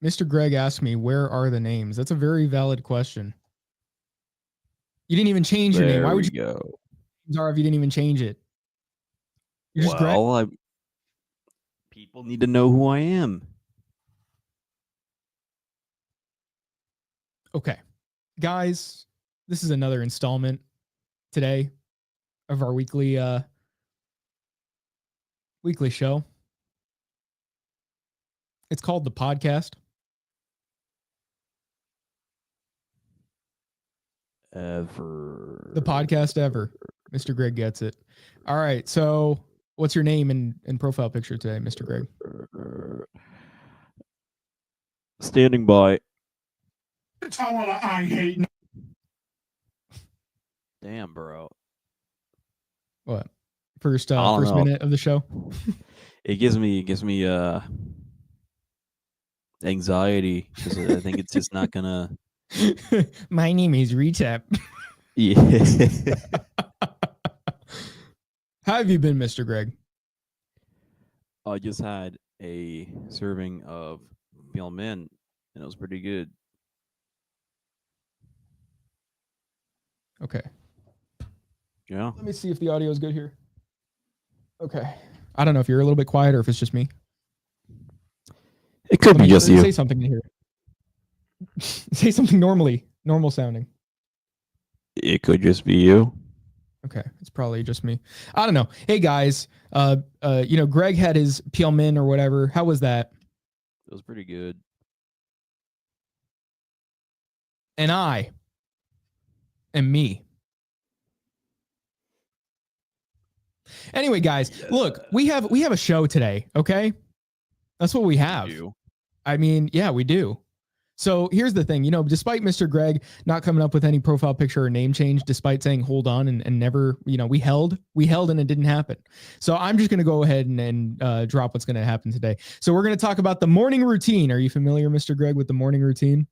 Mr. Greg asked me, where are the names? That's a very valid question. You didn't even change your name. Why would you go. Zara if you didn't even change it? You're just Greg? People need to know who I am. Okay. Guys, this is another installment today of our weekly show. It's called The Podcast. Ever. The podcast ever. Mr. Greg gets it. All right. So what's your name and profile picture today, Mr. Greg? Standing by. I hate. Damn, bro. What? First minute of the show? It gives me anxiety because I think it's just not gonna. My name is Retap. Yeah. How have you been, Mr. Greg? I just had a serving of pale men, and it was pretty good. Okay. Yeah. Let me see if the audio is good here. Okay. I don't know if you're a little bit quiet or if it's just me. It could be just you. Say something in here. Say something normal sounding. It could just be you. Okay, it's probably just me. I don't know. Hey guys, Greg had his peel min or whatever. How was that? It was pretty good. And I am me. Anyway, guys, look, we have a show today, okay? That's what we have. I mean, yeah, we do. So here's the thing, despite Mr. Greg not coming up with any profile picture or name change, despite saying hold on and never, we held and it didn't happen. So I'm just going to go ahead and drop what's going to happen today. So we're going to talk about the morning routine. Are you familiar, Mr. Greg, with the morning routine?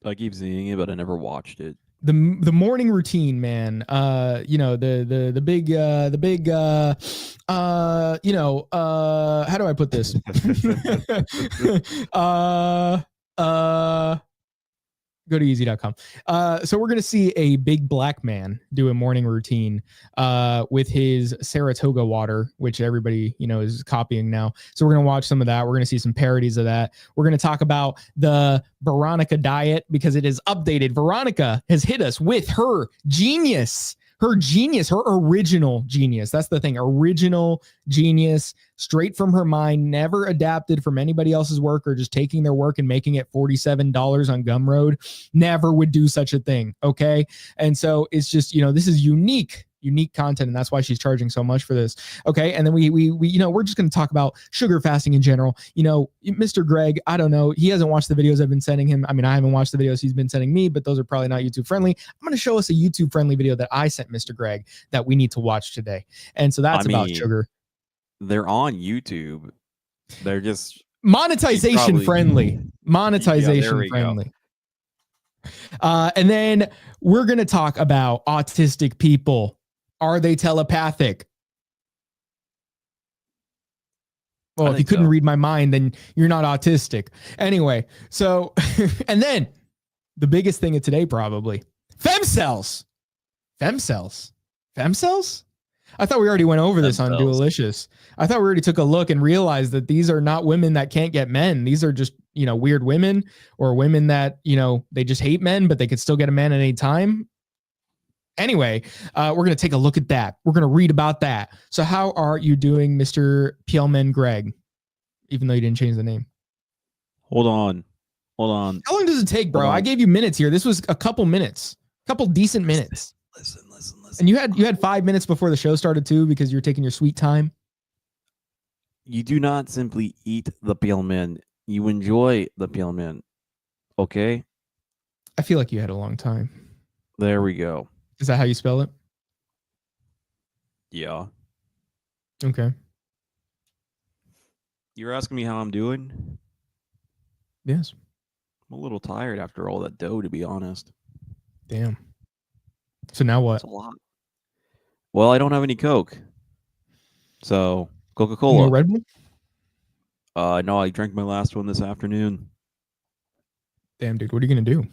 I keep seeing it, but I never watched it. The morning routine, man. The big how do I put this? Go to easy.com. So we're going to see a big black man do a morning routine with his Saratoga water, which everybody, is copying now. So we're going to watch some of that. We're going to see some parodies of that. We're going to talk about the Veronica diet because it is updated. Veronica has hit us with her genius, her original genius. That's the thing. Original genius, straight from her mind, never adapted from anybody else's work or just taking their work and making it $47 on Gumroad. Never would do such a thing. Okay. And so it's just, this is unique content, and that's why she's charging so much for this. Okay. And then we we're just going to talk about sugar fasting in general. Mr. Greg, I don't know, he hasn't watched the videos I've been sending him. I mean, I haven't watched the videos he's been sending me, but those are probably not YouTube friendly. I'm going to show us a YouTube friendly video that I sent Mr. Greg that we need to watch today. And so that's about sugar. They're on YouTube. They're just monetization friendly. Monetization friendly. And then we're going to talk about autistic people. Are they telepathic? Well, if you couldn't read my mind, then you're not autistic. Anyway, so, and then the biggest thing of today, probably, Femcels. Femcels? I thought we already went over this on Dualicious. I thought we already took a look and realized that these are not women that can't get men. These are just, weird women or women that, they just hate men, but they could still get a man at any time. Anyway, we're going to take a look at that. We're going to read about that. So how are you doing, Mr. Pielman Greg? Even though you didn't change the name. Hold on. How long does it take, bro? I gave you minutes here. This was a couple minutes. Couple decent minutes. Listen. And you had 5 minutes before the show started too, because you're taking your sweet time. You do not simply eat the pale men. You enjoy the pale men. Okay? I feel like you had a long time. There we go. Is that how you spell it? Yeah. Okay. You're asking me how I'm doing? Yes. I'm a little tired after all that dough, to be honest. Damn. So now what? That's a lot. Well, I don't have any Coke. So, Coca-Cola. No Red Bull? No, I drank my last one this afternoon. Damn, dude, what are you gonna do?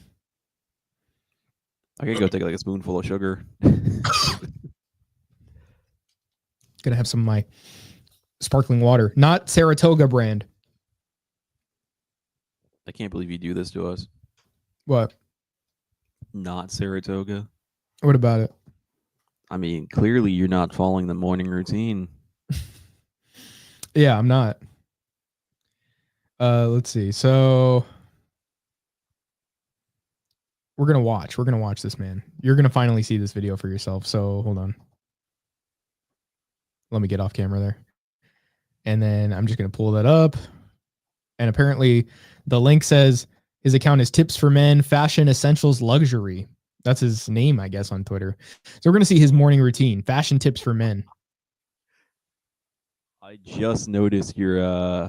I could go take like a spoonful of sugar. Gonna have some of my sparkling water, not Saratoga brand. I can't believe you do this to us. What? Not Saratoga. What about it? I mean, clearly you're not following the morning routine. Yeah, I'm not. Let's see. So we're gonna watch. We're gonna watch this, man. You're gonna finally see this video for yourself. So hold on. Let me get off camera there. And then I'm just gonna pull that up. And apparently the link says his account is Tips for Men, Fashion Essentials Luxury. That's his name, I guess, on Twitter. So we're gonna see his morning routine, Fashion Tips for Men. I just noticed your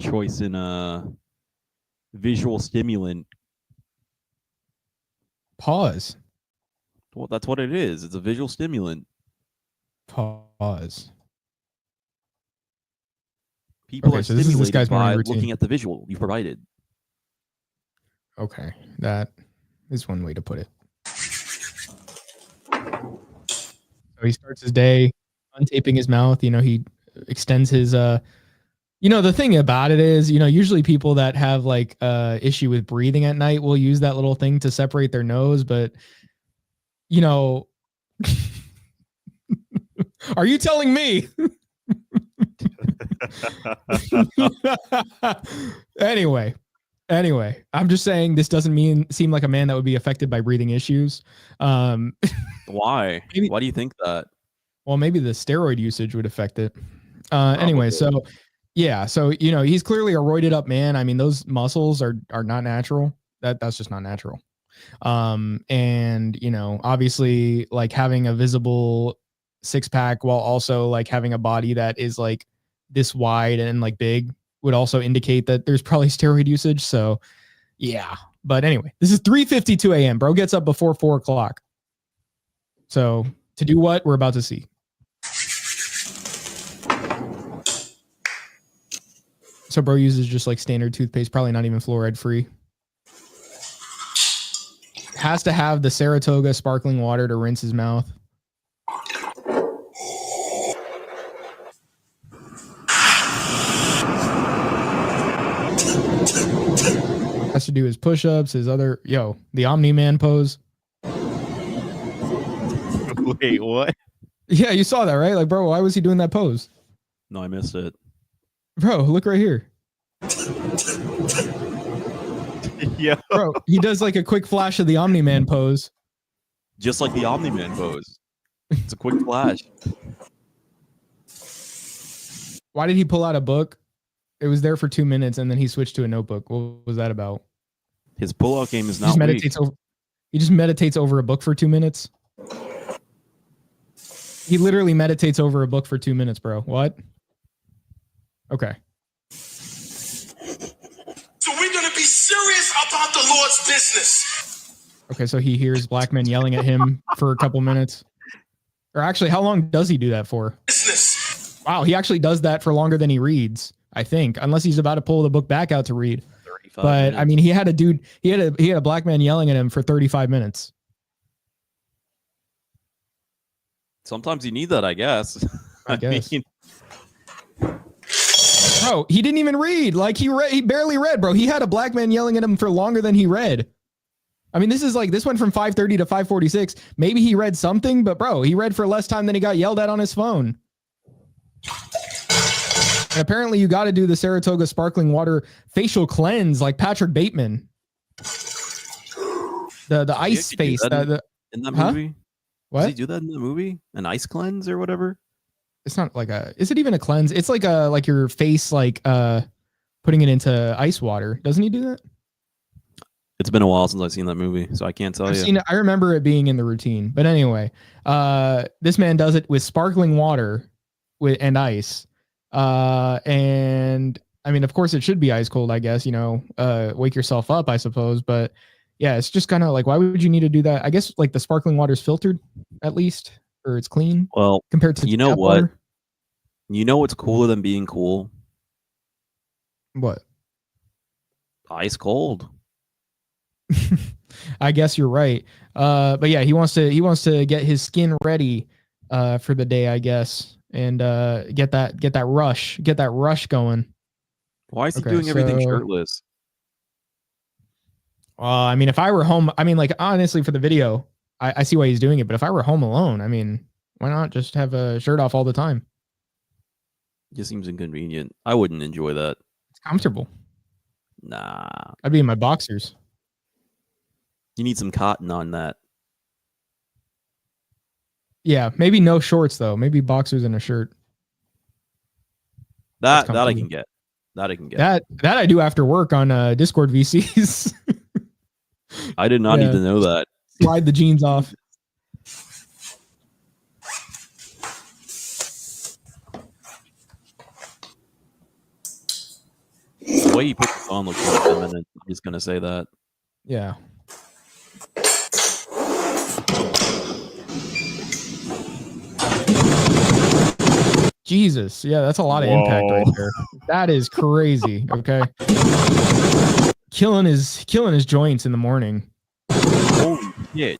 choice in visual stimulant. Pause. Well, that's what it is. It's a visual stimulant. Pause. People Okay, are so this is this stimulated guy's morning by routine. looking at the visual you provided. Okay, that is one way to put it. So he starts his day untaping his mouth. You know, he extends his you know, the thing about it is, you know, usually people that have like issue with breathing at night will use that little thing to separate their nose, but you know, are you telling me? Anyway, I'm just saying this doesn't seem like a man that would be affected by breathing issues. Why? Maybe, Why do you think that? well, maybe the steroid usage would affect it. Anyway, so yeah, so you know, he's clearly a roided up man. I mean, those muscles are not natural. That's just not natural. And you know, obviously, like having a visible six pack while also like having a body that is like this wide and like big would also indicate that there's probably steroid usage. So yeah, but anyway, this is 3:52 a.m. Bro gets up before 4 o'clock. So to do what? We're about to see. So bro uses just like standard toothpaste, probably not even fluoride free. Has to have the Saratoga sparkling water to rinse his mouth. Has to do his push-ups, his other, the Omni-Man pose. Wait, what? Yeah, you saw that, right? Like, bro, why was he doing that pose? No, I missed it. Bro, look right here. Yeah. Bro, he does like a quick flash of the Omni-Man pose. Just like the Omni-Man pose. It's a quick flash. Why did he pull out a book? It was there for 2 minutes and then he switched to a notebook. What was that about? His pull-out game is not weak. He just meditates over a book for 2 minutes. He literally meditates over a book for 2 minutes, bro. What? Okay. So we're going to be serious about the Lord's business. Okay, so he hears black men yelling at him for a couple minutes. Or actually, how long does he do that for? Business. Wow, he actually does that for longer than he reads, I think, unless he's about to pull the book back out to read. But minutes. I mean, he had a black man yelling at him for 35 minutes. Sometimes you need that, I guess. I guess. Mean, bro, he didn't even read. Like he barely read, bro. He had a black man yelling at him for longer than he read. I mean, this went from 5:30 to 5:46. Maybe he read something, but bro, he read for less time than he got yelled at on his phone. And apparently you got to do the Saratoga sparkling water facial cleanse like Patrick Bateman. The ice face. In that movie? What? Does he do that in the movie? An ice cleanse or whatever? It's not like is it even a cleanse? It's like your face, like putting it into ice water. Doesn't he do that? It's been a while since I've seen that movie, so I can't tell you. I remember it being in the routine. But anyway, this man does it with sparkling water and ice. And I mean, of course it should be ice cold, I guess, wake yourself up, I suppose. But yeah, it's just kind of like, why would you need to do that? I guess like the sparkling water is filtered at least, or it's clean. Well, compared to what? Water. You know what's cooler than being cool? What? Ice cold. I guess you're right. But yeah, he wants to get his skin ready for the day, I guess, and get that rush going. Why is he Okay, doing everything so shirtless? I mean, if I were home, I mean, like honestly, for the video, I see why he's doing it. But if I were home alone, I mean, why not just have a shirt off all the time? Just seems inconvenient. I wouldn't enjoy that. It's comfortable. Nah. I'd be in my boxers. You need some cotton on that. Yeah, maybe no shorts though. Maybe boxers and a shirt. That I can get. That I can get. That I do after work on Discord VCs. I did not need to know that. Slide the jeans off. The way you put this on looks really feminine. I'm just gonna say that. Yeah. Jesus. Yeah, that's a lot of impact right there. That is crazy. Okay. Killing his joints in the morning. Holy shit.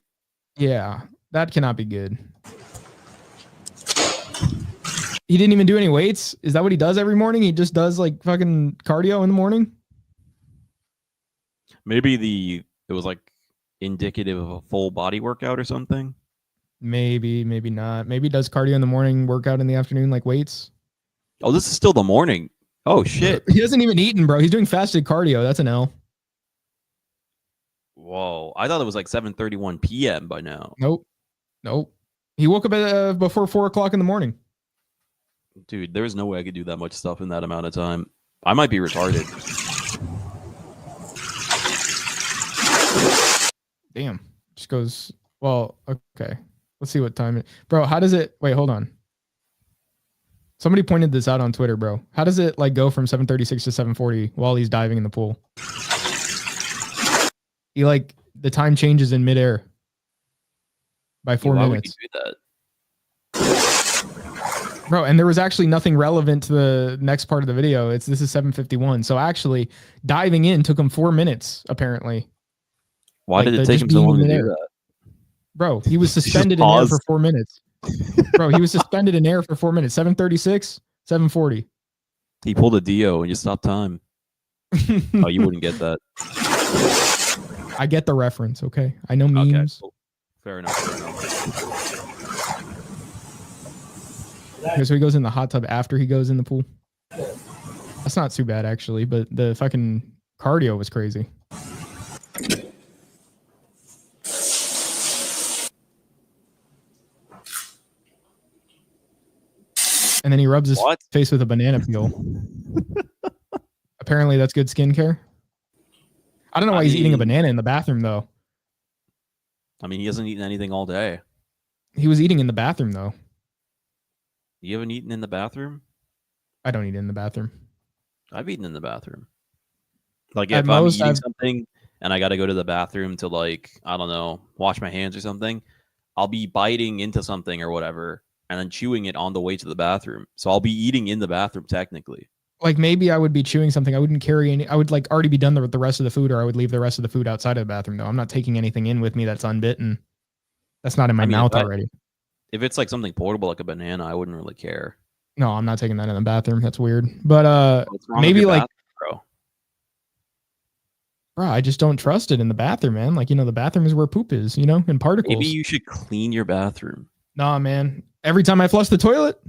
Yeah, that cannot be good. He didn't even do any weights? Is that what he does every morning? He just does like fucking cardio in the morning? Maybe it was like indicative of a full body workout or something. Maybe not. Maybe he does cardio in the morning, workout in the afternoon, like weights. Oh, this is still the morning. Oh shit. He hasn't even eaten, bro. He's doing fasted cardio. That's an L. Whoa. I thought it was like 7:31 p.m. by now. Nope. He woke up at, before 4 o'clock in the morning. Dude, there's no way I could do that much stuff in that amount of time. I might be retarded. Damn. Just goes, well, okay. Let's see what time it, bro, how does it, wait, hold on. Somebody pointed this out on Twitter, bro. How does it like go from 7:36 to 7:40 while he's diving in the pool? He like, the time changes in midair by 4 Why minutes. would you do that? Bro, and there was actually nothing relevant to the next part of the video. This is 7:51. So actually diving in took him 4 minutes, apparently. Why did it take him so long to do that? Bro, he was suspended in air for 4 minutes. Bro, he was suspended in air for 4 minutes. 7:36, 7:40. He pulled a Dio and you stopped time. Oh, you wouldn't get that. I get the reference, okay? I know memes. Okay, cool. Fair enough. Okay, so he goes in the hot tub after he goes in the pool. That's not too bad, actually, but the fucking cardio was crazy. And then he rubs his face with a banana peel. Apparently that's good skincare. I don't know why he's eating a banana in the bathroom, though. I mean, he hasn't eaten anything all day. He was eating in the bathroom, though. You haven't eaten in the bathroom? I don't eat in the bathroom. I've eaten in the bathroom. Like, if I'm eating something and I got to go to the bathroom to, like, I don't know, wash my hands or something, I'll be biting into something or whatever and then chewing it on the way to the bathroom. So I'll be eating in the bathroom, technically. Like, maybe I would be chewing something. I wouldn't carry any. I would, like, already be done with the rest of the food, or I would leave the rest of the food outside of the bathroom, though. I'm not taking anything in with me that's unbitten. That's not in my mouth already. If it's, like, something portable, like a banana, I wouldn't really care. No, I'm not taking that in the bathroom. That's weird. But maybe, like... bathroom, bro, I just don't trust it in the bathroom, man. Like, you know, the bathroom is where poop is, you know, and particles. Maybe you should clean your bathroom. Nah, man. Every time I flush the toilet...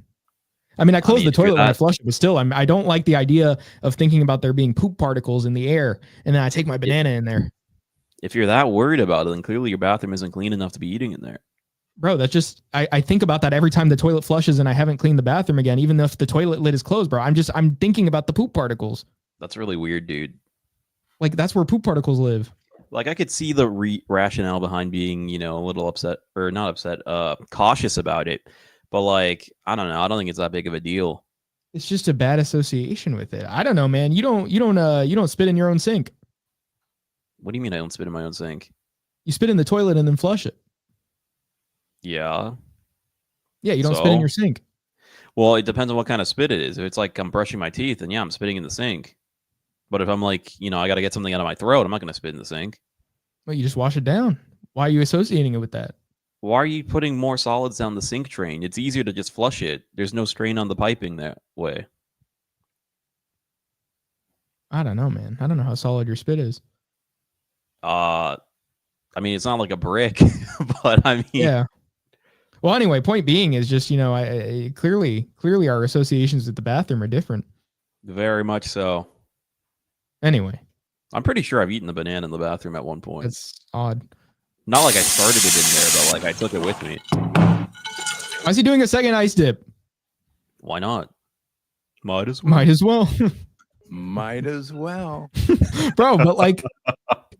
I mean, I close the toilet when I flush it, but still, I don't like the idea of thinking about there being poop particles in the air, and then I take my banana in there. If you're that worried about it, then clearly your bathroom isn't clean enough to be eating in there. Bro, that's just, I think about that every time the toilet flushes and I haven't cleaned the bathroom again, even if the toilet lid is closed, bro. I'm thinking about the poop particles. That's really weird, dude. Like, that's where poop particles live. Like, I could see the rationale behind being, you know, a little upset, or not upset, cautious about it. But, like, I don't know. I don't think it's that big of a deal. It's just a bad association with it. I don't know, man. You don't spit in your own sink. What do you mean I don't spit in my own sink? You spit in the toilet and then flush it. Yeah. Yeah, you don't spit in your sink. Well, it depends on what kind of spit it is. If it's like I'm brushing my teeth, then yeah, I'm spitting in the sink. But if I'm like, you know, I got to get something out of my throat, I'm not going to spit in the sink. Well, you just wash it down. Why are you associating it with that? Why are you putting more solids down the sink drain? It's easier to just flush it. There's no strain on the piping that way. I don't know, man. I don't know how solid your spit is. I mean, it's not like a brick, but I mean, yeah. Well, anyway, point being is just, I clearly our associations with the bathroom are different. Very much so. Anyway, I'm pretty sure I've eaten a banana in the bathroom at one point. That's odd. Not like I started it in there, but like I took it with me. Why is he doing a second ice dip? Why not? Might as well. Might as well. Might as well. Bro, but like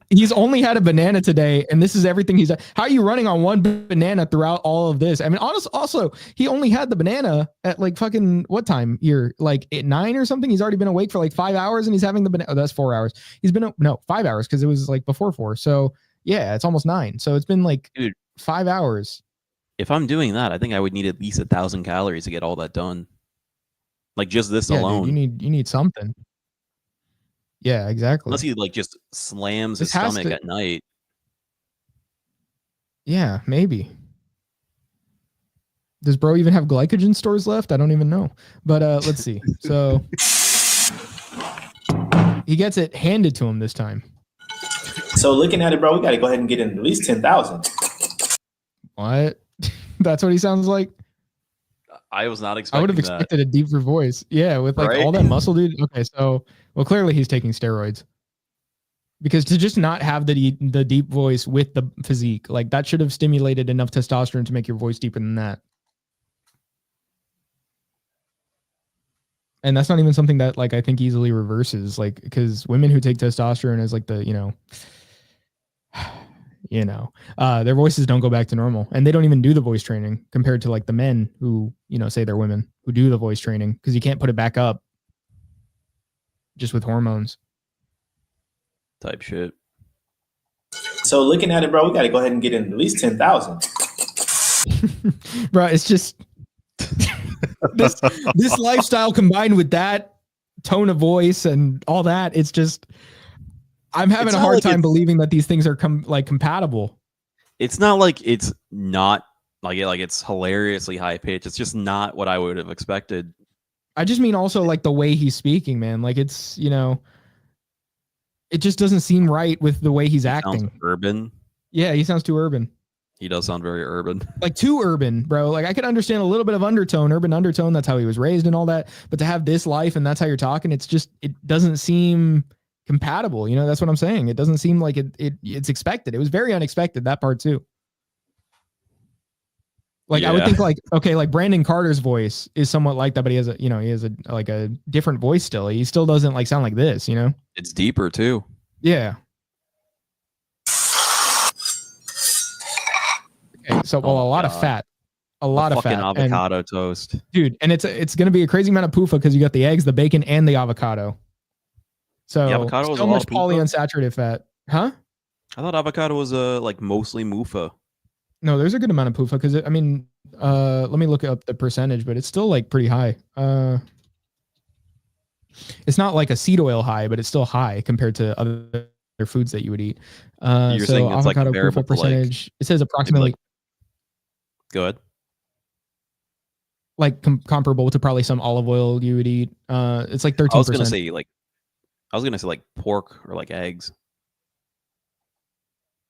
he's only had a banana today, and this is everything he's done. How are you running on one banana throughout all of this? I mean, also, he only had the banana at like fucking what time? You're like at 9 or something. He's already been awake for like 5 hours, and he's having the banana. Oh, that's 4 hours. He's been 5 hours because it was like before 4. So yeah, it's almost 9. So it's been like 5 hours. If I'm doing that, I think I would need at least 1,000 calories to get all that done. Like just this alone. Dude, you need something. Yeah, exactly. Unless he like just slams his stomach at night. Yeah, maybe. Does bro even have glycogen stores left? I don't even know. But let's see. So he gets it handed to him this time. So looking at it, bro, we got to go ahead and get in at least 10,000. What? That's what he sounds like? I was not expecting I would have expected a deeper voice. Yeah, with like all that muscle, dude. Okay, so clearly he's taking steroids. Because to just not have the deep voice with the physique, like that should have stimulated enough testosterone to make your voice deeper than that. And that's not even something that like I think easily reverses, like because women who take testosterone as like the their voices don't go back to normal, and they don't even do the voice training compared to like the men who say they're women who do the voice training, because you can't put it back up just with hormones type shit. So looking at it, bro, we got to go ahead and get in at least 10,000. Bro, it's just this lifestyle combined with that tone of voice and all that, it's just I'm having a hard time believing that these things are compatible. It's not like it's not like it's hilariously high pitched. It's just not what I would have expected. I just mean also like the way he's speaking, man. Like it's, it just doesn't seem right with the way he's acting. Sounds urban. Yeah, he sounds too urban. He does sound very urban. Like too urban, bro. Like I could understand a little bit of urban undertone. That's how he was raised and all that. But to have this life and that's how you're talking, it doesn't seem compatible. That's what I'm saying. It doesn't seem like it's expected. It was very unexpected, that part too. Like I would think like Brandon Carter's voice is somewhat like that, but he has a different voice still. He still doesn't like sound like this, It's deeper too. Yeah. Okay, so a lot of fat. A lot of fat. Avocado toast. Dude, and it's gonna be a crazy amount of PUFA because you got the eggs, the bacon, and the avocado. So the avocado so much polyunsaturated fat. Huh? I thought avocado was like mostly MUFA. No, there's a good amount of PUFA because let me look up the percentage, but it's still like pretty high. It's not like a seed oil high, but it's still high compared to other foods that you would eat. You're saying it's avocado like PUFA percentage. It says approximately. Go ahead. Like comparable to probably some olive oil you would eat. It's like 13%. I was gonna say like pork or like eggs.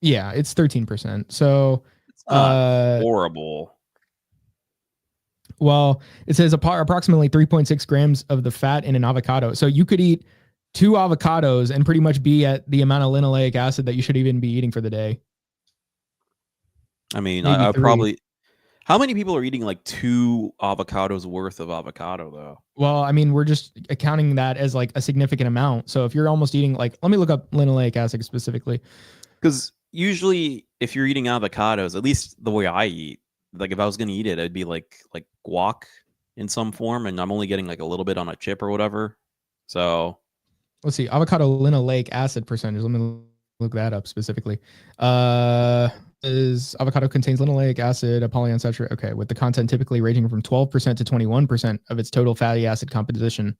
Yeah, it's 13%. So it's not horrible. Well, it says approximately 3.6 grams of the fat in an avocado. So you could eat 2 avocados and pretty much be at the amount of linoleic acid that you should even be eating for the day. I mean, I probably. How many people are eating like 2 avocados worth of avocado though? Well, I mean, we're just accounting that as like a significant amount. So if you're almost eating like, let me look up linoleic acid specifically. Because usually if you're eating avocados, at least the way I eat, like if I was going to eat it, it'd be like guac in some form. And I'm only getting like a little bit on a chip or whatever. So let's see, avocado linoleic acid percentage. Let me look that up specifically. Is avocado contains linoleic acid, a polyunsaturated. Okay, with the content typically ranging from 12% to 21% of its total fatty acid composition.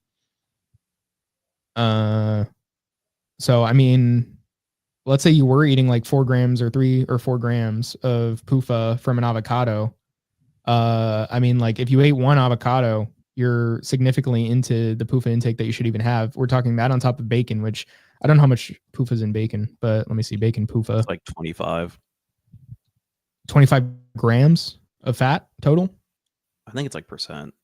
So I mean, let's say you were eating like 4 grams or 3 or 4 grams of PUFA from an avocado. I mean, like if you ate one avocado, you're significantly into the PUFA intake that you should even have. We're talking that on top of bacon, which I don't know how much PUFA is in bacon, but let me see. Bacon PUFA. It's like 25. 25 grams of fat total? I think it's like percent.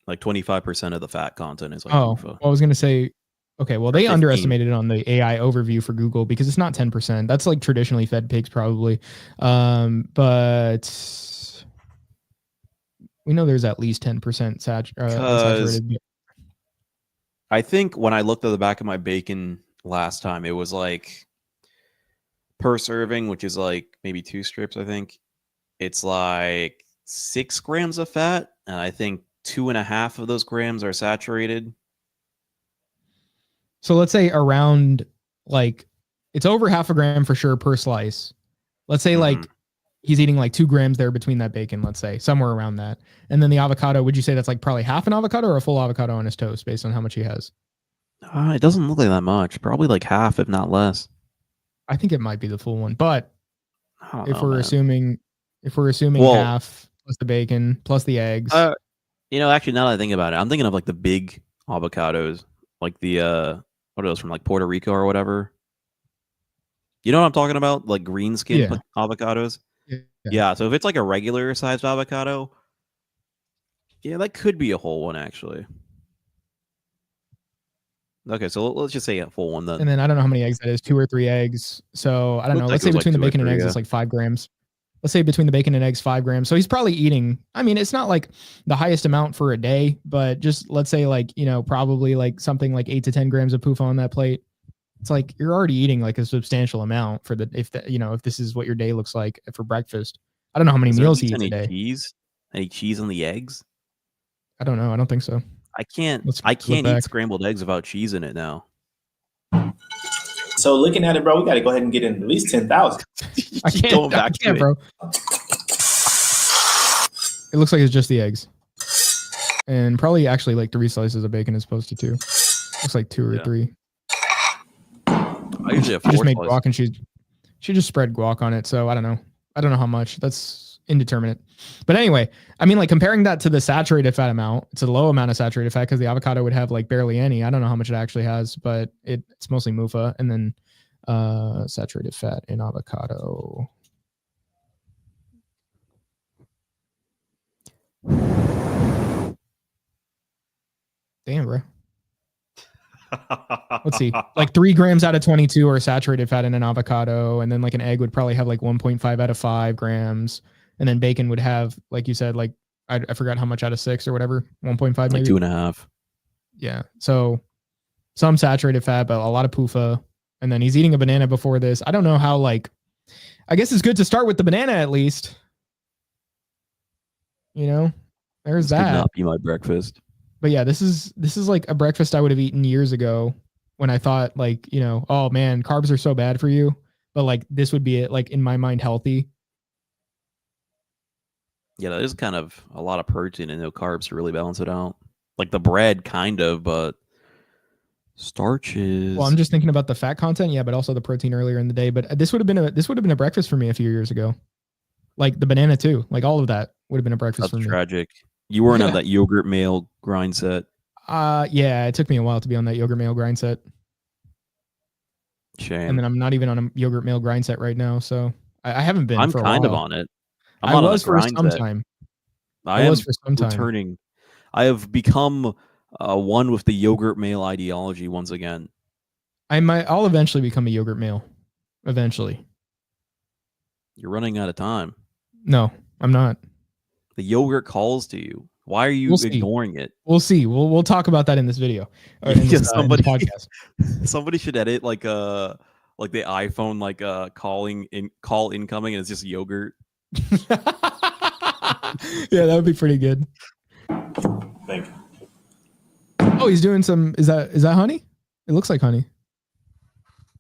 Like 25% of the fat content is like PUFA. PUFA. I was going to say, okay, well, they 15. underestimated it on the AI overview for Google because it's not 10%. That's like traditionally fed pigs probably. But we know there's at least 10% unsaturated. I think when I looked at the back of my bacon last time, it was like per serving, which is like maybe 2 strips, I think. It's like 6 grams of fat. And I think 2.5 of those grams are saturated. So let's say around like it's over half a gram for sure per slice. Let's say like he's eating like 2 grams there between that bacon, let's say somewhere around that. And then the avocado, would you say that's like probably half an avocado or a full avocado on his toast based on how much he has? It doesn't look like that much. Probably like half, if not less. I think it might be the full one, but if we're assuming Well, half plus the bacon plus the eggs. Actually, now that I think about it, I'm thinking of like the big avocados, like the what are those from like Puerto Rico or whatever. You know what I'm talking about? Like green skin avocados. Yeah. So if it's like a regular sized avocado, yeah, that could be a whole one actually. Okay, so let's just say a full one then. And then I don't know how many eggs that is, 2 or 3 eggs. So I don't know. Let's say between the bacon and eggs, it's like 5 grams. Let's say between the bacon and eggs, 5 grams. So he's probably eating, I mean, it's not like the highest amount for a day, but just let's say like, probably like something like 8 to 10 grams of PUFA on that plate. It's like you're already eating like a substantial amount for if this is what your day looks like for breakfast. I don't know how many meals he eats a day. Any cheese on the eggs? I don't know. I don't think so. I can't eat scrambled eggs without cheese in it now. So looking at it, bro, we got to go ahead and get in at least 10,000. I can't, bro. It looks like it's just the eggs. And probably actually like 3 slices of bacon as opposed to 2. Looks like 2 or 3. I usually have 4 just made guac and she just spread guac on it. So I don't know. I don't know how much. That's indeterminate. But anyway, I mean, like comparing that to the saturated fat amount, it's a low amount of saturated fat because the avocado would have like barely any. I don't know how much it actually has, but it's mostly MUFA and then saturated fat in avocado. Damn, bro. Let's see, like 3 grams out of 22 are saturated fat in an avocado, and then like an egg would probably have like 1.5 out of 5 grams, and then bacon would have, like you said, like I forgot how much out of 6 or whatever, 1.5 maybe, like 2.5. Yeah, so some saturated fat, but a lot of PUFA, and then he's eating a banana before this. I don't know how, like, I guess it's good to start with the banana at least. There's that. Could not be my breakfast. But yeah, this is like a breakfast I would have eaten years ago when I thought like, oh man, carbs are so bad for you. But like this would be it, like in my mind, healthy. Yeah, there's kind of a lot of protein and no carbs to really balance it out. Like the bread, kind of, but starches. Well, I'm just thinking about the fat content, yeah, but also the protein earlier in the day. But this would have been a breakfast for me a few years ago. Like the banana too, like all of that would have been a breakfast for me. That's tragic. You weren't on that yogurt mayo grind set. Yeah, it took me a while to be on that yogurt mayo grind set. Shame. And then I'm not even on a yogurt mayo grind set right now, so I haven't been. I'm for kind a of while. on it. I was for some time. I was for some time. Returning. I have become one with the yogurt mayo ideology once again. I'll eventually become a yogurt mayo. Eventually. You're running out of time. No, I'm not. The yogurt calls to you. Why are you ignoring it? We'll see. We'll talk about that in this video. Or in this, podcast. Somebody should edit like the iPhone call incoming and it's just yogurt. Yeah, that would be pretty good. Thank you. Oh, he's doing some. Is that honey? It looks like honey,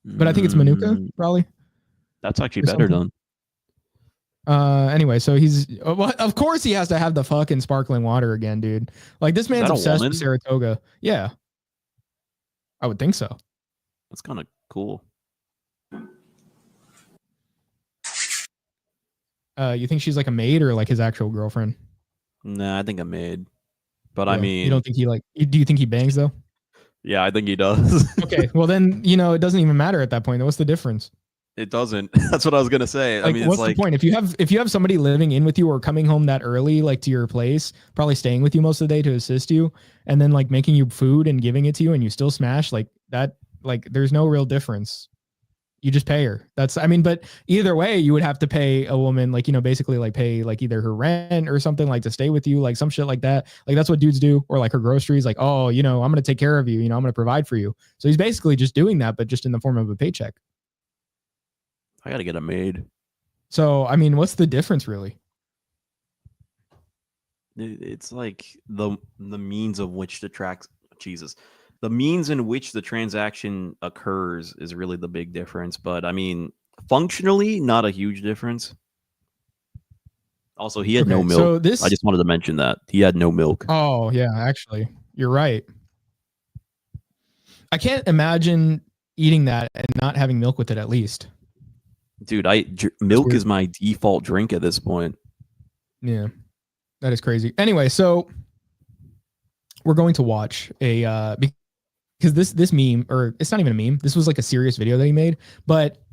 but I think it's manuka probably. That's actually better done. Anyway, so of course he has to have the fucking sparkling water again, dude. Like this man's obsessed with Saratoga. Yeah. I would think so. That's kind of cool. You think she's like a maid or like his actual girlfriend? Nah, I think a maid. But Yeah. I mean, you don't think he like? Do you think he bangs though? Yeah, I think he does. Okay, well then it doesn't even matter at that point. What's the difference? It doesn't. That's what I was gonna say. Like, I mean, what's it's the point if you have somebody living in with you or coming home that early, like to your place, probably staying with you most of the day to assist you, and then like making you food and giving it to you, and you still smash like that? Like, there's no real difference. You just pay her. But either way, you would have to pay a woman, like, basically like pay like either her rent or something, like to stay with you, like some shit like that. Like that's what dudes do, or like her groceries, like, oh, I'm going to take care of you. I'm going to provide for you. So he's basically just doing that, but just in the form of a paycheck. I got to get a maid. So, what's the difference really? It's like the means of which the the means in which the transaction occurs is really the big difference. But functionally, not a huge difference. Also, he had no milk. So I just wanted to mention that he had no milk. Oh yeah, actually, you're right. I can't imagine eating that and not having milk with it at least. Dude, milk is my default drink at this point. Yeah, that is crazy. Anyway, so we're going to watch because this meme, or it's not even a meme. This was like a serious video that he made, but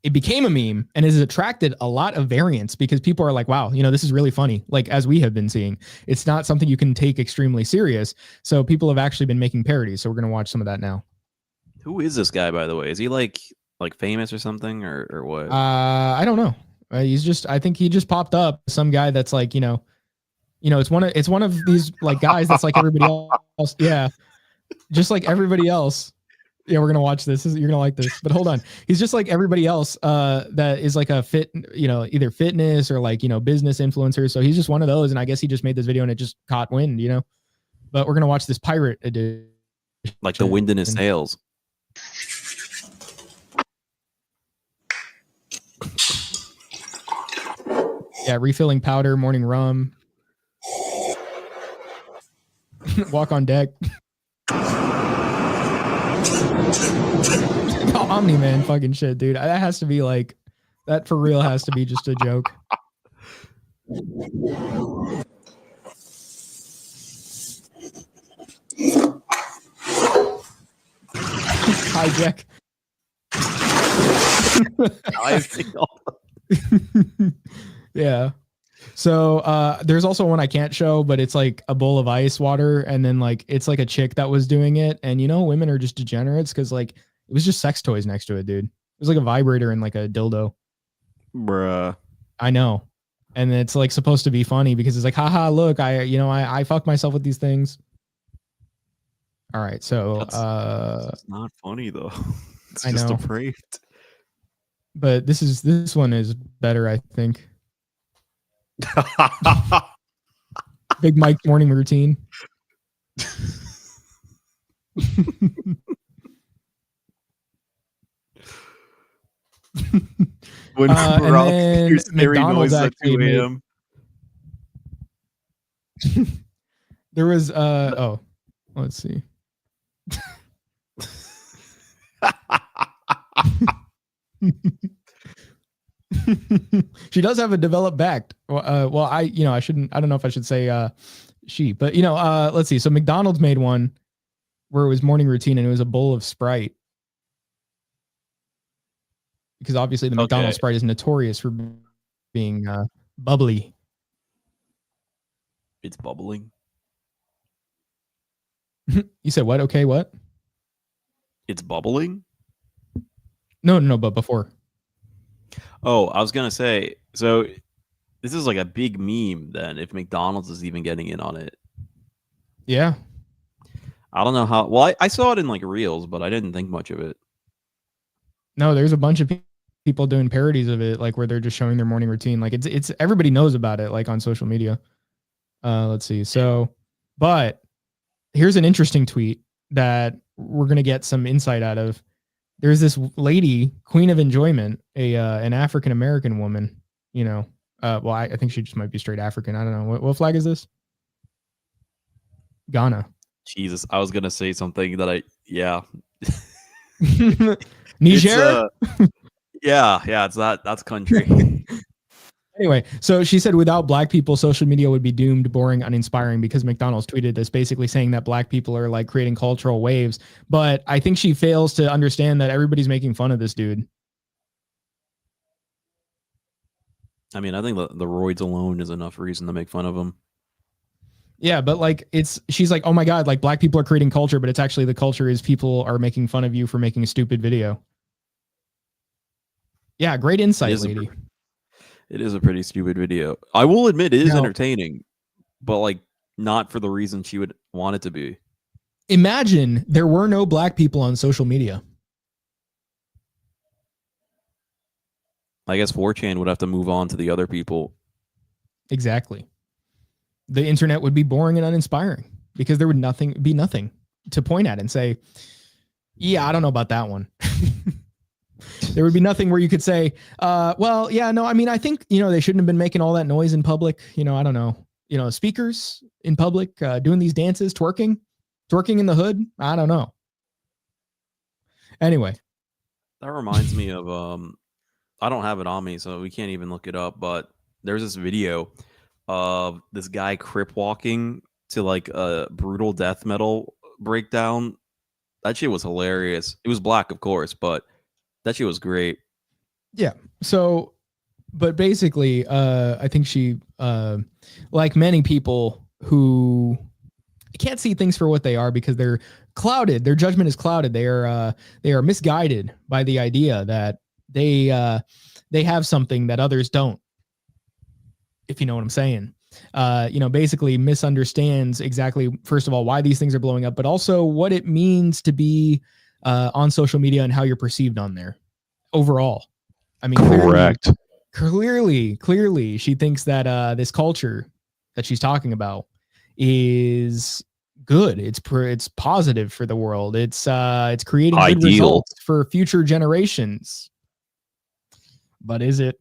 it became a meme and has attracted a lot of variants because people are like, wow, this is really funny. Like, as we have been seeing, it's not something you can take extremely serious. So people have actually been making parodies. So we're going to watch some of that now. Who is this guy, by the way? Is he like famous or something or what? I don't know. I think he just popped up. Some guy that's like, it's one of these like guys that's like everybody else. Yeah. Just like everybody else. Yeah, we're gonna watch this. You're gonna like this. But hold on. He's just like everybody else that is like a either fitness or like, business influencer. So he's just one of those. And I guess he just made this video and it just caught wind, But we're gonna watch this pirate edition. Like the wind in his sails. Yeah, refilling powder, morning rum. Walk on deck. Oh, Omni-Man fucking shit, dude. That has to be like, that for real has to be just a joke. Hijack. Yeah. So there's also one I can't show, but it's like a bowl of ice water, and then like it's like a chick that was doing it, and women are just degenerates because like it was just sex toys next to it, dude. It was like a vibrator and like a dildo. Bruh. I know. And it's like supposed to be funny because it's like, haha, look, I fuck myself with these things. All right, so it's not funny though. It's I just know. depraved. But this one is better, I think. Big Mike morning routine. When we're all hear scary McDonald's noises at 2 a.m. There was let's see. She does have a developed back. Well, I don't know if I should say she, but let's see. So McDonald's made one where it was morning routine and it was a bowl of Sprite. Because obviously the McDonald's Sprite is notorious for being bubbly. It's bubbling. You said what? Okay, what? It's bubbling? No, but before. Oh, I was going to say, so this is like a big meme then, if McDonald's is even getting in on it. Yeah. I don't know how. Well, I saw it in like Reels, but I didn't think much of it. No, there's a bunch of people doing parodies of it, like where they're just showing their morning routine. Like it's everybody knows about it, like on social media. Let's see. So, but here's an interesting tweet that we're going to get some insight out of. There's this lady, Queen of Enjoyment, an African-American woman, well, I think she just might be straight African. I don't know. What flag is this? Ghana. Jesus. I was going to say something that Niger? Yeah, it's that's country. Anyway, so she said without black people, social media would be doomed, boring, uninspiring, because McDonald's tweeted this basically saying that black people are like creating cultural waves. But I think she fails to understand that everybody's making fun of this dude. I mean, I think the roids alone is enough reason to make fun of him. Yeah, but like she's like, oh my God, like black people are creating culture, but it's actually the culture is people are making fun of you for making a stupid video. Yeah, great insight, lady. It is a pretty stupid video. I will admit it is entertaining, but like not for the reason she would want it to be. Imagine there were no black people on social media. I guess 4chan would have to move on to the other people. Exactly. The internet would be boring and uninspiring because there would be nothing to point at and say, yeah, I don't know about that one. There would be nothing where you could say, well, yeah, no, I mean, I think, they shouldn't have been making all that noise in public. I don't know, speakers in public, doing these dances, twerking in the hood. I don't know. Anyway. That reminds me of, I don't have it on me, so we can't even look it up, but there's this video of this guy crip walking to like a brutal death metal breakdown. That shit was hilarious. It was black, of course, but that shit was great. Yeah. So, but basically, I think she, like many people who can't see things for what they are because they're clouded. Their judgment is clouded. They are misguided by the idea that they have something that others don't. If you know what I'm saying, basically misunderstands exactly, first of all, why these things are blowing up, but also what it means to be on social media and how you're perceived on there overall. I mean, correct. Clearly, she thinks that this culture that she's talking about is good. It's positive for the world. It's creating good results for future generations. But is it?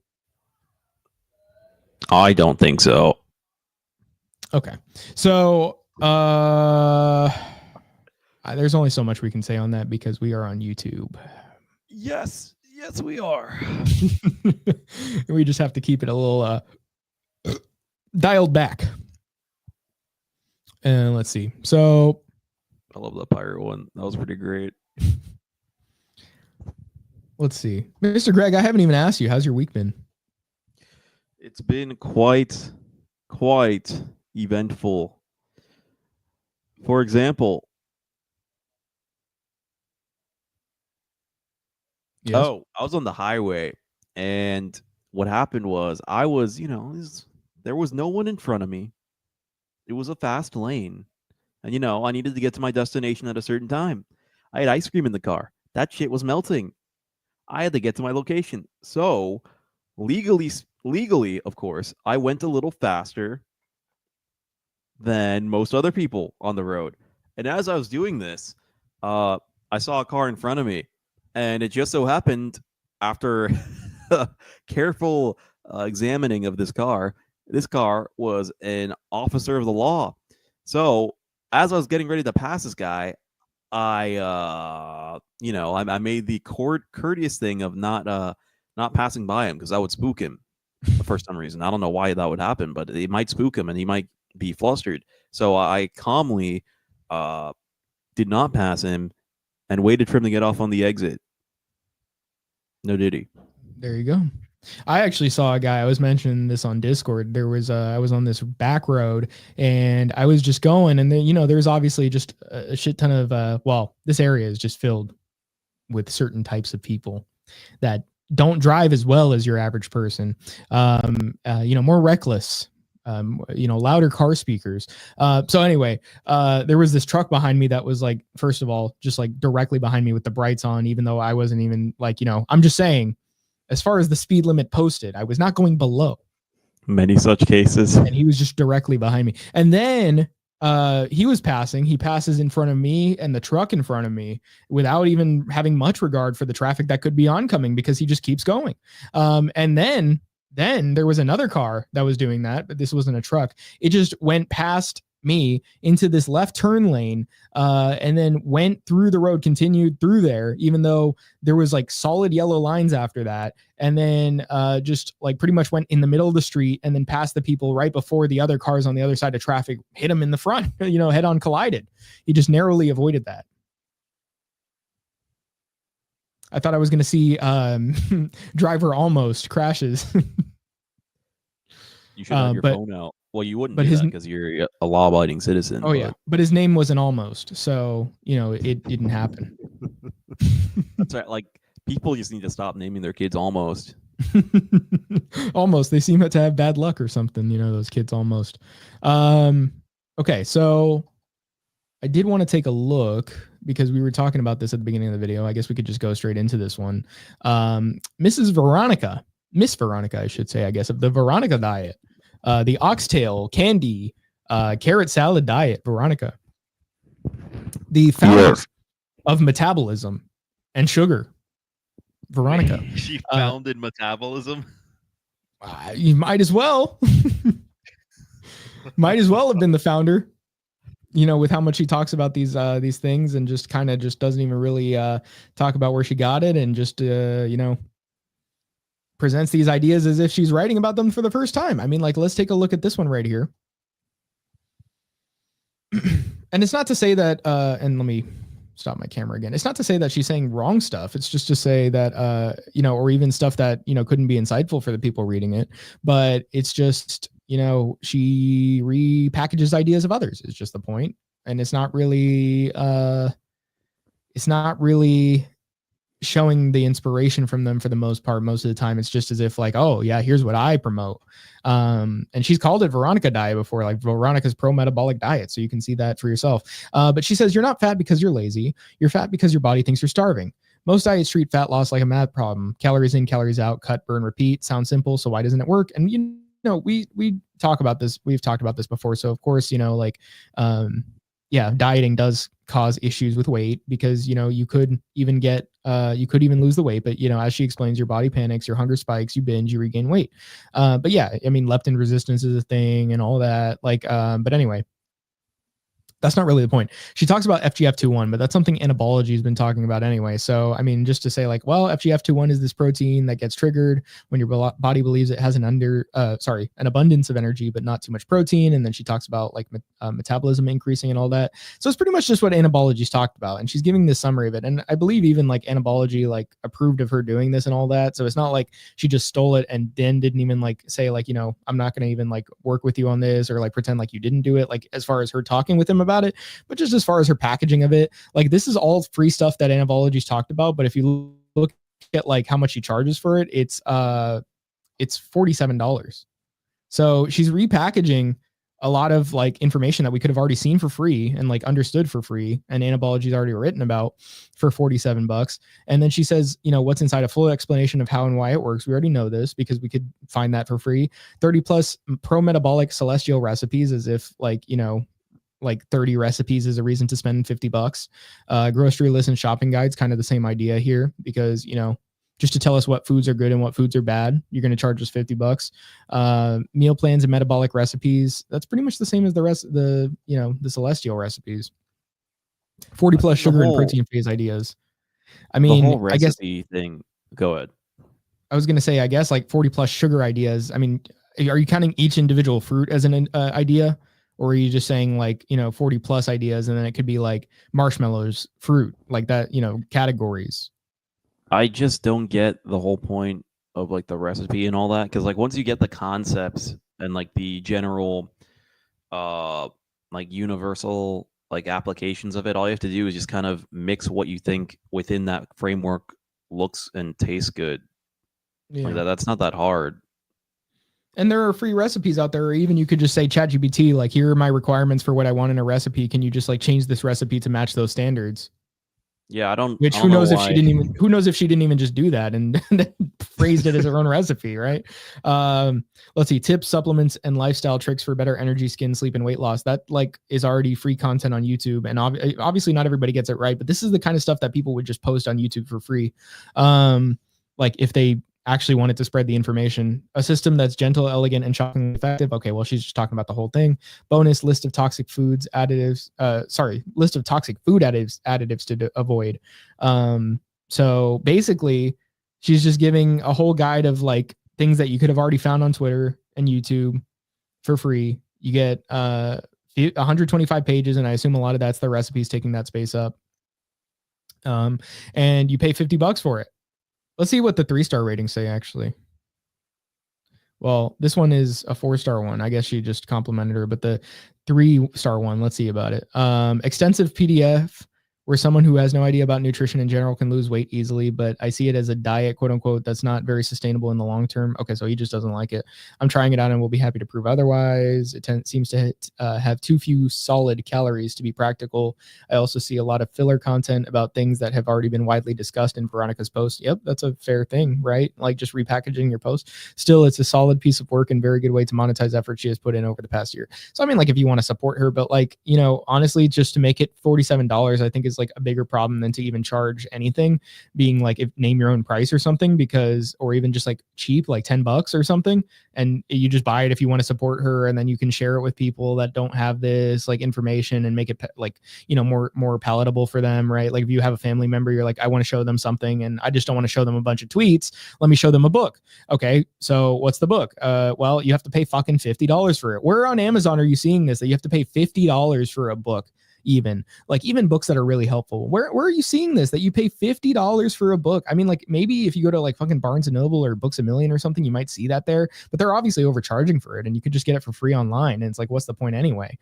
I don't think so. Okay. So there's only so much we can say on that because we are on YouTube. Yes, we are. We just have to keep it a little dialed back. And let's see. So I love the pirate one. That was pretty great. Let's see. Mr. Greg, I haven't even asked you, how's your week been? It's been quite eventful. For example, yes. I was on the highway, and what happened was I was, there was no one in front of me. It was a fast lane, and I needed to get to my destination at a certain time. I had ice cream in the car. That shit was melting. I had to get to my location. So, legally, of course, I went a little faster than most other people on the road. And as I was doing this, I saw a car in front of me, and it just so happened, after careful examining of this car was an officer of the law. So as I was getting ready to pass this guy, I made the courteous thing of not passing by him because that would spook him for some reason. I don't know why that would happen, but it might spook him and he might be flustered. So I calmly did not pass him and waited for him to get off on the exit. No diddy. There you go. I actually saw a guy, I was mentioning this on Discord. There was I was on this back road and I was just going, and then, there's obviously just a shit ton of, this area is just filled with certain types of people that don't drive as well as your average person. More reckless, louder car speakers. So anyway, there was this truck behind me that was like, first of all, just like directly behind me with the brights on, even though I wasn't even like, I'm just saying, as far as the speed limit posted, I was not going below. Many such cases. And he was just directly behind me. And then he passes in front of me and the truck in front of me without even having much regard for the traffic that could be oncoming because he just keeps going. And then there was another car that was doing that, but this wasn't a truck. It just went past me into this left turn lane, and then went through the road, continued through there, even though there was like solid yellow lines after that. And then just like pretty much went in the middle of the street and then past the people right before the other cars on the other side of traffic hit him in the front, head on collided. He just narrowly avoided that. I thought I was going to see driver almost crashes. You should have your phone out. Well, you wouldn't do that because you're a law-abiding citizen. Oh, yeah. But his name wasn't almost. So, it didn't happen. That's right. Like, people just need to stop naming their kids almost. Almost. They seem to have bad luck or something, those kids almost. Okay, so I did want to take a look because we were talking about this at the beginning of the video. I guess we could just go straight into this one. Miss Veronica, I should say, I guess, of the Veronica diet. The oxtail, candy, carrot salad diet, Veronica. The founder of metabolism and sugar, Veronica. She founded metabolism? You might as well. Might as well have been the founder, with how much she talks about these things and just kind of just doesn't even really talk about where she got it and just, presents these ideas as if she's writing about them for the first time. I mean, like, let's take a look at this one right here. And it's not to say that, and let me stop my camera again. It's not to say that she's saying wrong stuff. It's just to say that, or even stuff that, couldn't be insightful for the people reading it. But it's just, she repackages ideas of others is just the point. And it's not really showing the inspiration from them for the most part. Most of the time, it's just as if like, oh yeah, here's what I promote. And she's called it Veronica diet before, like Veronica's pro-metabolic diet. So you can see that for yourself. But she says, you're not fat because you're lazy. You're fat because your body thinks you're starving. Most diets treat fat loss like a math problem. Calories in, calories out, cut, burn, repeat. Sounds simple. So why doesn't it work? And we talk about this. We've talked about this before. So of course, dieting does cause issues with weight because, you could even lose the weight, but as she explains, your body panics, your hunger spikes, you binge, you regain weight. But yeah, I mean, leptin resistance is a thing and all that. But anyway, that's not really the point. She talks about FGF21, but that's something anabology has been talking about anyway. So, I mean, just to say like, well, FGF21 is this protein that gets triggered when your body believes it has an abundance of energy, but not too much protein. And then she talks about like metabolism increasing and all that. So it's pretty much just what anabology's talked about. And she's giving this summary of it. And I believe even like anabology, like approved of her doing this and all that. So it's not like she just stole it and then didn't even like say like, I'm not going to even like work with you on this or like pretend like you didn't do it. Like as far as her talking with him about it, but just as far as her packaging of it, like this is all free stuff that anabology's talked about. But if you look at like how much she charges for it, it's $47. So she's repackaging a lot of like information that we could have already seen for free and like understood for free. And anabology's already written about for $47. And then she says, what's inside, a full explanation of how and why it works. We already know this because we could find that for free. 30 plus pro-metabolic celestial recipes, as if like, like 30 recipes is a reason to spend $50. Grocery list and shopping guides, kind of the same idea here because, just to tell us what foods are good and what foods are bad, you're going to charge us $50. Meal plans and metabolic recipes. That's pretty much the same as the rest of the celestial recipes. 40 plus sugar and protein phase ideas. I mean, the whole recipe thing. Go ahead. I was going to say, I guess like 40 plus sugar ideas. I mean, are you counting each individual fruit as an idea? Or are you just saying like, 40 plus ideas and then it could be like marshmallows, fruit, like that, categories? I just don't get the whole point of like the recipe and all that. Cause like once you get the concepts and like the general, like universal like applications of it, all you have to do is just kind of mix what you think within that framework looks and tastes good. Yeah. Like that's not that hard. And there are free recipes out there, or even you could just say ChatGPT, like, here are my requirements for what I want in a recipe. Can you just like change this recipe to match those standards? Yeah, I don't. Which who knows if she didn't even just do that and phrased it as her own recipe, right? Let's see, tips, supplements, and lifestyle tricks for better energy, skin, sleep, and weight loss. That like is already free content on YouTube, and obviously not everybody gets it right, but this is the kind of stuff that people would just post on YouTube for free. Like if they actually wanted to spread the information. A system that's gentle, elegant, and shockingly effective. Okay, well, she's just talking about the whole thing. Bonus list of toxic foods additives. List of toxic food additives to avoid. So basically, she's just giving a whole guide of like things that you could have already found on Twitter and YouTube for free. You get 125 pages, and I assume a lot of that's the recipes taking that space up. And you pay $50 for it. Let's see what the 3-star ratings say, actually. Well, this one is a 4-star one. I guess she just complimented her, but the 3-star one, let's see about it. Extensive PDF where someone who has no idea about nutrition in general can lose weight easily, but I see it as a diet, quote unquote, that's not very sustainable in the long term. Okay, so he just doesn't like it. I'm trying it out and will be happy to prove otherwise. It seems to have too few solid calories to be practical. I also see a lot of filler content about things that have already been widely discussed in Veronica's post. Yep, that's a fair thing, right? Like just repackaging your post. Still, it's a solid piece of work and very good way to monetize effort she has put in over the past year. So I mean, like if you want to support her, but like, you know, honestly, just to make it $47, I think is like a bigger problem than to even charge anything, being like if name your own price or something, because or even just like cheap, like $10 or something, and you just buy it if you want to support her, and then you can share it with people that don't have this like information and make it like, you know, more palatable for them, right? Like if you have a family member, you're like, I want to show them something and I just don't want to show them a bunch of tweets, let me show them a book. Okay, so what's the book? Well, you have to pay fucking $50 for it. Where on Amazon are you seeing this, that you have to pay $50 for a book? Even books that are really helpful, where are you seeing this, that you pay $50 for a book? I mean, like maybe if you go to like fucking Barnes and Noble or Books A Million or something, you might see that there, but they're obviously overcharging for it, and you could just get it for free online, and it's like, what's the point anyway?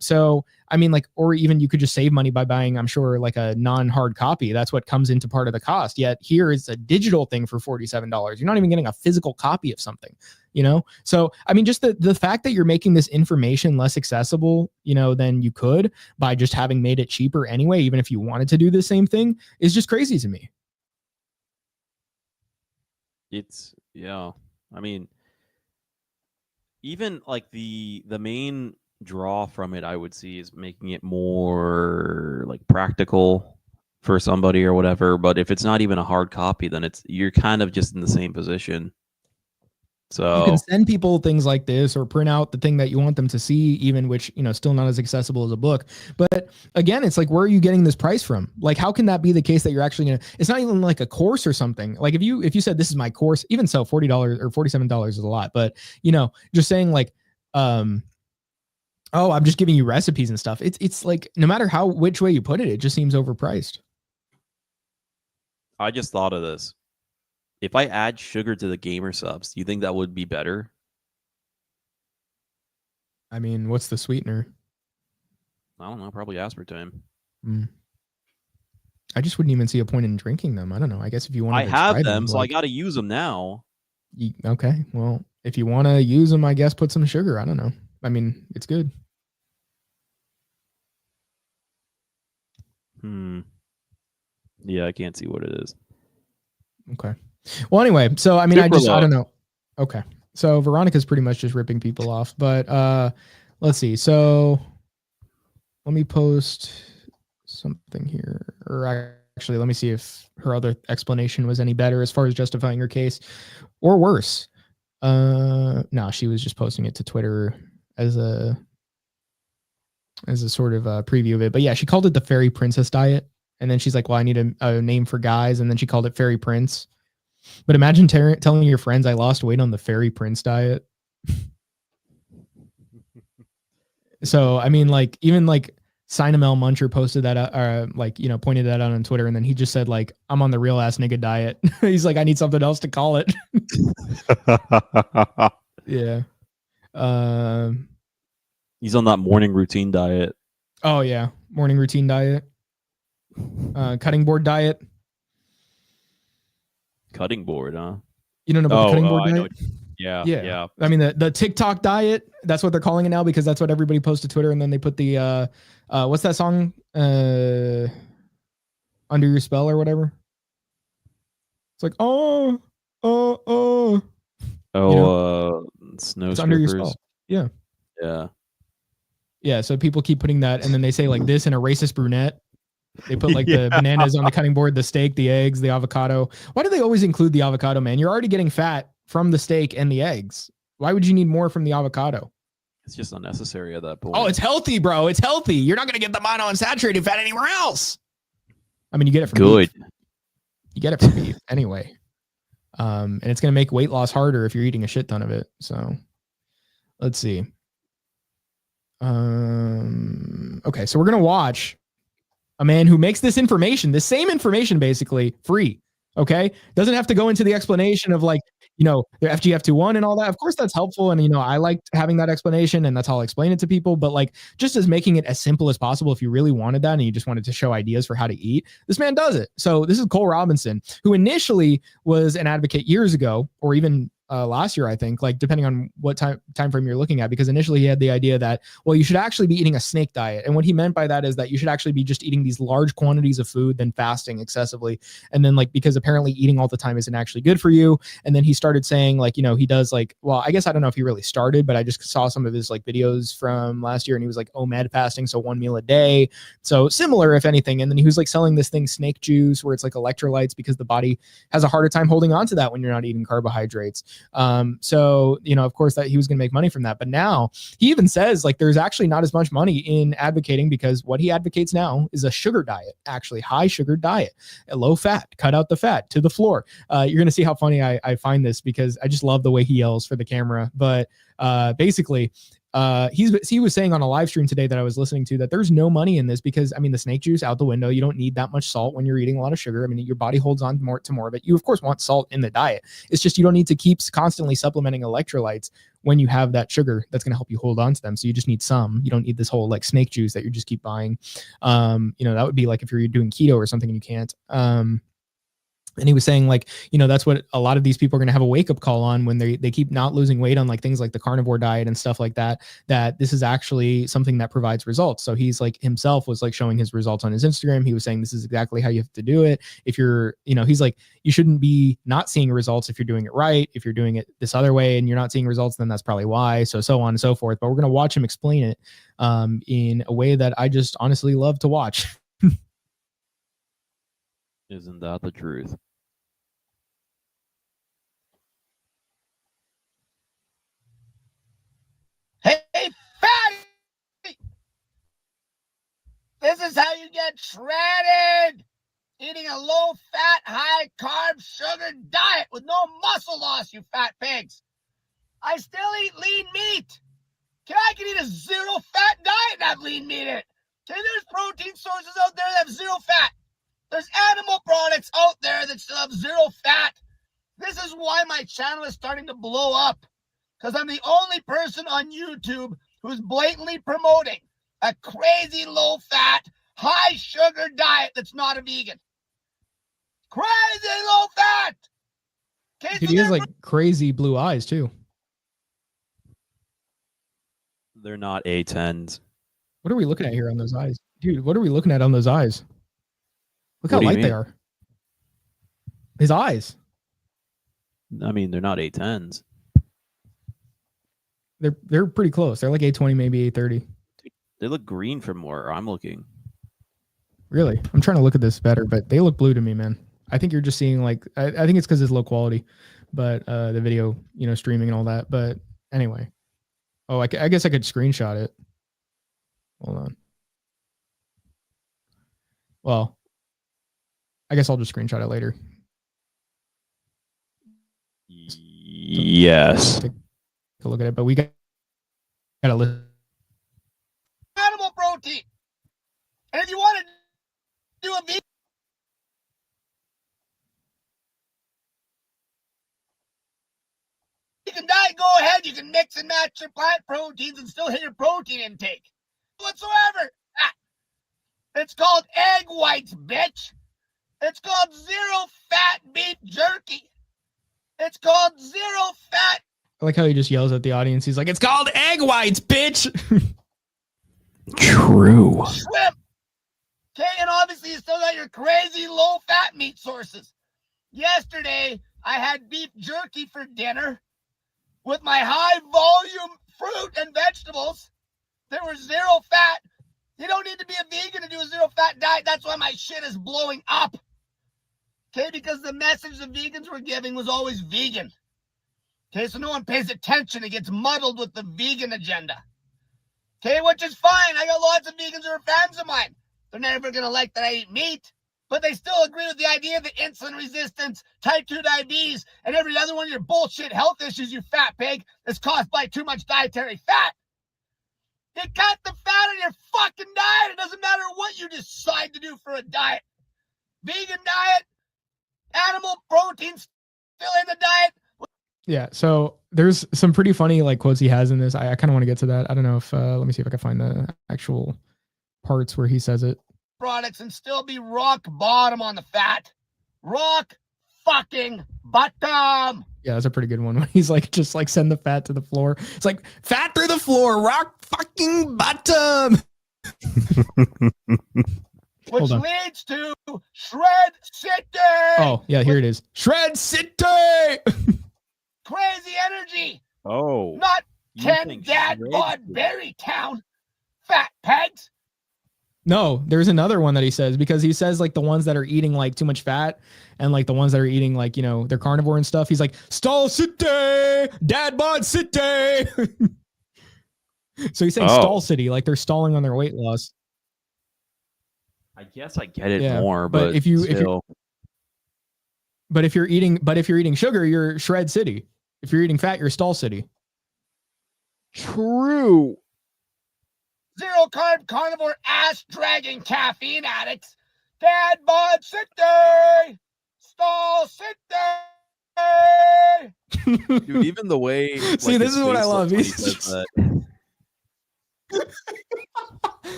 So I mean, like, or even you could just save money by buying, I'm sure, like a non-hard copy. That's what comes into part of the cost. Yet here is a digital thing for $47. You're not even getting a physical copy of something, you know? So, I mean, just the fact that you're making this information less accessible, you know, than you could by just having made it cheaper anyway, even if you wanted to do the same thing, is just crazy to me. It's, yeah. I mean, even like the main draw from it, I would see, is making it more like practical for somebody or whatever. But if it's not even a hard copy, then you're kind of just in the same position. So you can send people things like this or print out the thing that you want them to see, even, which, you know, still not as accessible as a book. But again, it's like, where are you getting this price from? Like, how can that be the case that you're actually gonna, it's not even like a course or something. Like if you said this is my course, even so, $40 or $47 is a lot, but you know, just saying like, oh, I'm just giving you recipes and stuff. It's like, no matter which way you put it, it just seems overpriced. I just thought of this. If I add sugar to the gamer subs, do you think that would be better? I mean, what's the sweetener? I don't know. Probably aspartame. I just wouldn't even see a point in drinking them. I don't know. I guess if you want to, I have them, so like, I got to use them now. Okay. Well, if you want to use them, I guess put some sugar. I don't know. I mean, it's good. Yeah, I can't see what it is. Okay. Well, anyway, so I mean, I don't know. Okay. So Veronica's pretty much just ripping people off, but let's see. So let me post something here, or actually, let me see if her other explanation was any better as far as justifying her case, or worse. No, she was just posting it to Twitter as a sort of a preview of it. But yeah, she called it the Fairy Princess Diet. And then she's like, well, I need a name for guys. And then she called it Fairy Prince. But imagine telling your friends, I lost weight on the Fairy Prince diet. So, I mean, like, even like Sinamel Muncher posted that, like, you know, pointed that out on Twitter. And then he just said, like, I'm on the real ass nigga diet. He's like, I need something else to call it. Yeah. He's on that morning routine diet. Oh, yeah. Morning routine diet. Cutting board diet. Cutting board, huh? You don't know about the cutting board diet? Yeah. I mean, the TikTok diet, that's what they're calling it now, because that's what everybody posts to Twitter, and then they put the what's that song? Under Your Spell or whatever. It's like, you know? Snow It's Under Your Spell. Yeah. So people keep putting that, and then they say like this in a racist brunette. They put like the bananas on the cutting board, the steak, the eggs, the avocado. Why do they always include the avocado, man? You're already getting fat from the steak and the eggs. Why would you need more from the avocado? It's just unnecessary at that point. Oh, it's healthy, bro. It's healthy. You're not going to get the monounsaturated fat anywhere else. I mean, you get it from beef. You get it from beef anyway. And it's going to make weight loss harder if you're eating a shit ton of it. So let's see. Okay, so we're going to watch a man who makes this information, the same information, basically free. Okay. Doesn't have to go into the explanation of like, you know, the FGF21 and all that. Of course, that's helpful. And, you know, I liked having that explanation and that's how I'll explain it to people. But like, just as making it as simple as possible, if you really wanted that and you just wanted to show ideas for how to eat, this man does it. So this is Cole Robinson, who initially was an advocate years ago, or even last year, I think, like depending on what time frame you're looking at, because initially he had the idea that, well, you should actually be eating a snake diet. And what he meant by that is that you should actually be just eating these large quantities of food, then fasting excessively. And then like, because apparently eating all the time isn't actually good for you. And then he started saying like, you know, he does like, well, I guess I don't know if he really started, but I just saw some of his like videos from last year and he was like OMAD fasting. So 1 meal a day. So similar, if anything. And then he was like selling this thing, snake juice, where it's like electrolytes, because the body has a harder time holding on to that when you're not eating carbohydrates. So, you know, of course that he was going to make money from that, but now he even says like, there's actually not as much money in advocating, because what he advocates now is a sugar diet, actually high sugar diet, a low fat, cut out the fat to the floor. You're going to see how funny I find this, because I just love the way he yells for the camera. But basically, he was saying on a live stream today that I was listening to that there's no money in this, because I mean, the snake juice out the window, you don't need that much salt when you're eating a lot of sugar. I mean, your body holds on more of it. You of course want salt in the diet. It's just, you don't need to keep constantly supplementing electrolytes when you have that sugar that's going to help you hold on to them. So you just need some. You don't need this whole like snake juice that you just keep buying. You know, that would be like if you're doing keto or something and you can't. And he was saying like, you know, that's what a lot of these people are going to have a wake up call on when they keep not losing weight on like things like the carnivore diet and stuff like that, that this is actually something that provides results. So he's like himself was like showing his results on his Instagram. He was saying, this is exactly how you have to do it. If you're, you know, he's like, you shouldn't be not seeing results if you're doing it right. If you're doing it this other way and you're not seeing results, then that's probably why. So on and so forth. But we're going to watch him explain it in a way that I just honestly love to watch. Isn't that the truth? Hey, fatty! This is how you get shredded! Eating a low-fat, high-carb, sugar diet with no muscle loss, you fat pigs! I still eat lean meat! I can eat a zero-fat diet and have lean meat in it! Okay, there's protein sources out there that have zero fat. There's animal products out there that still have zero fat. This is why my channel is starting to blow up. Because I'm the only person on YouTube who's blatantly promoting a crazy low-fat, high-sugar diet that's not a vegan. Crazy low-fat! Okay, dude, he has like crazy blue eyes too. They're not A10s. What are we looking at here on those eyes? Dude, what are we looking at on those eyes? Look how light they are. His eyes. I mean, they're not A10s. They're pretty close. They're like A20, maybe A30. They look green from where I'm looking. Really? I'm trying to look at this better, but they look blue to me, man. I think you're just seeing like, I think it's because it's low quality, but the video, you know, streaming and all that. But anyway. Oh, I guess I could screenshot it. Hold on. Well, I guess I'll just screenshot it later. Yes. Take a look at it, but we got to listen. Animal protein. And if you want to do a vegan diet, go ahead. You can mix and match your plant proteins and still hit your protein intake whatsoever. It's called egg whites, bitch. It's called zero fat beef jerky. It's called zero fat. I like how he just yells at the audience. He's like, it's called egg whites, bitch. True. Shrimp. Okay, and obviously you still got your crazy low fat meat sources. Yesterday, I had beef jerky for dinner with my high volume fruit and vegetables. There were zero fat. You don't need to be a vegan to do a zero-fat diet. That's why my shit is blowing up. Okay, because the message the vegans were giving was always vegan. Okay, so no one pays attention. It gets muddled with the vegan agenda. Okay, which is fine. I got lots of vegans who are fans of mine. They're never going to like that I eat meat, but they still agree with the idea that insulin resistance, type 2 diabetes, and every other one of your bullshit health issues, you fat pig, is caused by too much dietary fat. You cut the fat on your fucking diet. It doesn't matter what you decide to do for a diet. Vegan diet, animal protein still in the diet. Yeah, so there's some pretty funny like quotes he has in this. I kind of want to get to that. I don't know if let me see if I can find the actual parts where he says it. Products and still be rock bottom on the fat. Rock fucking bottom. Yeah, that's a pretty good one. When he's like, just like send the fat to the floor. It's like fat through the floor, rock fucking bottom. Which leads to Shred City. Oh, yeah, here it is. Shred City. Crazy energy. Oh. Not 10 Dad Bod Berry Town. Fat pegs. No, there's another one that he says, because he says like the ones that are eating like too much fat and like the ones that are eating like, you know, they're carnivore and stuff. He's like, Stall City, Dad Bod City. So he's saying Stall City, like they're stalling on their weight loss. I guess I get it more, but if you're eating sugar, you're Shred City. If you're eating fat, you're Stall City. True. Zero carb carnivore ass dragging caffeine addicts. Dad Bod City. Stall City. Dude, even the way see, this is what I love.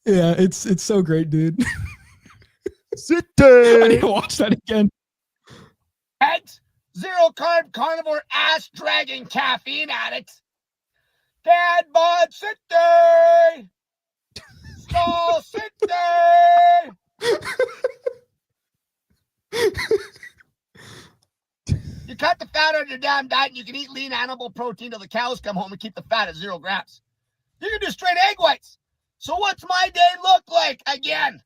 Yeah, it's so great, dude. City. I need to watch that again. Eggs, zero carb carnivore ass dragging caffeine addicts. Dad Bod City. Stall City. You cut the fat on your damn diet and you can eat lean animal protein till the cows come home and keep the fat at 0 grams. You can do straight egg whites. So what's my day look like? Again,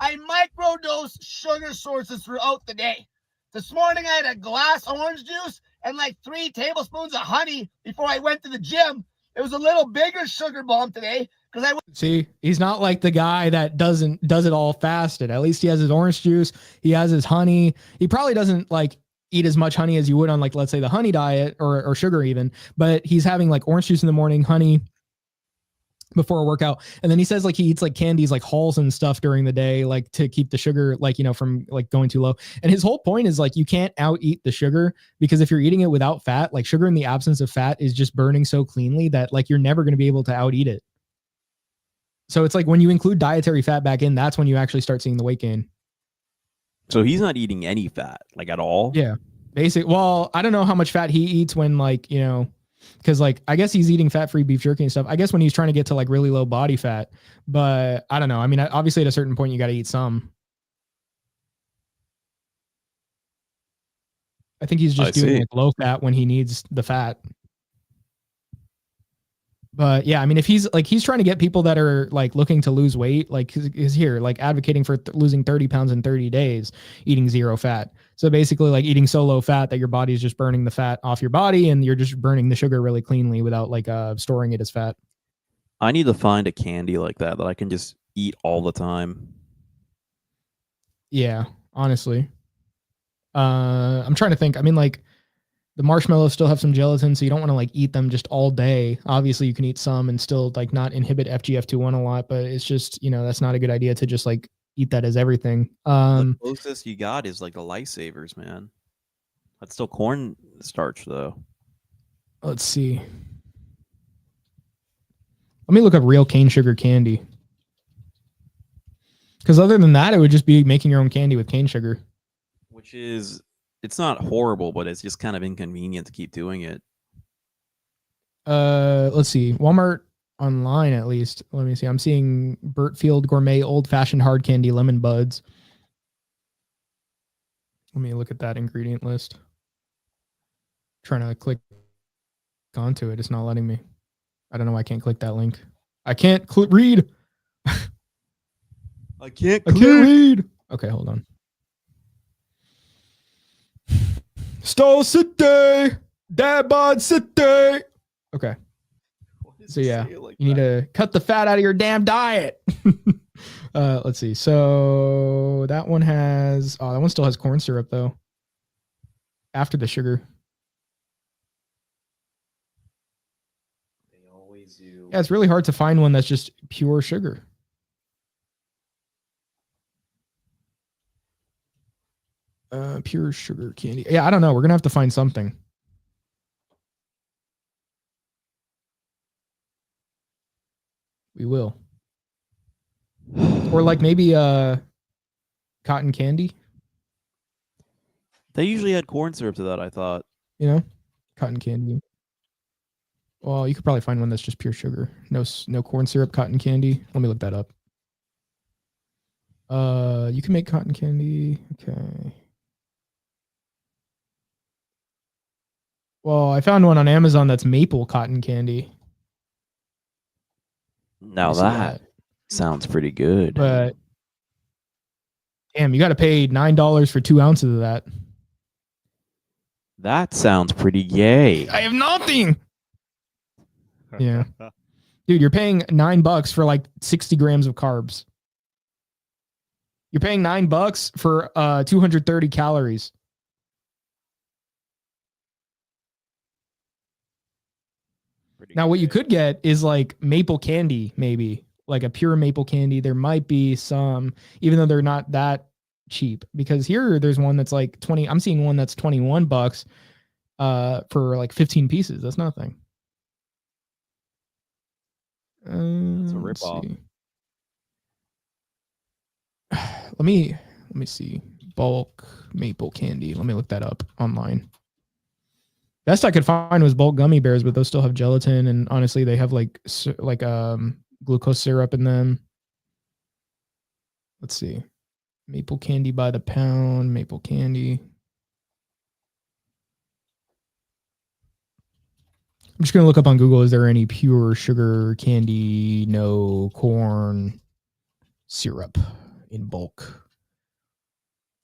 I microdose sugar sources throughout the day. This morning I had a glass of orange juice and like 3 tablespoons of honey before I went to the gym. It was a little bigger sugar bomb today because I see, he's not like the guy that does it all fasted. At least he has his orange juice, he has his honey. He probably doesn't like eat as much honey as you would on like, let's say, the honey diet or sugar even, but he's having like orange juice in the morning, honey before a workout. And then he says like he eats like candies, like Halls and stuff during the day, like to keep the sugar, like, you know, from like going too low. And his whole point is like, you can't out eat the sugar, because if you're eating it without fat, like sugar in the absence of fat is just burning so cleanly that like, you're never going to be able to out eat it. So it's like when you include dietary fat back in, that's when you actually start seeing the weight gain. So he's not eating any fat, like at all? Yeah. Basic. Well, I don't know how much fat he eats when like, you know, because like, I guess he's eating fat-free beef jerky and stuff. I guess when he's trying to get to like really low body fat, but I don't know. I mean, obviously at a certain point you got to eat some. I think he's just doing like low fat when he needs the fat. But yeah, I mean, if he's trying to get people that are like looking to lose weight, like is here, like advocating for losing 30 pounds in 30 days, eating 0 fat. So basically like eating so low fat that your body is just burning the fat off your body and you're just burning the sugar really cleanly without like storing it as fat. I need to find a candy like that I can just eat all the time. Yeah, honestly. I'm trying to think. I mean, like, the marshmallows still have some gelatin, so you don't want to like eat them just all day. Obviously, you can eat some and still like not inhibit FGF21 a lot, but it's just, you know, that's not a good idea to just like eat that as everything. The closest you got is like the Lifesavers, man. That's still corn starch though. Let's see. Let me look up real cane sugar candy. Because other than that, it would just be making your own candy with cane sugar. Which is, it's not horrible, but it's just kind of inconvenient to keep doing it. Let's see. Walmart online, at least. Let me see. I'm seeing Burtfield Gourmet Old Fashioned Hard Candy Lemon Buds. Let me look at that ingredient list. Trying to click onto it. It's not letting me. I don't know why I can't click that link. I can't read. I can't read. Okay, hold on. Stole City, Dad Bod City. Okay. So yeah, like you need to cut the fat out of your damn diet. Let's see. So that one has, that one still has corn syrup though. After the sugar. They always do. Yeah, it's really hard to find one that's just pure sugar. Pure sugar candy. Yeah, I don't know. We're gonna have to find something. We will. Or like maybe cotton candy. They usually add corn syrup to that, I thought. You know, cotton candy. Well, you could probably find one that's just pure sugar. No corn syrup, cotton candy. Let me look that up. You can make cotton candy. Okay. Well, I found one on Amazon that's maple cotton candy. Now that sounds pretty good. But damn, you got to pay $9 for 2 ounces of that. That sounds pretty gay. I have nothing. Yeah. Dude, you're paying $9 for like 60 grams of carbs. You're paying $9 for 230 calories. Now, what you could get is like maple candy, maybe like a pure maple candy. There might be some, even though they're not that cheap, because here there's one that's like 20. I'm seeing one that's $21 for like 15 pieces. That's nothing. That's a ripoff. Let me see. Bulk maple candy. Let me look that up online. Best I could find was bulk gummy bears, but those still have gelatin, and honestly, they have like glucose syrup in them. Let's see. Maple candy by the pound. Maple candy. I'm just gonna look up on Google. Is there any pure sugar candy, no corn syrup in bulk?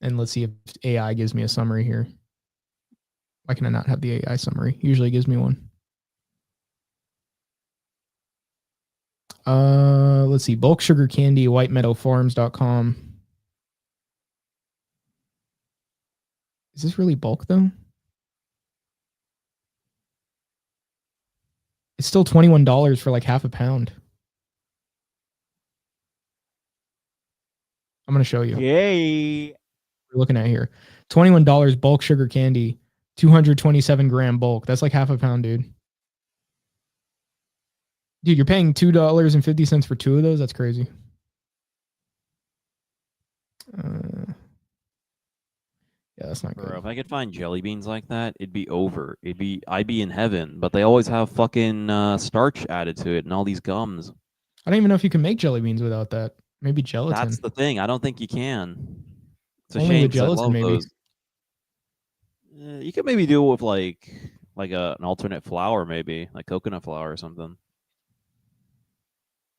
And let's see if AI gives me a summary here. Why can I not have the AI summary? Usually it gives me one. Let's see. Bulk sugar candy, whitemeadowfarms.com. Is this really bulk though? It's still $21 for like half a pound. I'm going to show you. Yay. We're looking at here. $21 bulk sugar candy, 227 gram bulk. That's like half a pound, dude. Dude, you're paying $2.50 for 2 of those? That's crazy. Yeah, that's not good. Bro, if I could find jelly beans like that, it'd be over. I'd be in heaven. But they always have fucking starch added to it and all these gums. I don't even know if you can make jelly beans without that. Maybe gelatin. That's the thing. I don't think you can. It's a Only shame. with gelatin, maybe. Those. You could maybe do it with like an alternate flour, maybe like coconut flour or something.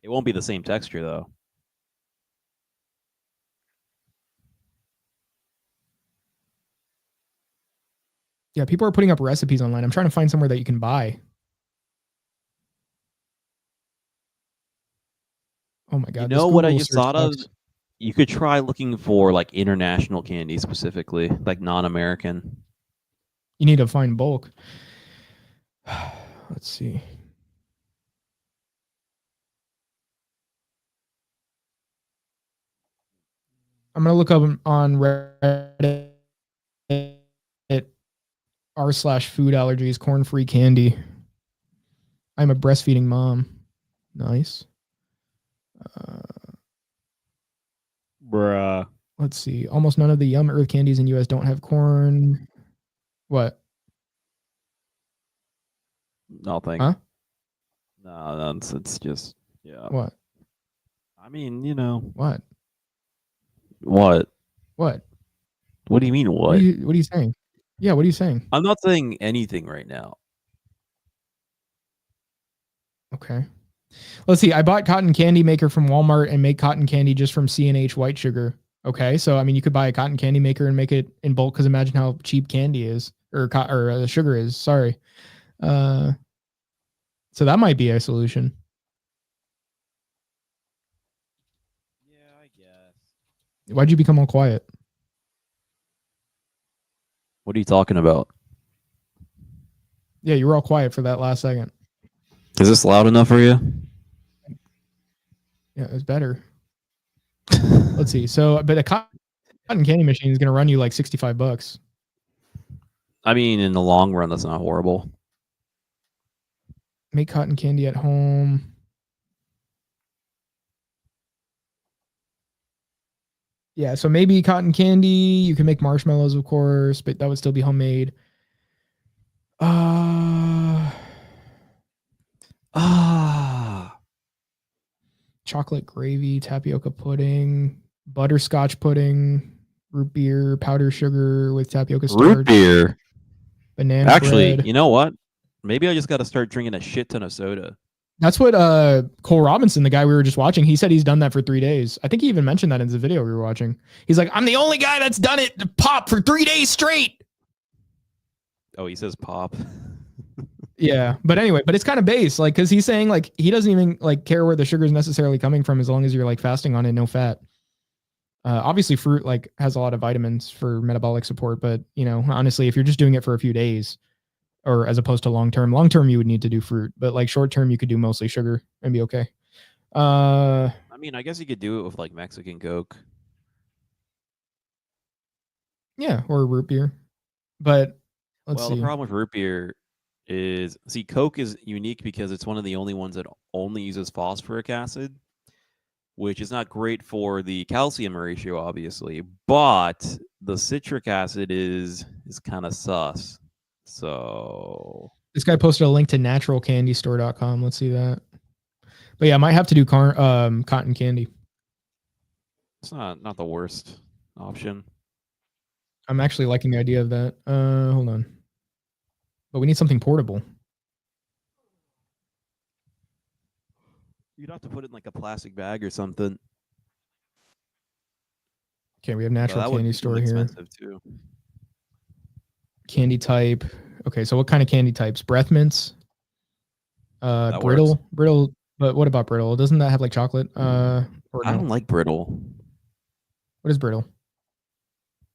It won't be the same texture though. Yeah, people are putting up recipes online. I'm trying to find somewhere that you can buy. Oh my god! You know what I just thought of? You could try looking for like international candy specifically, like non-American. You need to find bulk. Let's see. I'm gonna look up on Reddit r/food allergies corn-free candy. I'm a breastfeeding mom. Nice. Bruh. Let's see. Almost none of the Yum Earth candies in US don't have corn. What? Nothing. Huh? No, it's just yeah. What? I mean, you know. What? What? What? What do you mean what? What are you saying? Yeah, what are you saying? I'm not saying anything right now. Okay. Let's see. I bought cotton candy maker from Walmart and make cotton candy just from C&H white sugar. Okay, so I mean, you could buy a cotton candy maker and make it in bulk because imagine how cheap candy is or sugar is. Sorry. So that might be a solution. Yeah, I guess. Why'd you become all quiet? What are you talking about? Yeah, you were all quiet for that last second. Is this loud enough for you? Yeah, it was better. Let's see. So, but a cotton candy machine is going to run you like $65. I mean, in the long run, that's not horrible. Make cotton candy at home. Yeah, so maybe cotton candy. You can make marshmallows, of course, but that would still be homemade. Chocolate gravy, tapioca pudding, butterscotch pudding, root beer, powdered sugar with tapioca starch. Root beer. Banana Actually, bread. you know what? Maybe I just got to start drinking a shit ton of soda. That's what Cole Robinson, the guy we were just watching, he said he's done that for 3 days. I think he even mentioned that in the video we were watching. He's like, I'm the only guy that's done it to pop for 3 days straight. Oh, he says pop. Yeah, but anyway, but it's kind of base, like, because he's saying like he doesn't even like care where the sugar is necessarily coming from as long as you're like fasting on it, no fat. Obviously, fruit like has a lot of vitamins for metabolic support, but you know, honestly, if you're just doing it for a few days, or as opposed to long term you would need to do fruit, but like short term you could do mostly sugar and be okay. I mean, I guess you could do it with like Mexican Coke. Yeah, or root beer, but let's see. The problem with root beer is, see, Coke is unique because it's one of the only ones that only uses phosphoric acid, which is not great for the calcium ratio, obviously, but the citric acid is kind of sus. So this guy posted a link to naturalcandystore.com. Let's see that. But yeah, I might have to do cotton candy. It's not the worst option. I'm actually liking the idea of that. Hold on. But we need something portable. You'd have to put it in like a plastic bag or something. Okay, we have natural candy store here. Expensive too. Candy type. Okay, so what kind of candy types? Breath mints. Brittle. But what about brittle? Doesn't that have like chocolate? I don't like brittle. What is brittle?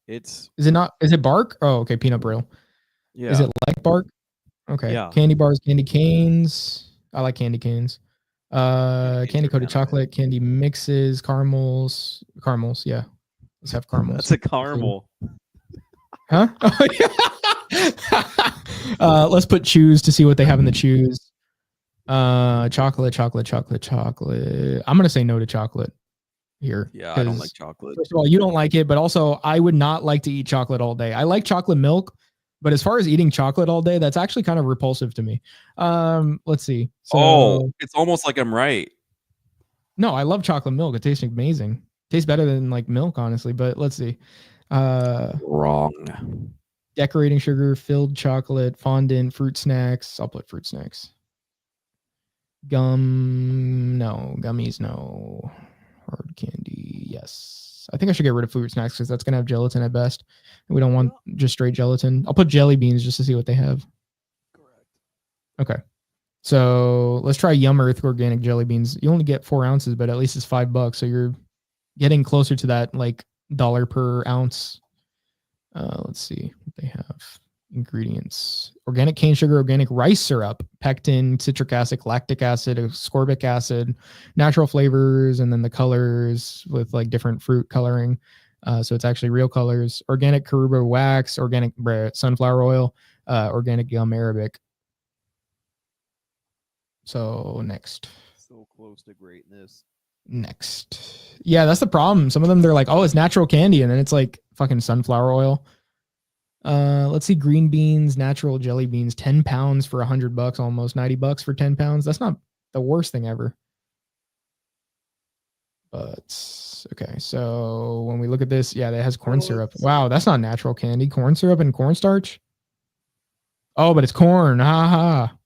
Is it bark? Oh, okay, peanut brittle. Yeah. Is it like bark? Okay. Yeah. Candy bars, candy canes. I like candy canes. Candy coated chocolate, candy mixes, caramels. Yeah. Let's have caramels. That's a caramel. Huh? Let's put chews to see what they have in the chews. Chocolate. I'm gonna say no to chocolate here. Yeah, I don't like chocolate. First of all, you don't like it, but also I would not like to eat chocolate all day. I like chocolate milk, but as far as eating chocolate all day, that's actually kind of repulsive to me. Let's see. So, it's almost like I'm right. No, I love chocolate milk. It tastes amazing. Tastes better than like milk, honestly. But let's see. Wrong. Decorating sugar, filled chocolate, fondant, fruit snacks. I'll put fruit snacks. Gum, no. Gummies, no. Hard candy, yes. I think I should get rid of fruit snacks because that's gonna have gelatin at best. We don't want just straight gelatin. I'll put jelly beans just to see what they have. Correct. Okay. So let's try Yum Earth organic jelly beans. You only get 4 ounces, but at least it's $5. So you're getting closer to that like $1 per ounce. Let's see what they have. Ingredients: organic cane sugar, organic rice syrup, pectin, citric acid, lactic acid, ascorbic acid, natural flavors, and then the colors with like different fruit coloring. So it's actually real colors. Organic caruba wax, organic sunflower oil, organic gum arabic. So next. So close to greatness. Next. Yeah, that's the problem. Some of them, they're like, oh, it's natural candy. And then it's like fucking sunflower oil. Let's see. Green beans, natural jelly beans, 10 pounds for $100, almost $90 for 10 pounds. That's not the worst thing ever. But okay. So when we look at this, yeah, that has corn syrup. Wow. That's not natural candy. Corn syrup and cornstarch. Oh, but it's corn. Ha ha.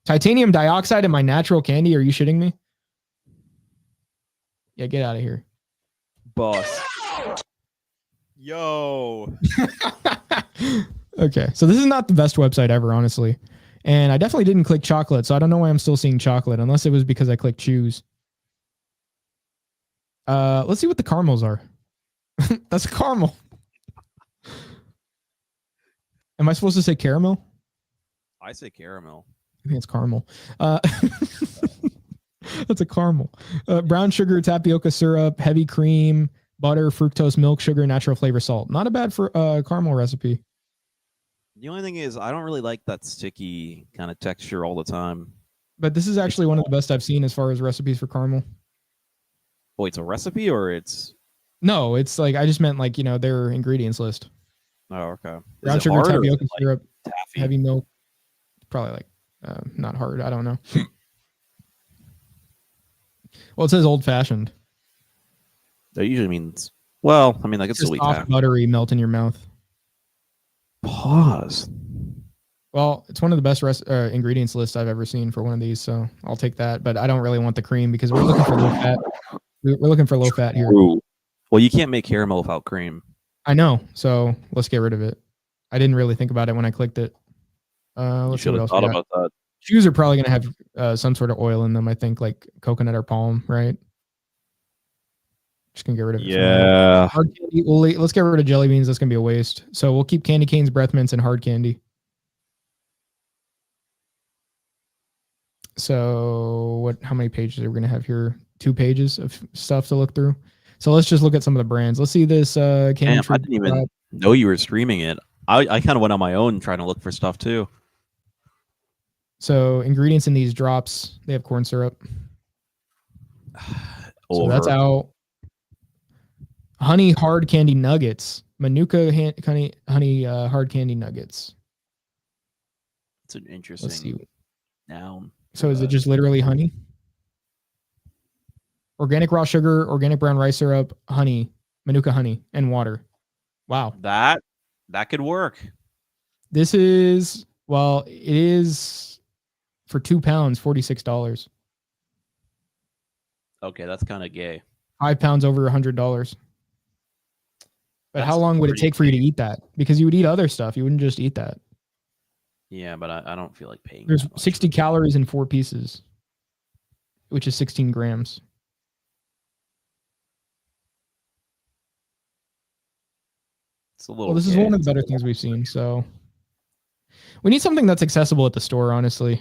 Titanium dioxide in my natural candy? Are you shitting me? Yeah, get out of here. Boss. Yo. Okay, so this is not the best website ever, honestly. And I definitely didn't click chocolate, so I don't know why I'm still seeing chocolate, unless it was because I clicked choose. Let's see what the caramels are. That's a caramel. Am I supposed to say caramel? I say caramel. I think it's caramel. That's a caramel. Brown sugar, tapioca syrup, heavy cream, butter, fructose, milk, sugar, natural flavor, salt. Not a bad for caramel recipe. The only thing is, I don't really like that sticky kind of texture all the time. But this is actually one of the best I've seen as far as recipes for caramel. Oh, it's a recipe or it's... No, it's like, I just meant like, their ingredients list. Oh, okay. Brown sugar, tapioca syrup, taffy? heavy milk. Probably like, not hard. I don't know. Well, it says old fashioned. That usually means, well, I mean, like it's just sweet soft, taffy. buttery, melt in your mouth. Pause. Well, it's one of the best ingredients lists I've ever seen for one of these, so I'll take that. But I don't really want the cream because we're looking for low fat. We're looking for low fat here. Ooh. Well, you can't make caramel without cream. I know, so let's get rid of it. I didn't really think about it when I clicked it. You should have thought about that. Shoes are probably going to have some sort of oil in them, I think, like coconut or palm, right? Just going to get rid of it. Yeah. Hard candy. Let's get rid of jelly beans. That's going to be a waste. So we'll keep candy canes, breath mints, and hard candy. So how many pages are we going to have here? 2 pages of stuff to look through. So let's just look at some of the brands. Let's see this candy. Damn, I didn't even know you were streaming it. I kind of went on my own trying to look for stuff too. So ingredients in these drops, they have corn syrup. So that's out. Honey hard candy nuggets. Manuka honey hard candy nuggets. It's an interesting noun. So is it just literally honey? Organic raw sugar, organic brown rice syrup, honey, Manuka honey, and water. Wow. That could work. This is, well, it is for 2 pounds, $46. Okay, that's kind of gay. 5 pounds over $100. But how long would it take for you to eat that? Because you would eat other stuff. You wouldn't just eat that. Yeah, but I don't feel like paying. There's 60 calories in 4 pieces, which is 16 grams. It's a little. Well, this is one of the better things we've seen. So we need something that's accessible at the store, honestly.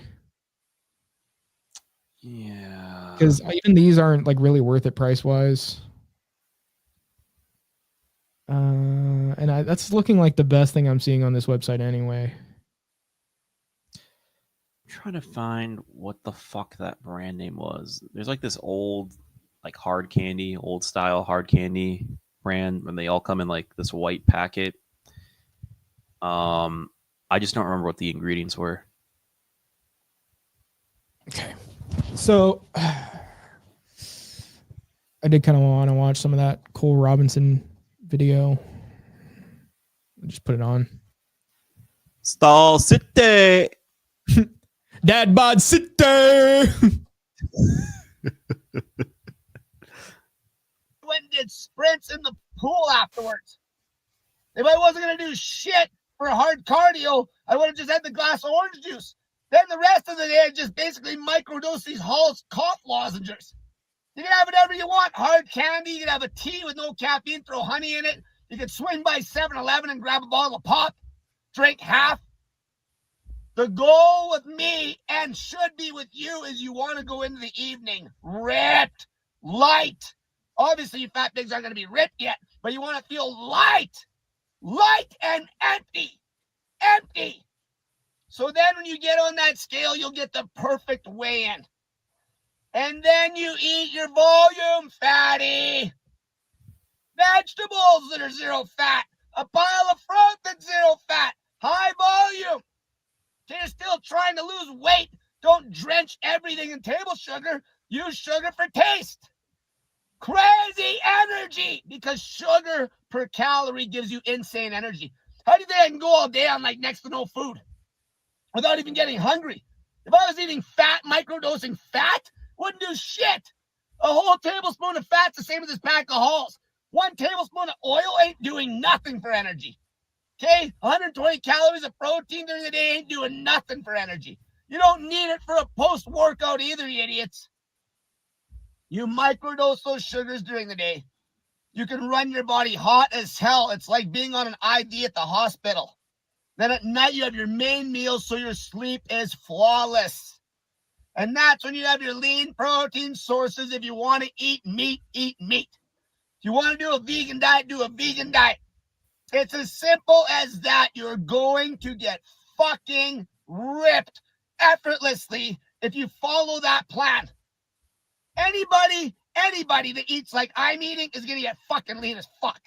Yeah. Because even these aren't like really worth it price wise. And that's looking like the best thing I'm seeing on this website anyway. I'm trying to find what the fuck that brand name was. There's like this old, like hard candy, old style hard candy brand, and they all come in like this white packet. I just don't remember what the ingredients were. Okay. So I did kind of want to watch some of that Cole Robinson video. Just put it on. Stall City. Dad bod City. Went and did sprints in the pool afterwards. If I wasn't going to do shit for hard cardio, I would have just had the glass of orange juice. Then the rest of the day, I just basically microdose these Hall's cough lozenges. You can have whatever you want. Hard candy. You can have a tea with no caffeine. Throw honey in it. You can swing by 7-Eleven and grab a bottle of pop. Drink half. The goal with me, and should be with you, is you want to go into the evening ripped, light. Obviously, you fat pigs aren't going to be ripped yet, but you want to feel light and empty. So then when you get on that scale, you'll get the perfect weigh-in. And then you eat your volume, fatty. Vegetables that are 0 fat. A pile of fruit that's 0 fat. High volume. If you're still trying to lose weight, don't drench everything in table sugar. Use sugar for taste. Crazy energy, because sugar per calorie gives you insane energy. How do you think I can go all day on like next to no food without even getting hungry? If I was eating fat, microdosing fat, wouldn't do shit. A whole tablespoon of fat's the same as this pack of Halls. 1 tablespoon of oil ain't doing nothing for energy. Okay? 120 calories of protein during the day ain't doing nothing for energy. You don't need it for a post-workout either, you idiots. You microdose those sugars during the day. You can run your body hot as hell. It's like being on an IV at the hospital. Then at night you have your main meal so your sleep is flawless. And that's when you have your lean protein sources. If you want to eat meat, eat meat. If you want to do a vegan diet, do a vegan diet. It's as simple as that. You're going to get fucking ripped effortlessly if you follow that plan. Anybody that eats like I'm eating is going to get fucking lean as fuck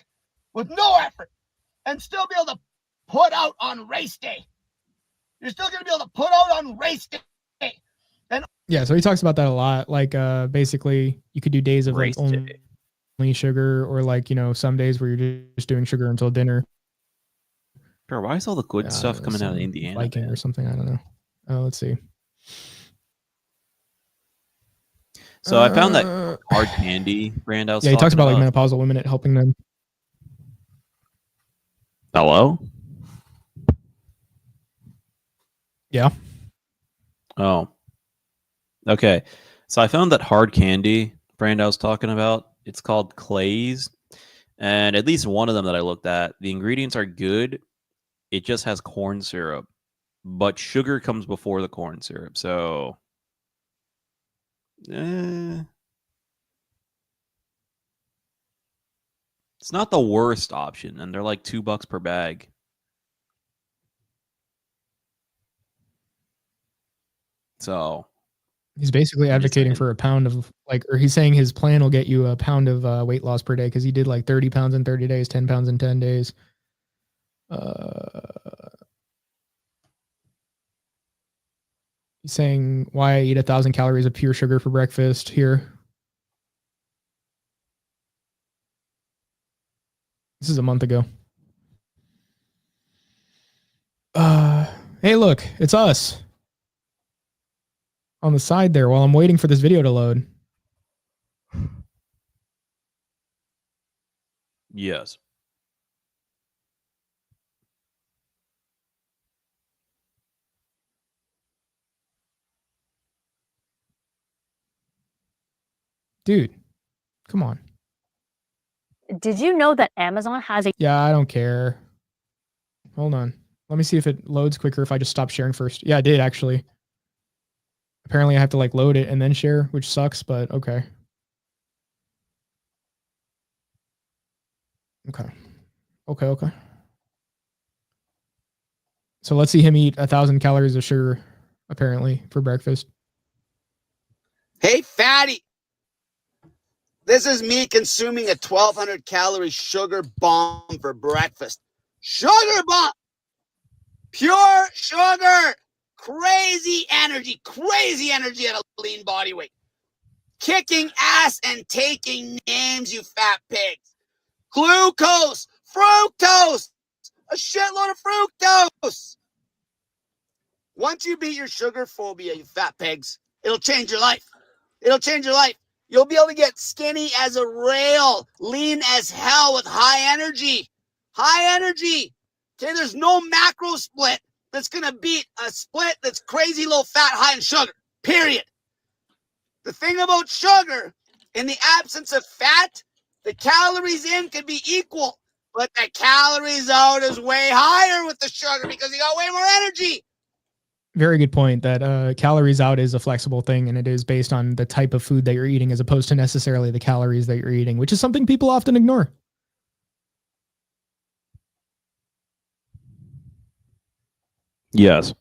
with no effort and still be able to put out on race day. You're still going to be able to put out on race day. And yeah, so he talks about that a lot. Like, basically, you could do days of like only sugar, or like, you know, some days where you're just doing sugar until dinner. Bro, why is all the good stuff coming out of Indiana? Viking or something, I don't know. Oh, let's see. So I found that hard candy brand I was he talks about like menopausal women, helping them. Hello? Yeah. Oh. Okay. So I found that hard candy brand I was talking about. It's called Clay's. And at least one of them that I looked at, the ingredients are good. It just has corn syrup. But sugar comes before the corn syrup. So it's not the worst option, and they're like $2 per bag. So he's basically advocating for a pound of or he's saying his plan will get you a pound of weight loss per day, because he did like 30 pounds in 30 days, 10 pounds in 10 days. He's saying, why I eat 1,000 calories of pure sugar for breakfast here. This is a month ago. Hey, look, it's us on the side there while I'm waiting for this video to load. Yes. Dude, come on. Did you know that Amazon has a... Yeah, I don't care. Hold on. Let me see if it loads quicker if I just stop sharing first. Yeah, it did, actually. Apparently, I have to load it and then share, which sucks, but okay. Okay. So let's see him eat 1,000 calories of sugar, apparently, for breakfast. Hey, fatty. This is me consuming a 1,200 calorie sugar bomb for breakfast. Sugar bomb! Pure sugar! Crazy energy at a lean body weight. Kicking ass and taking names, you fat pigs. Glucose, fructose, a shitload of fructose. Once you beat your sugar phobia, you fat pigs, it'll change your life. You'll be able to get skinny as a rail, lean as hell with high energy. Okay, there's no macro split that's going to beat a split that's crazy low fat, high in sugar, period. The thing about sugar, in the absence of fat, the calories in can be equal, but the calories out is way higher with the sugar because you got way more energy. Very good point that calories out is a flexible thing, and it is based on the type of food that you're eating as opposed to necessarily the calories that you're eating, which is something people often ignore. Yes.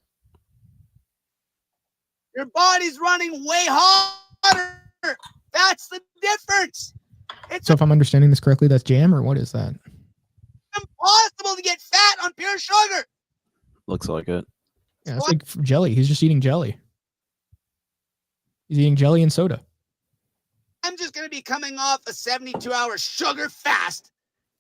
Your body's running way harder. That's the difference. So if I'm understanding this correctly, that's jam, or what is that? Impossible to get fat on pure sugar. Looks like it. Yeah, it's like jelly. He's just eating jelly. He's eating jelly and soda. I'm just going to be coming off a 72-hour sugar fast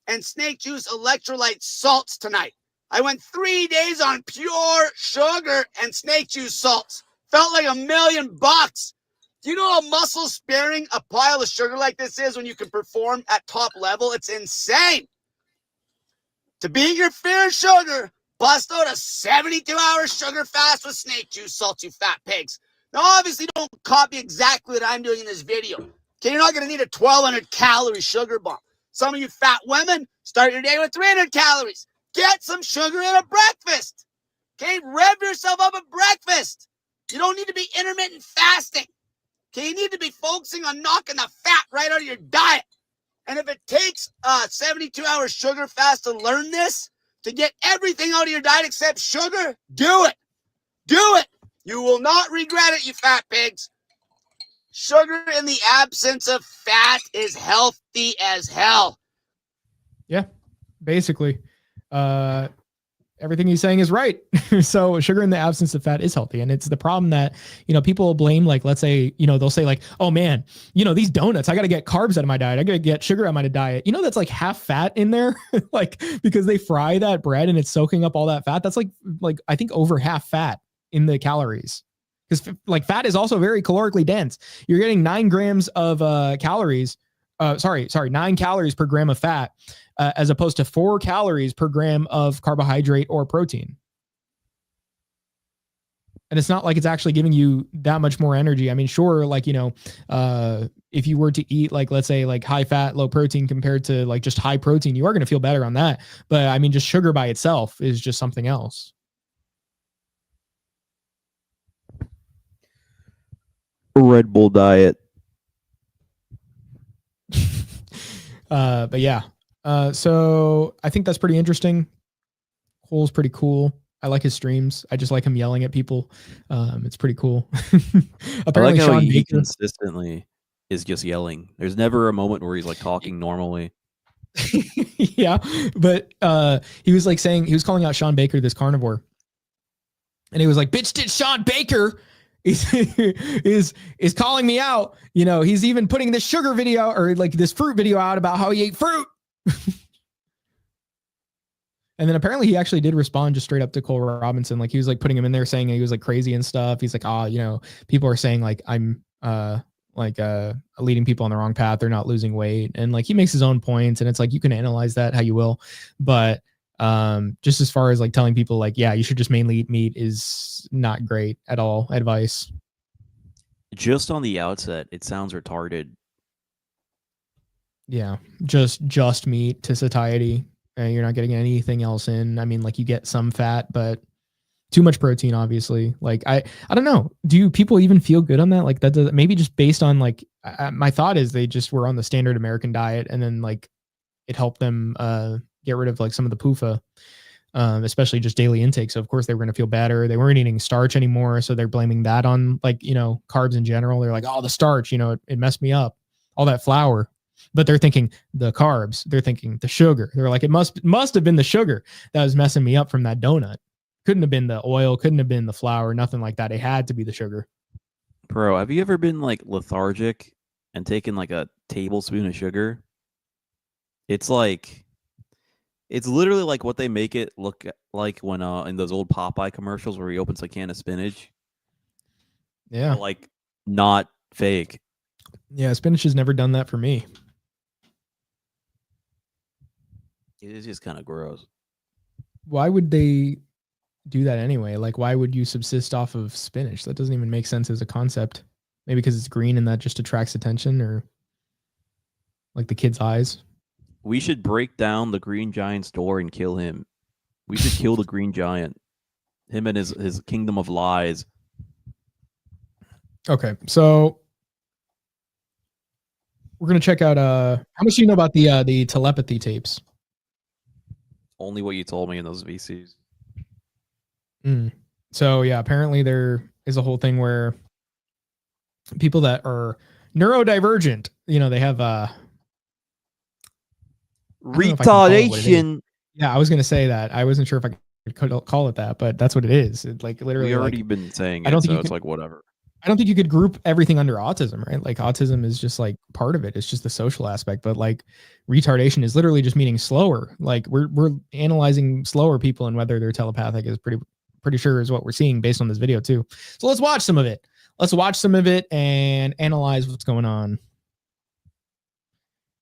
and snake juice electrolyte salts tonight. I went 3 days on pure sugar and snake juice salts. Felt like $1 million. Do you know how muscle sparing a pile of sugar like this is when you can perform at top level? It's insane. To beat your fear of sugar, bust out a 72-hour sugar fast with snake juice, salt, you fat pigs. Now, obviously, don't copy exactly what I'm doing in this video. Okay, you're not going to need a 1,200 calorie sugar bomb. Some of you fat women, start your day with 300 calories. Get some sugar in a breakfast. Okay, rev yourself up at breakfast. You don't need to be intermittent fasting. Okay, you need to be focusing on knocking the fat right out of your diet. And if it takes a 72-hour sugar fast to learn this, to get everything out of your diet except sugar, do it. Do it. You will not regret it, you fat pigs. Sugar in the absence of fat is healthy as hell. Yeah, basically. Everything he's saying is right. So sugar in the absence of fat is healthy. And it's the problem that, people blame, like, let's say, they'll say like, oh man, these donuts, I got to get carbs out of my diet. I got to get sugar out of my diet. That's like half fat in there, like, because they fry that bread and it's soaking up all that fat. That's like, I think over half fat in the calories. Because like fat is also very calorically dense. You're getting 9 grams of calories. 9 calories per gram of fat, as opposed to 4 calories per gram of carbohydrate or protein. And it's not like it's actually giving you that much more energy. I mean, sure, like, if you were to eat, like, let's say, like high fat, low protein compared to like just high protein, you are going to feel better on that. But I mean, just sugar by itself is just something else. Red Bull diet. But yeah. So I think that's pretty interesting. Cole's pretty cool. I like his streams. I just like him yelling at people. It's pretty cool. Apparently, I like how Sean he Baker consistently is just yelling. There's never a moment where he's like talking normally. Yeah, but he was like saying, he was calling out Sean Baker, this carnivore, and he was like, "Bitch, did Sean Baker is calling me out? He's even putting this sugar video or like this fruit video out about how he ate fruit." And then apparently he actually did respond just straight up to Cole Robinson. Like he was like putting him in there saying he was like crazy and stuff. He's like, people are saying like I'm leading people on the wrong path. They're not losing weight. And like he makes his own points, and it's like you can analyze that how you will. But just as far as like telling people like, yeah, you should just mainly eat meat is not great at all advice. Just on the outset, it sounds retarded. Yeah, just meat to satiety. You're not getting anything else in. I mean, like you get some fat, but too much protein, obviously. Like I don't know. Do people even feel good on that? Like that does, maybe just based on like my thought is they just were on the standard American diet, and then like it helped them get rid of like some of the PUFA, especially just daily intake. So of course they were going to feel better. They weren't eating starch anymore, so they're blaming that on like carbs in general. They're like, oh, the starch, it messed me up, all that flour. But they're thinking the carbs, they're thinking the sugar. They're like, it must have been the sugar that was messing me up from that donut. Couldn't have been the oil, couldn't have been the flour, nothing like that. It had to be the sugar. Bro, have you ever been like lethargic and taken like a tablespoon of sugar? It's literally like what they make it look like when in those old Popeye commercials where he opens a can of spinach. Yeah. But, like not fake. Yeah, spinach has never done that for me. It is just kind of gross. Why would they do that anyway? Like, why would you subsist off of spinach? That doesn't even make sense as a concept. Maybe because it's green and that just attracts attention, or like the kid's eyes. We should break down the Green Giant's door and kill him. We should kill the Green Giant. Him and his kingdom of lies. Okay, so we're gonna check out how much do you know about the telepathy tapes? Only what you told me in those VCs. So yeah, apparently there is a whole thing where people that are neurodivergent, they have retardation. Yeah, I was gonna say that. I wasn't sure if I could call it that, but that's what it is. It, like literally, we already been saying it, so it's like whatever. I don't think you could group everything under autism, right? Like autism is just like part of it. It's just the social aspect, but like retardation is literally just meaning slower. Like we're analyzing slower people and whether they're telepathic is pretty pretty sure is what we're seeing based on this video too. So let's watch some of it. Let's watch some of it and analyze what's going on.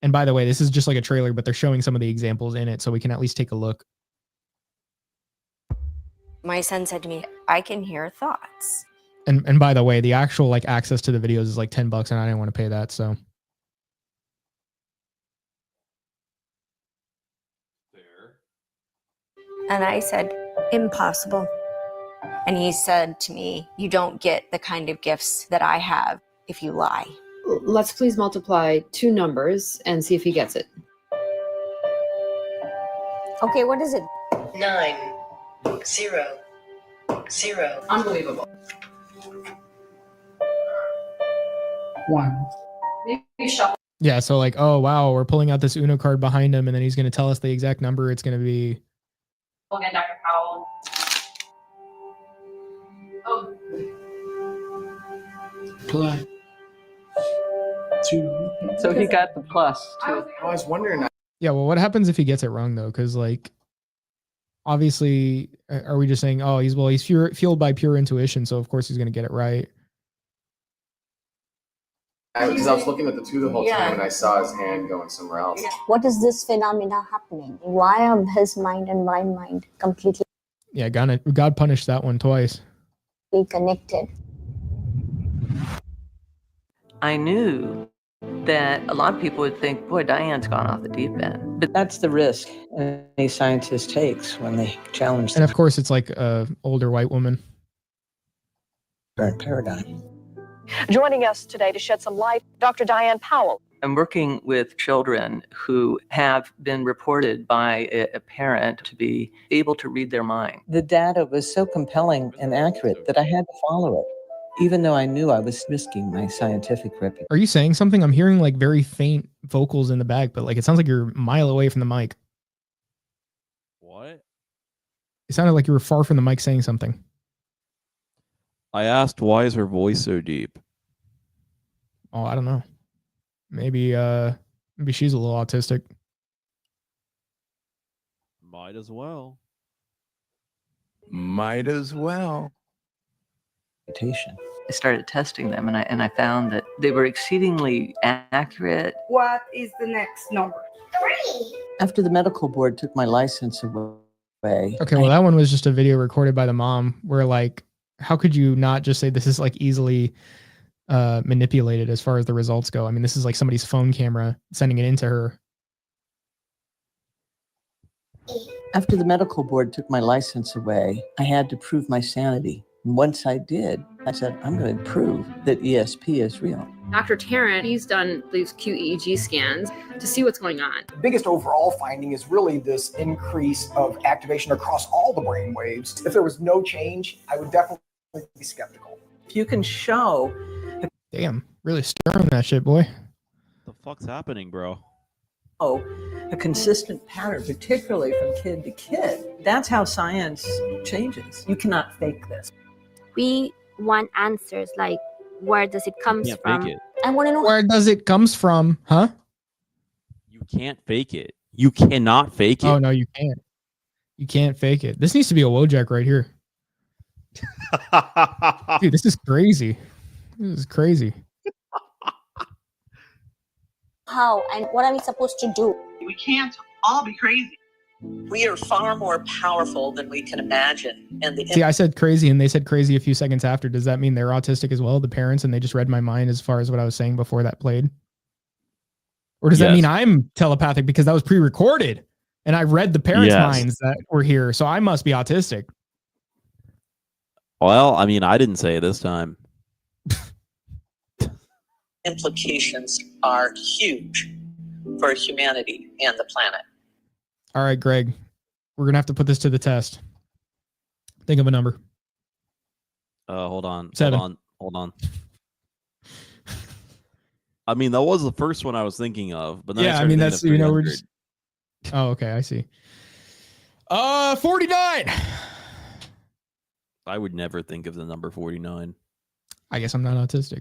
And by the way, this is just like a trailer, but they're showing some of the examples in it so we can at least take a look. My son said to me, I can hear thoughts. And by the way, the actual like access to the videos is like $10 and I didn't want to pay that. So And I said, impossible. And he said to me, you don't get the kind of gifts that I have if you lie. Let's please multiply two numbers and see if he gets it. Okay, what is it? 9 0 0. Unbelievable. 1. Maybe shuffle. yeah, so like, oh wow, we're pulling out this Uno card behind him, and then he's going to tell us the exact number. It's going to be. Again, Dr. Powell. Oh. Plus 2. So he got the plus too. I was wondering. Yeah, well, what happens if he gets it wrong though? Because like, obviously, are we just saying, oh, he's fueled by pure intuition, so of course he's going to get it right? Because I was looking at the 2 the whole time and I saw his hand going somewhere else. What is this phenomena happening? Why are his mind and my mind completely Yeah, God punished that one twice. connected? I knew that a lot of people would think, boy, Diane's gone off the deep end. But That's the risk any scientist takes when they challenge And the of course, it's like a older white woman. current paradigm. Joining us today to shed some light, Dr. Diane Powell. I'm working with children who have been reported by a parent to be able to read their mind. The data was so compelling and accurate that I had to follow it, even though I knew I was risking my scientific reputation. Are you saying something? I'm hearing like very faint vocals in the back, but like it sounds like you're a mile away from the mic. What? It sounded like you were far from the mic saying something. I asked, why is her voice so deep? Oh, I don't know. Maybe she's a little autistic. Might as well. Might as well. I started testing them and I found that they were exceedingly accurate. What is the next number? 3. After the medical board took my license away. Okay, well, that one was just a video recorded by the mom where like, how could you not just say this is like easily manipulated as far as the results go? I mean, this is like somebody's phone camera sending it into her. After the medical board took my license away, I had to prove my sanity. And once I did, I said, I'm going to prove that ESP is real. Dr. Tarrant, he's done these QEEG scans to see what's going on. The biggest overall finding is really this increase of activation across all the brain waves. If there was no change, I would definitely be skeptical. If you can show... Damn, really stirring that shit, boy. The fuck's happening, bro? Oh, a consistent pattern, particularly from kid to kid. That's how science changes. You cannot fake this. We want answers like where does it come from? Fake it. I want to know where does it comes from, huh? You can't fake it. You cannot fake it. Oh no, you can't. You can't fake it. This needs to be a Wojak right here. Dude, this is crazy. This is crazy. how and what are we supposed to do? We can't all be crazy. We are far more powerful than we can imagine. And See, I said crazy and they said crazy a few seconds after. Does that mean they're autistic as well, the parents, and they just read my mind as far as what I was saying before that played? Or does that mean I'm telepathic because that was pre-recorded and I read the parents' minds that were here, so I must be autistic? Well, I mean, I didn't say it this time. implications are huge for humanity and the planet. All right, Greg, we're going to have to put this to the test. Think of a number. Hold on. 7. Hold on. I mean, that was the first one I was thinking of, but then yeah, I mean, that's, you know, we're just, oh, okay, I see. 49. I would never think of the number 49. I guess I'm not autistic.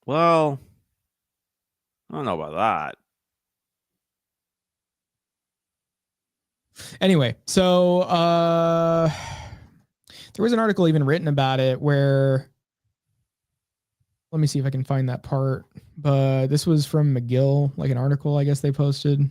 Well, I don't know about that. Anyway, so there was an article even written about it where, let me see if I can find that part, but this was from McGill, like an article I guess they posted.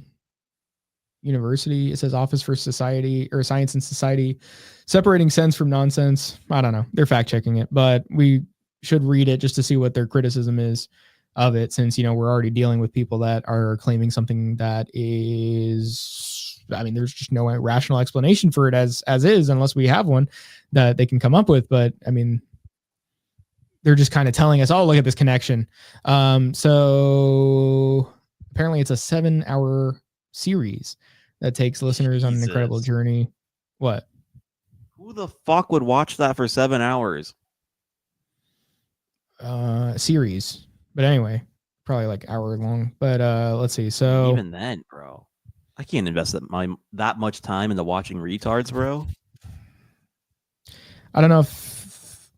University. It says Office for Society or Science and Society, separating sense from nonsense. I don't know. They're fact checking it, but we should read it just to see what their criticism is of it, since, you know, we're already dealing with people that are claiming something that is, I mean, there's just no rational explanation for it as is, unless we have one that they can come up with. But I mean, they're just kind of telling us, oh, look at this connection. So apparently it's a 7-hour series that takes listeners on an incredible journey. What? Who the fuck would watch that for 7 hours? Series. But anyway, probably like hour long. But let's see. So even then, bro, I can't invest that much time into watching retards, bro. I don't know if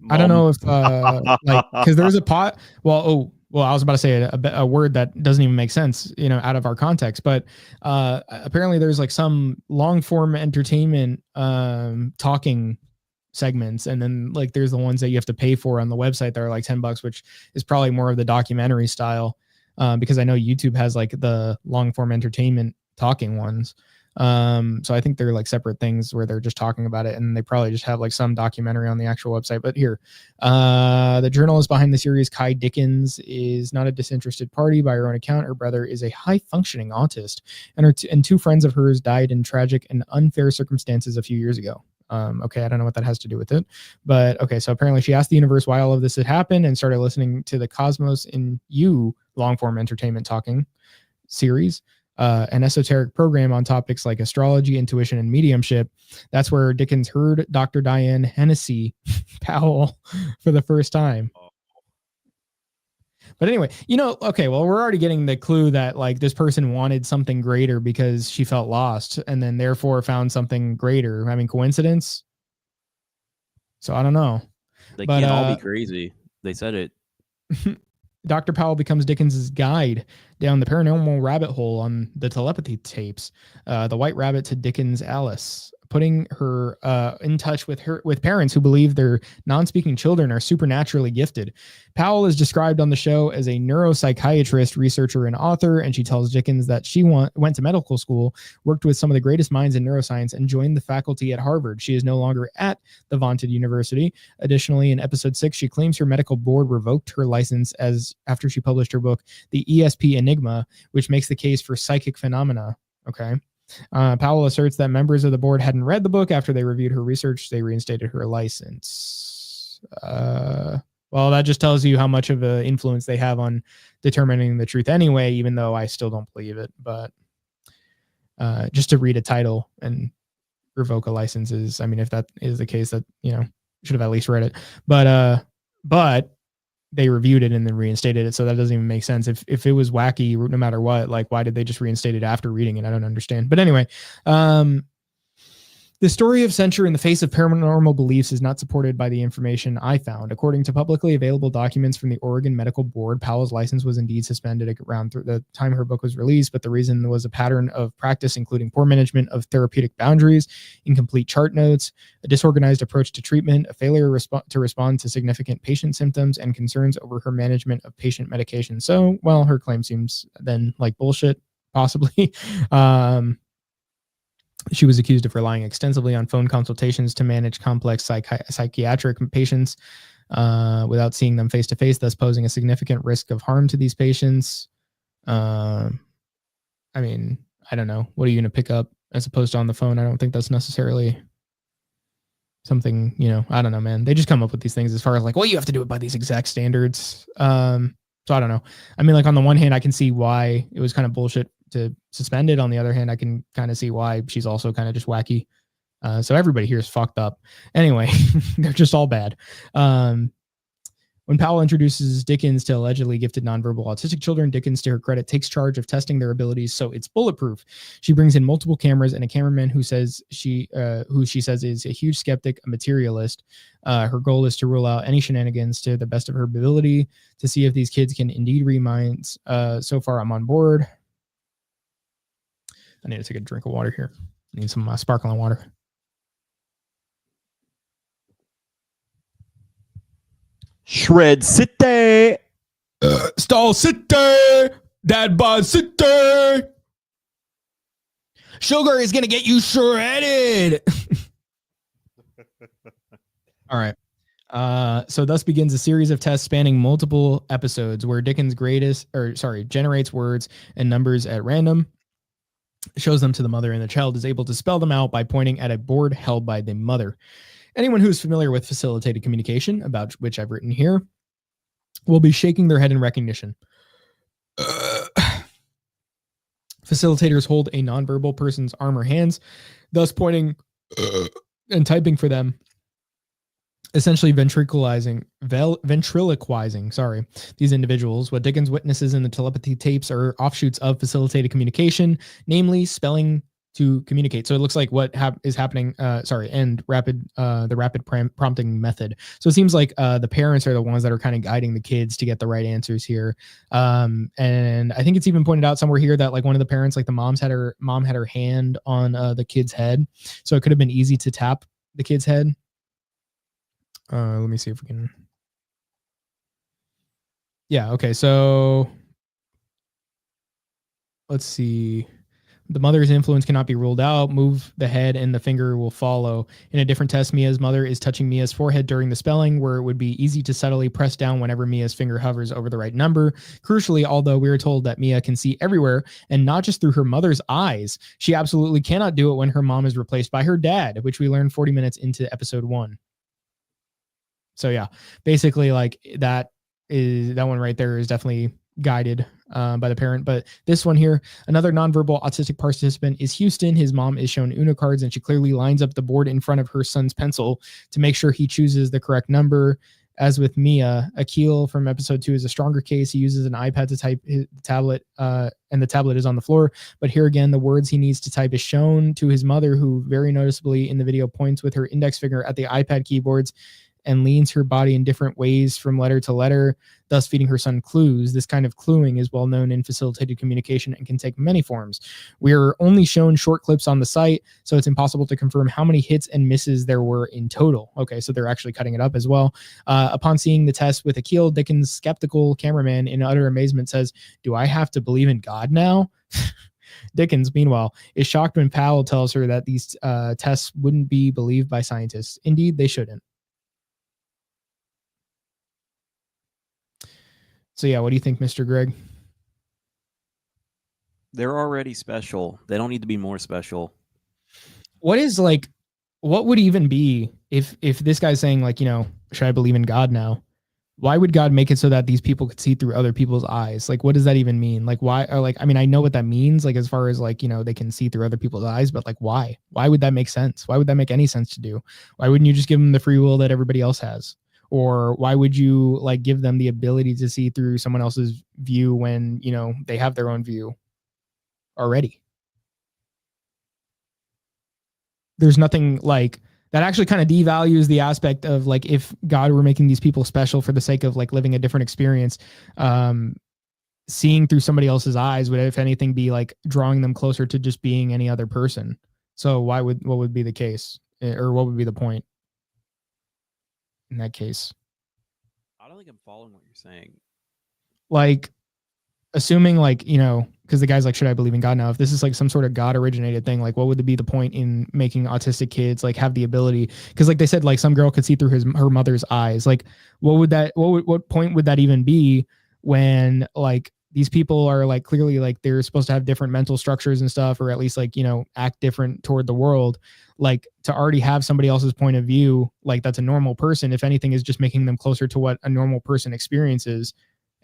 like, because there's a pot. Well, I was about to say a word that doesn't even make sense, you know, out of our context. But apparently there's like some long form entertainment talking segments, and then like there's the ones that you have to pay for on the website that are like $10, which is probably more of the documentary style, because I know YouTube has like the long form entertainment talking ones. So I think they're like separate things where they're just talking about it, and they probably just have like some documentary on the actual website. But here, the journalist behind the series, Kai Dickens, is not a disinterested party. By her own account, her brother is a high functioning autist, and and two friends of hers died in tragic and unfair circumstances a few years ago. Okay, I don't know what that has to do with it, but okay. So apparently she asked the universe why all of this had happened and started listening to the Cosmos in You long form entertainment talking series, an esoteric program on topics like astrology, intuition, and mediumship. That's where Dickens heard Dr. Diane Hennessy Powell for the first time. But anyway, you know, okay, well, we're already getting the clue that like this person wanted something greater because she felt lost and then therefore found something greater. I mean, coincidence? So I don't know. They can't all be crazy. They said it. Dr. Powell becomes Dickens's guide down the paranormal rabbit hole on the telepathy tapes, the White Rabbit to Dickens' Alice, putting her in touch with parents who believe their non-speaking children are supernaturally gifted. Powell is described on the show as a neuropsychiatrist, researcher, and author, and she tells Dickens that she went to medical school, worked with some of the greatest minds in neuroscience, and joined the faculty at Harvard. She is no longer at the vaunted university. Additionally, in episode 6, she claims her medical board revoked her license after she published her book, The ESP Enigma, which makes the case for psychic phenomena. Okay. Powell asserts that members of the board hadn't read the book. After they reviewed her research, they reinstated her license. Well, that just tells you how much of an influence they have on determining the truth anyway, even though I still don't believe it. But just to read a title and revoke a license is, I mean, if that is the case, that, you know, should have at least read it. But they reviewed it and then reinstated it. So that doesn't even make sense. If it was wacky, no matter what, like, why did they just reinstate it after reading it? I don't understand. But anyway, the story of censure in the face of paranormal beliefs is not supported by the information I found. According to publicly available documents from the Oregon Medical Board, Powell's license was indeed suspended around the time her book was released, but the reason was a pattern of practice, including poor management of therapeutic boundaries, incomplete chart notes, a disorganized approach to treatment, a failure to respond to significant patient symptoms, and concerns over her management of patient medication. So, well, her claim seems then like bullshit, possibly. She was accused of relying extensively on phone consultations to manage complex psychiatric patients without seeing them face to face, thus posing a significant risk of harm to these patients. I mean, I don't know. What are you going to pick up as opposed to on the phone? I don't think that's necessarily something, you know, I don't know, man. They just come up with these things as far as like, well, you have to do it by these exact standards. So I don't know. I mean, like on the one hand, I can see why it was kind of bullshit to suspend it. On the other hand, I can kind of see why she's also kind of just wacky. So everybody here is fucked up. Anyway, they're just all bad. When Powell introduces Dickens to allegedly gifted nonverbal autistic children, Dickens, to her credit, takes charge of testing their abilities so it's bulletproof. She brings in multiple cameras and a cameraman who she says is a huge skeptic, a materialist. Her goal is to rule out any shenanigans to the best of her ability to see if these kids can indeed read minds. So far, I'm on board. I need to take a drink of water here. Need some sparkling water. Shred City. Stall City. Dad bod City. Sugar is going to get you shredded. All right. So thus begins a series of tests spanning multiple episodes where Dickens generates words and numbers at random, shows them to the mother, and the child is able to spell them out by pointing at a board held by the mother. Anyone who's familiar with facilitated communication, about which I've written here, will be shaking their head in recognition. Facilitators hold a nonverbal person's arm or hands, thus pointing and typing for them, essentially ventriloquizing these individuals. What Dickens witnesses in the telepathy tapes are offshoots of facilitated communication, namely spelling to communicate. So it looks like what is happening, the rapid prompting method. So it seems like the parents are the ones that are kind of guiding the kids to get the right answers here. And I think it's even pointed out somewhere here that like one of the parents, like the mom had her hand on the kid's head. So it could have been easy to tap the kid's head. Let me see if we can. Yeah. Okay. So let's see. The mother's influence cannot be ruled out. Move the head and the finger will follow. In a different test, Mia's mother is touching Mia's forehead during the spelling, where it would be easy to subtly press down whenever Mia's finger hovers over the right number. Crucially, although we are told that Mia can see everywhere and not just through her mother's eyes, she absolutely cannot do it when her mom is replaced by her dad, which we learned 40 minutes into episode 1. So yeah, basically like that one right there is definitely guided by the parent. But this one here, another nonverbal autistic participant is Houston. His mom is shown Uno cards, and she clearly lines up the board in front of her son's pencil to make sure he chooses the correct number. As with Mia, Akil from episode 2 is a stronger case. He uses an iPad to type his tablet, and the tablet is on the floor. But here again, the words he needs to type is shown to his mother, who very noticeably in the video points with her index finger at the iPad keyboards and leans her body in different ways from letter to letter, thus feeding her son clues. This kind of cluing is well known in facilitated communication and can take many forms. We are only shown short clips on the site, so it's impossible to confirm how many hits and misses there were in total. Okay, so they're actually cutting it up as well. Upon seeing the test with Akil, Dickens' skeptical cameraman in utter amazement says, "Do I have to believe in God now?" Dickens, meanwhile, is shocked when Powell tells her that these tests wouldn't be believed by scientists. Indeed, they shouldn't. So yeah, what do you think, Mr. Greg? They're already special. They don't need to be more special. What would even be if this guy's saying like, should I believe in God now? Why would God make it so that these people could see through other people's eyes? Like, what does that even mean? Like, why? Or like, I mean, I know what that means, like, as far as like, they can see through other people's eyes, but like, why? Why would that make sense? Why would that make any sense to do? Why wouldn't you just give them the free will that everybody else has? Or why would you like give them the ability to see through someone else's view when, they have their own view already? There's nothing like that actually kind of devalues the aspect of like, if God were making these people special for the sake of like living a different experience, seeing through somebody else's eyes would, if anything, be like drawing them closer to just being any other person. So what would be the case, or what would be the point in that case? I don't think I'm following what you're saying. Like, assuming like, because the guy's like, should I believe in God now? If this is like some sort of God originated thing, like what would be the point in making autistic kids like have the ability? Because like they said, like some girl could see through her mother's eyes. Like what point would that even be when like these people are like clearly like they're supposed to have different mental structures and stuff, or at least like, act different toward the world. Like to already have somebody else's point of view, like that's a normal person, if anything, is just making them closer to what a normal person experiences.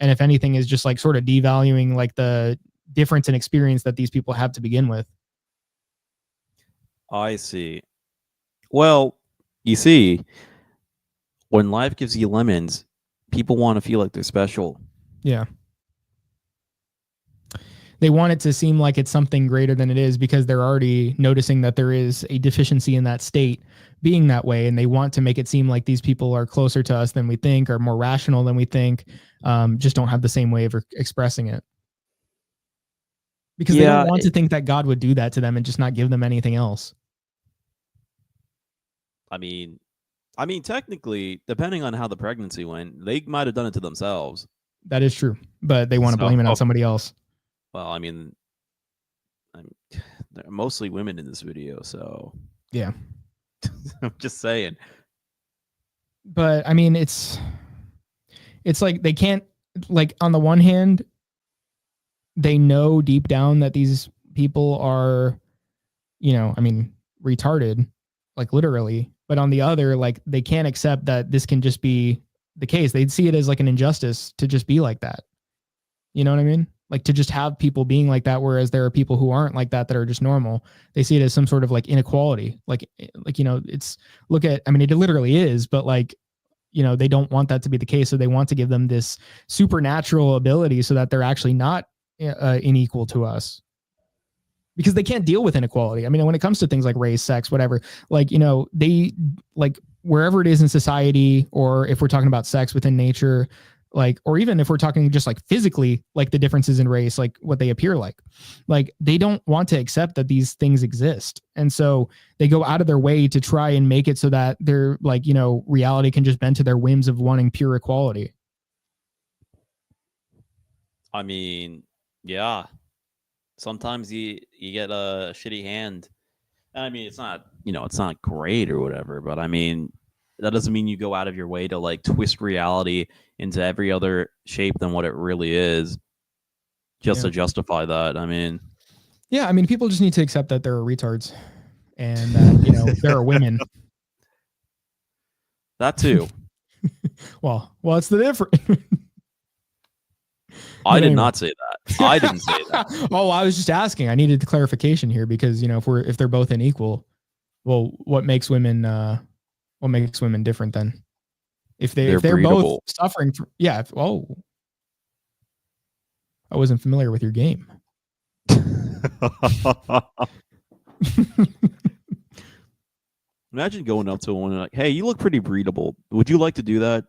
And if anything is just like sort of devaluing like the difference in experience that these people have to begin with. I see. Well, you see, when life gives you lemons, people want to feel like they're special. Yeah. They want it to seem like it's something greater than it is, because they're already noticing that there is a deficiency in that state being that way. And they want to make it seem like these people are closer to us than we think, or more rational than we think, just don't have the same way of expressing it. because they don't want to think that God would do that to them and just not give them anything else. I mean, technically, depending on how the pregnancy went, they might have done it to themselves. That is true, but they want to blame it on somebody else. Well, I mean, they're mostly women in this video, so yeah. I'm just saying. But I mean, it's like they can't, like, on the one hand, they know deep down that these people are, you know, I mean, retarded, like literally. But on the other, like, they can't accept that this can just be the case. They'd see it as like an injustice to just be like that. You know what I mean? Like, to just have people being like that, whereas there are people who aren't like that are just normal. They see it as some sort of like inequality. Like, you know, it's, look at, I mean, it literally is, but like, you know, they don't want that to be the case. So they want to give them this supernatural ability so that they're actually not unequal to us, because they can't deal with inequality. I mean, when it comes to things like race, sex, whatever, like, you know, they, like, wherever it is in society, or if we're talking about sex within nature, like, or even if we're talking just like physically, like the differences in race, like what they appear like they don't want to accept that these things exist. And so they go out of their way to try and make it so that they're like, you know, reality can just bend to their whims of wanting pure equality. I mean, yeah, sometimes you get a shitty hand. I mean, it's not, you know, it's not great or whatever, but I mean, that doesn't mean you go out of your way to like twist reality into every other shape than what it really is, just to justify that. I mean, yeah, I mean, people just need to accept that there are retards, and that, you know, there are women. That too. well, what's the difference? I did not say that. I didn't say that. Oh, I was just asking. I needed the clarification here, because, you know, if they're both unequal, well, what makes women different then? If they're both suffering from, yeah. I wasn't familiar with your game. Imagine going up to a woman and like, hey, you look pretty breedable. Would you like to do that?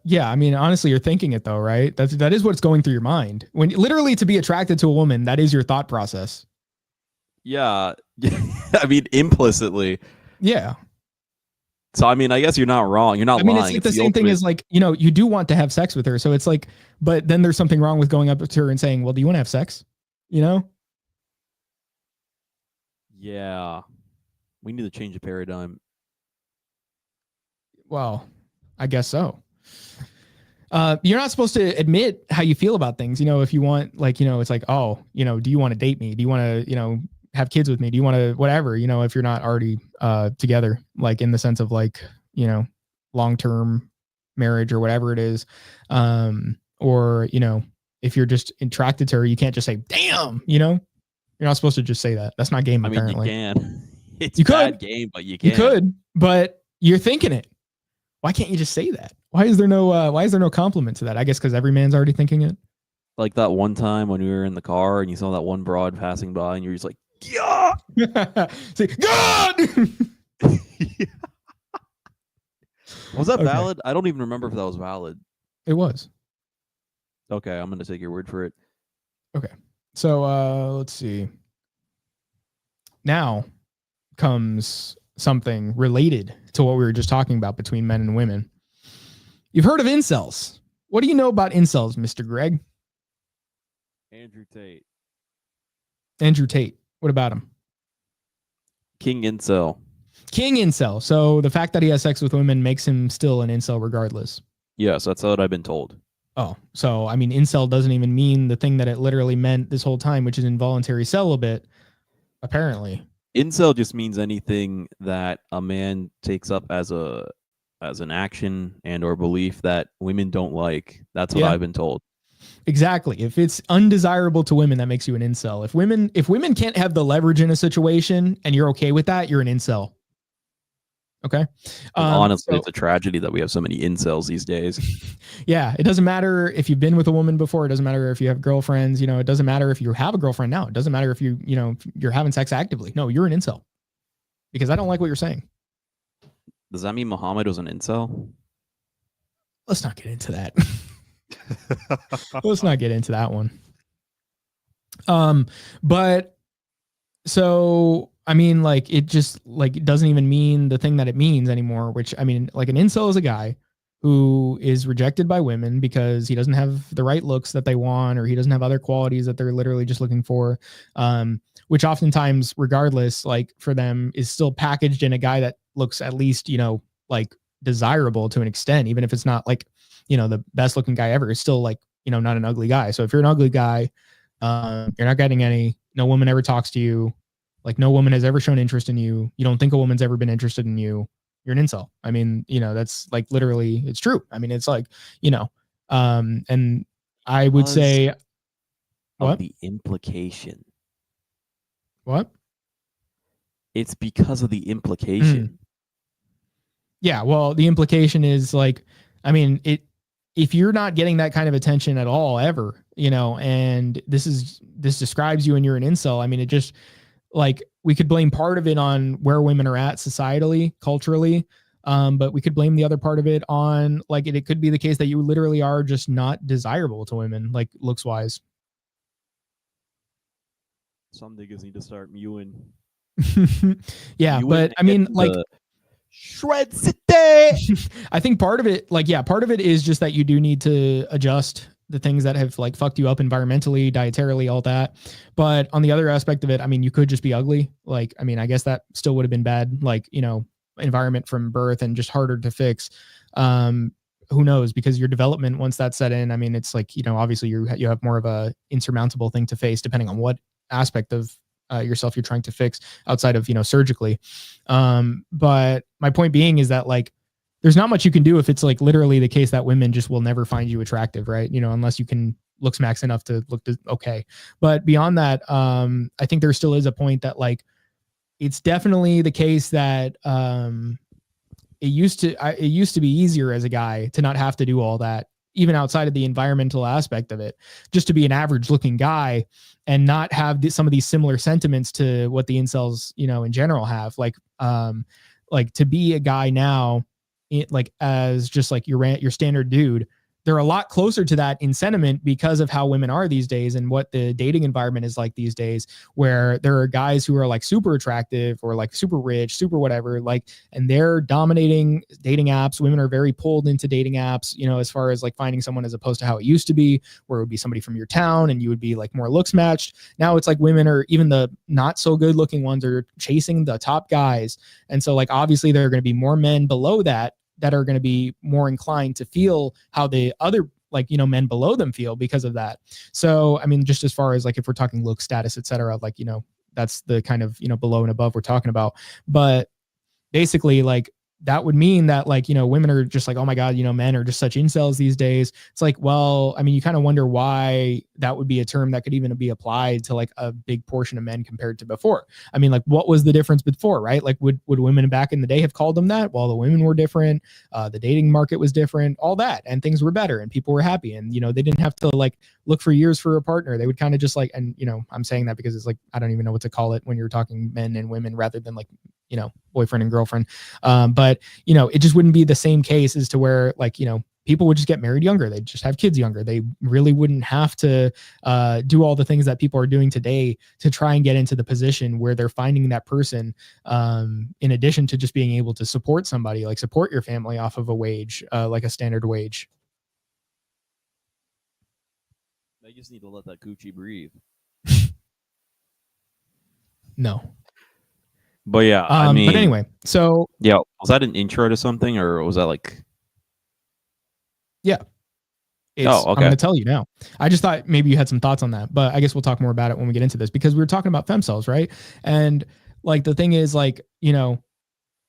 Yeah, I mean, honestly, you're thinking it though, right? That is what's going through your mind. When literally, to be attracted to a woman, that is your thought process. Yeah. I mean, implicitly. Yeah. So, I mean, I guess you're not wrong. You're not lying. It's like the same thing as, like, you know, you do want to have sex with her. So it's like, but then there's something wrong with going up to her and saying, well, do you want to have sex? You know? Yeah. We need to change the paradigm. Well, I guess so. You're not supposed to admit how you feel about things. You know, if you want, like, you know, it's like, oh, you know, do you want to date me? Do you want to, you know, have kids with me? Do you want to, whatever, you know, if you're not already together, like in the sense of like, you know, long-term marriage or whatever it is. Or, you know, if you're just attracted to her, you can't just say, damn, you know, you're not supposed to just say that. That's not game. I mean, apparently. you can. It's you bad could. game, but you can. You could, but you're thinking it. Why can't you just say that? Why is there no compliment to that? I guess because every man's already thinking it. Like that one time when we were in the car and you saw that one broad passing by and you're just like, yeah. Say, God. Was that valid? I don't even remember if that was valid. It was. Okay, I'm gonna take your word for it. Okay. So let's see. Now comes something related to what we were just talking about between men and women. You've heard of incels. What do you know about incels, Mr. Greg? Andrew Tate. Andrew Tate. What about him? King incel. King incel. So the fact that he has sex with women makes him still an incel regardless. Yes, that's what I've been told. Oh, so I mean, incel doesn't even mean the thing that it literally meant this whole time, which is involuntary celibate, apparently. Incel just means anything that a man takes up as an action and or belief that women don't like. That's what I've been told. Exactly. If it's undesirable to women, that makes you an incel. If women can't have the leverage in a situation and you're okay with that, you're an incel. Okay. Honestly, it's a tragedy that we have so many incels these days. Yeah. It doesn't matter if you've been with a woman before. It doesn't matter if you have girlfriends. You know, it doesn't matter if you have a girlfriend now. It doesn't matter if you're having sex actively. No, you're an incel. Because I don't like what you're saying. Does that mean Muhammad was an incel? Let's not get into that. Let's not get into that one. But so I mean, like it just like it doesn't even mean the thing that it means anymore. Which I mean, like an incel is a guy who is rejected by women because he doesn't have the right looks that they want, or he doesn't have other qualities that they're literally just looking for. Which oftentimes, regardless, like for them is still packaged in a guy that looks at least, you know, like desirable to an extent, even if it's not like, you know, the best looking guy ever. It's still like, you know, not an ugly guy. So if you're an ugly guy, you're not getting any, no woman ever talks to you. Like no woman has ever shown interest in you. You don't think a woman's ever been interested in you. You're an incel. I mean, you know, that's like literally, it's true. I mean, it's like, you know, and I would say what? The implication. What? It's because of the implication. Yeah, well, the implication is like, I mean, if you're not getting that kind of attention at all ever, you know, and this describes you and you're an incel, I mean, it just like we could blame part of it on where women are at societally, culturally, but we could blame the other part of it on like it could be the case that you literally are just not desirable to women, like looks wise. Some niggas need to start mewing. Yeah, but I mean, like Shred City. I think part of it, like, yeah, part of it is just that you do need to adjust the things that have like fucked you up environmentally, dietarily, all that. But on the other aspect of it, I mean, you could just be ugly. Like, I mean, I guess that still would have been bad, like, you know, environment from birth and just harder to fix. Who knows? Because your development, once that's set in, I mean, it's like, you know, obviously you have more of a insurmountable thing to face depending on what aspect of yourself you're trying to fix outside of, you know, surgically. But my point being is that like, there's not much you can do if it's like literally the case that women just will never find you attractive, right? You know, unless you can look smacks enough to look okay. But beyond that, I think there still is a point that like, it's definitely the case that it used to be easier as a guy to not have to do all that, even outside of the environmental aspect of it, just to be an average looking guy and not have some of these similar sentiments to what the incels, you know, in general have. Like to be a guy now, like as just like your standard dude, they're a lot closer to that in sentiment because of how women are these days and what the dating environment is like these days, where there are guys who are like super attractive or like super rich, super whatever, like, and they're dominating dating apps. Women are very pulled into dating apps, you know, as far as like finding someone, as opposed to how it used to be, where it would be somebody from your town and you would be like more looks matched. Now it's like women are, even the not so good looking ones, are chasing the top guys. And so like, obviously there are going to be more men below that are going to be more inclined to feel how the other, like, you know, men below them feel because of that. So, I mean, just as far as like, if we're talking look, status, et cetera, like, you know, that's the kind of, you know, below and above we're talking about. But basically like, that would mean that like, you know, women are just like, oh my God, you know, men are just such incels these days. It's like, well, I mean, you kind of wonder why that would be a term that could even be applied to like a big portion of men compared to before. I mean, like what was the difference before, right? Like would women back in the day have called them that? Well, the women were different. The dating market was different, all that, and things were better and people were happy. And, you know, they didn't have to like look for years for a partner. They would kind of just like, and, you know, I'm saying that because it's like, I don't even know what to call it when you're talking men and women rather than like, you know, boyfriend and girlfriend. But, you know, it just wouldn't be the same case as to where like, you know, people would just get married younger. They'd just have kids younger. They really wouldn't have to do all the things that people are doing today to try and get into the position where they're finding that person, in addition to just being able to support somebody, like support your family off of a wage, like a standard wage. They just need to let that Gucci breathe. No. But yeah, I mean, but anyway, so yeah, was that an intro to something, or was that like? Yeah. Okay. I'm going to tell you now. I just thought maybe you had some thoughts on that, but I guess we'll talk more about it when we get into this, because we were talking about femcels, right? And like the thing is, like, you know,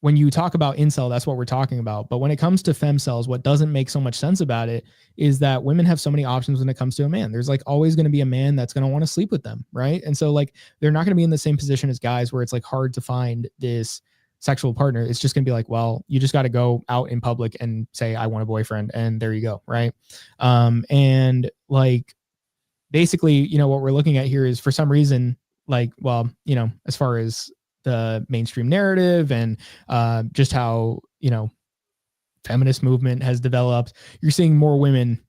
when you talk about incel, that's what we're talking about. But when it comes to femcels, what doesn't make so much sense about it is that women have so many options when it comes to a man. There's like always going to be a man that's going to want to sleep with them, right? And so like they're not going to be in the same position as guys where it's like hard to find this sexual partner. It's just going to be like, well, you just got to go out in public and say, I want a boyfriend, and there you go, right? And like basically, you know, what we're looking at here is for some reason, like, well, you know, as far as the mainstream narrative and just how, you know, feminist movement has developed, you're seeing more women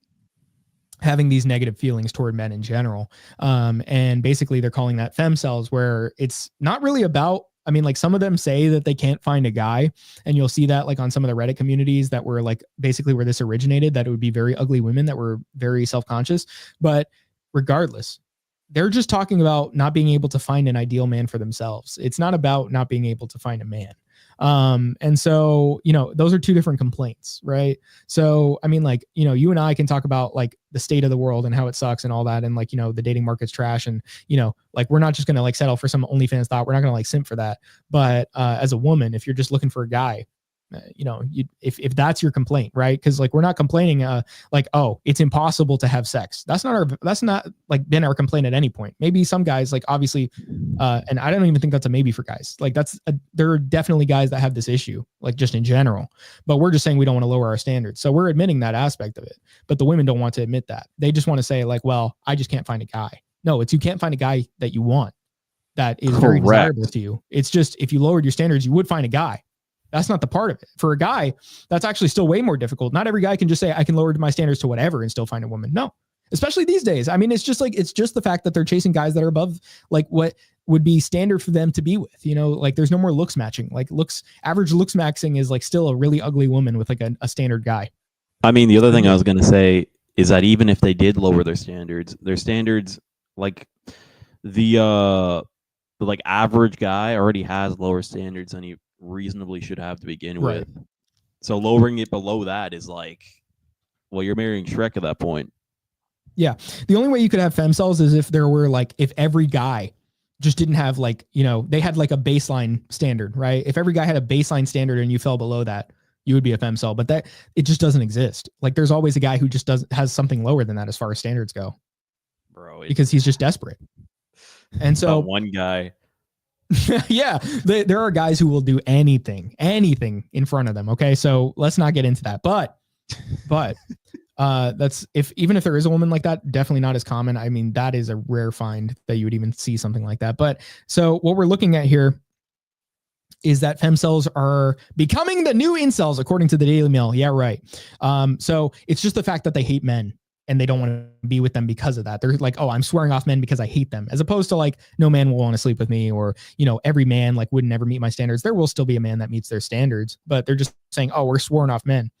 having these negative feelings toward men in general. And basically they're calling that femcels, where it's not really about, I mean, like some of them say that they can't find a guy, and you'll see that like on some of the Reddit communities that were like basically where this originated, that it would be very ugly women that were very self-conscious. But regardless, they're just talking about not being able to find an ideal man for themselves. It's not about not being able to find a man. And so, you know, those are two different complaints, right? So, I mean, like, you know, you and I can talk about like the state of the world and how it sucks and all that. And like, you know, the dating market's trash, and, you know, like, we're not just going to like settle for some OnlyFans thought. We're not going to like simp for that. But, as a woman, if you're just looking for a guy, you know, if that's your complaint, right? Because like, we're not complaining like, oh, it's impossible to have sex. That's not like been our complaint at any point. Maybe some guys, like, obviously, and I don't even think that's a maybe for guys. Like, there are definitely guys that have this issue, like, just in general. But we're just saying we don't want to lower our standards. So we're admitting that aspect of it. But the women don't want to admit that. They just want to say like, well, I just can't find a guy. No, it's you can't find a guy that you want, that is very desirable to you. It's just, if you lowered your standards, you would find a guy. That's not the part of it. For a guy, that's actually still way more difficult. Not every guy can just say, I can lower my standards to whatever and still find a woman. No, especially these days. I mean, it's just the fact that they're chasing guys that are above like what would be standard for them to be with, you know, like there's no more looks matching. Like average looks maxing is like still a really ugly woman with like a standard guy. I mean, the other thing I was going to say is that even if they did lower their standards, like the like average guy already has lower standards than he reasonably should have to begin with. So lowering it below that is like, well, you're marrying Shrek at that point. Yeah. The only way you could have femcels is if there were like, if every guy just didn't have like, you know, they had like a baseline standard, right? If every guy had a baseline standard and you fell below that, you would be a femcel. But that, it just doesn't exist. Like, there's always a guy who just has something lower than that as far as standards go, bro, because he's just desperate. And so one guy. Yeah, there are guys who will do anything in front of them. Okay, so let's not get into that. But that's even if there is a woman like that, definitely not as common. I mean, that is a rare find that you would even see something like that. But so what we're looking at here is that femcels are becoming the new incels, according to the Daily Mail. Yeah, right. So it's just the fact that they hate men, and they don't want to be with them because of that. They're like, oh, I'm swearing off men because I hate them, as opposed to like, no man will want to sleep with me, or, you know, every man like would never meet my standards. There will still be a man that meets their standards, but they're just saying, oh, we're sworn off men.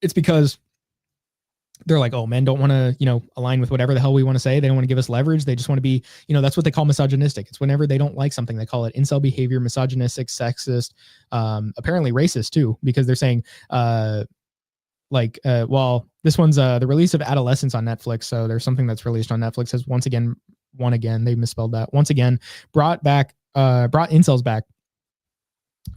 It's because they're like, oh, men don't want to, you know, align with whatever the hell we want to say. They don't want to give us leverage. They just want to be, you know, that's what they call misogynistic. It's whenever they don't like something, they call it incel behavior, misogynistic, sexist, apparently racist too, because they're saying, well, this one's the release of Adolescence on Netflix. So there's something that's released on Netflix has once again, they misspelled that, once again brought incels back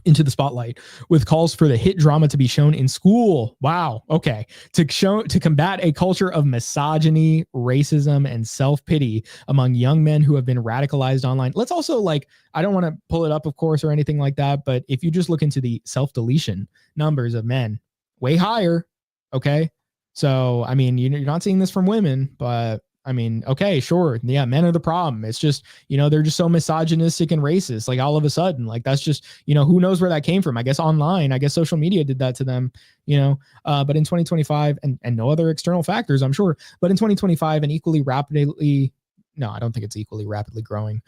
into the spotlight with calls for the hit drama to be shown in school. Wow. Okay. To combat a culture of misogyny, racism, and self-pity among young men who have been radicalized online. Let's also, like, I don't want to pull it up, of course, or anything like that, but if you just look into the self-deletion numbers of men, way higher. Okay. So, I mean, you're not seeing this from women, but I mean, okay, sure. Yeah. Men are the problem. It's just, you know, they're just so misogynistic and racist. Like, all of a sudden, like, that's just, you know, who knows where that came from? I guess online, I guess social media did that to them, you know, but in 2025 and no other external factors, I'm sure, but in 2025, an equally rapidly, no, I don't think it's equally rapidly growing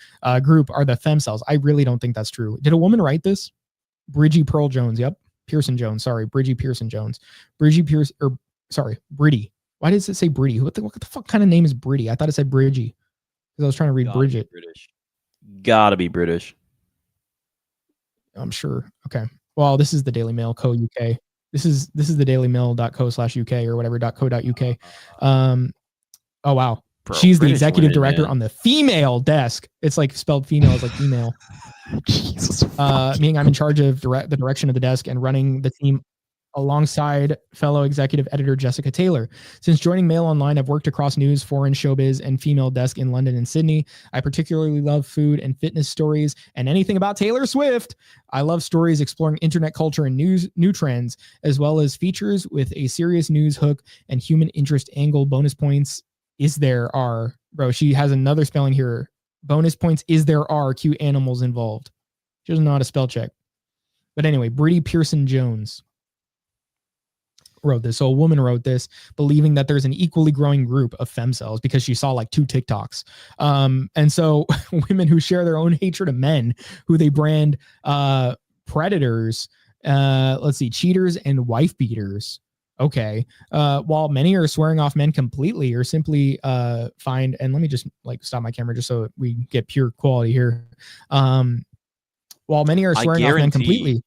group are the femcels. I really don't think that's true. Did a woman write this? Bridgie Pearl Jones. Yep. Pearson Jones. Sorry. Bridgie Pearson Jones. Bridie. Why does it say Bridie? What the fuck kind of name is Bridie? I thought it said Bridgie because I was trying to read Bridget. Gotta be British. I'm sure. Okay. Well, this is the Daily Mail Co. UK. This is the dailymail.co/UK or whatever .co.uk. Oh wow. Bro, she's the executive director on the female desk. It's like spelled female is like female. Jesus. Meaning I'm in charge of the direction of the desk and running the team alongside fellow executive editor Jessica Taylor. Since joining Mail Online, I've worked across news, foreign, showbiz, and female desk in London and Sydney. I particularly love food and fitness stories and anything about Taylor Swift. I love stories exploring internet culture and new trends, as well as features with a serious news hook and human interest angle. Bonus points is there are, bro, she has another spelling here. Bonus points is there are cute animals involved. She doesn't know how to spell check. But anyway, Bridie Pearson Jones. wrote this. So a woman wrote this, believing that there's an equally growing group of femcels because she saw like 2 TikToks. And so women who share their own hatred of men, who they brand predators, cheaters and wife beaters. Okay. While many are swearing off men completely or simply find, and let me just like stop my camera just so we get pure quality here. While many are swearing off men completely.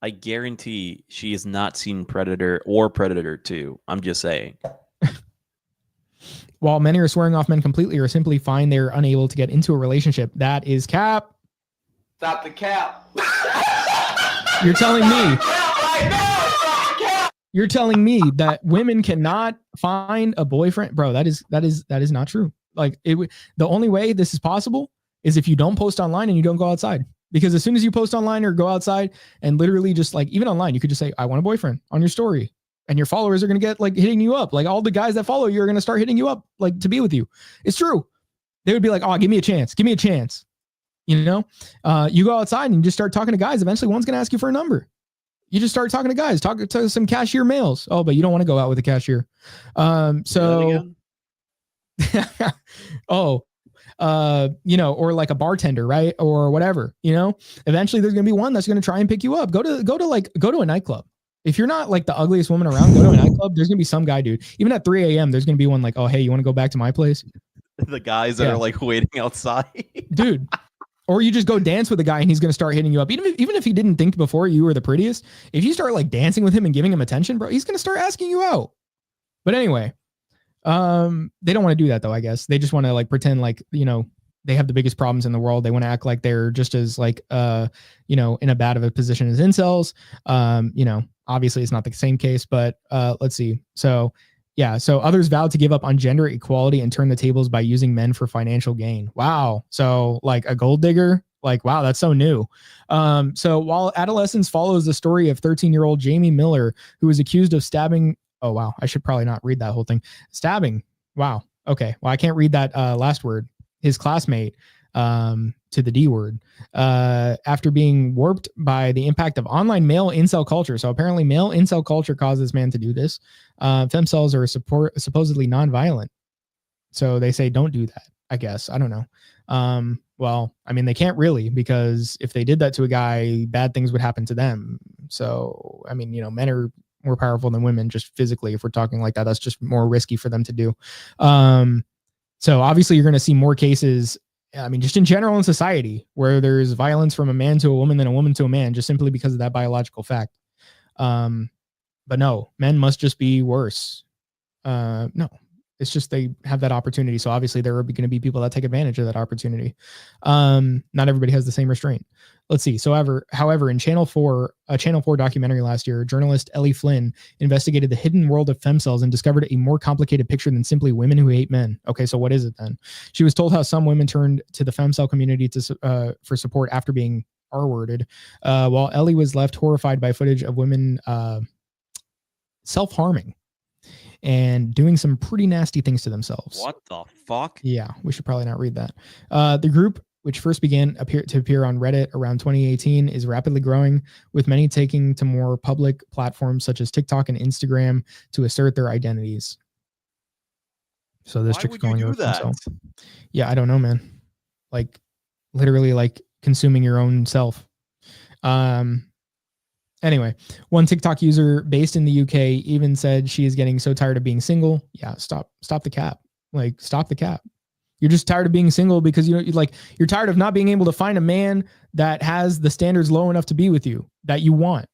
I guarantee she has not seen Predator or Predator 2. I'm just saying. While many are swearing off men completely or simply find they're unable to get into a relationship, that is cap. Stop the cap. You're telling me. You're telling me that women cannot find a boyfriend, bro? That is not true. Like the only way this is possible is if you don't post online and you don't go outside. Because as soon as you post online or go outside and literally just like, even online, you could just say, I want a boyfriend on your story. And your followers are going to get like hitting you up. Like all the guys that follow you are going to start hitting you up like to be with you. It's true. They would be like, oh, give me a chance. Give me a chance. You know, you go outside and you just start talking to guys. Eventually one's going to ask you for a number. You just start talking to guys, talk to some cashier males. Oh, but you don't want to go out with a cashier. Or like a bartender, right? Or whatever, eventually there's going to be one that's going to try and pick you up. Go to a nightclub. If you're not like the ugliest woman around, go to a nightclub. There's going to be some guy, dude. Even at 3 a.m., there's going to be one like, oh, hey, you want to go back to my place? The guys that are like waiting outside. Dude. Or you just go dance with a guy and he's going to start hitting you up. Even if he didn't think before you were the prettiest, if you start like dancing with him and giving him attention, bro, he's going to start asking you out. But anyway, they don't want to do that though, I guess. They just want to like pretend like, they have the biggest problems in the world. They want to act like they're just as like, in a bad of a position as incels. Obviously it's not the same case, but let's see. So others vowed to give up on gender equality and turn the tables by using men for financial gain. Wow. So like a gold digger, like, wow, that's so new. So while Adolescence follows the story of 13-year-old Jamie Miller, who was accused of stabbing. Oh, wow. I should probably not read that whole thing. Stabbing. Wow. Okay. Well, I can't read that last word. His classmate to the D word after being warped by the impact of online male incel culture. So apparently male incel culture caused this man to do this. Femcels are supposedly nonviolent. So they say don't do that, I guess. I don't know. Well, I mean, they can't really, because if they did that to a guy, bad things would happen to them. So, I mean, men are more powerful than women just physically. If we're talking like that, that's just more risky for them to do. So obviously you're going to see more cases, I mean, just in general in society, where there's violence from a man to a woman than a woman to a man, just simply because of that biological fact. But no, men must just be worse. No, it's just they have that opportunity. So obviously there are going to be people that take advantage of that opportunity. Not everybody has the same restraint. Let's see. So however, in a Channel 4 documentary last year, journalist Ellie Flynn investigated the hidden world of femcels and discovered a more complicated picture than simply women who hate men. Okay, so what is it then? She was told how some women turned to the femcel community for support after being R-worded, while Ellie was left horrified by footage of women self-harming and doing some pretty nasty things to themselves. What the fuck? Yeah, we should probably not read that. The group, which first began to appear on Reddit around 2018, is rapidly growing, with many taking to more public platforms such as TikTok and Instagram to assert their identities. So this chick's going over himself. Yeah, I don't know, man. Like literally like consuming your own self. Anyway, one TikTok user based in the UK even said she is getting so tired of being single. Yeah, stop the cap. Like, stop the cap. You're just tired of being single because you're tired of not being able to find a man that has the standards low enough to be with you that you want.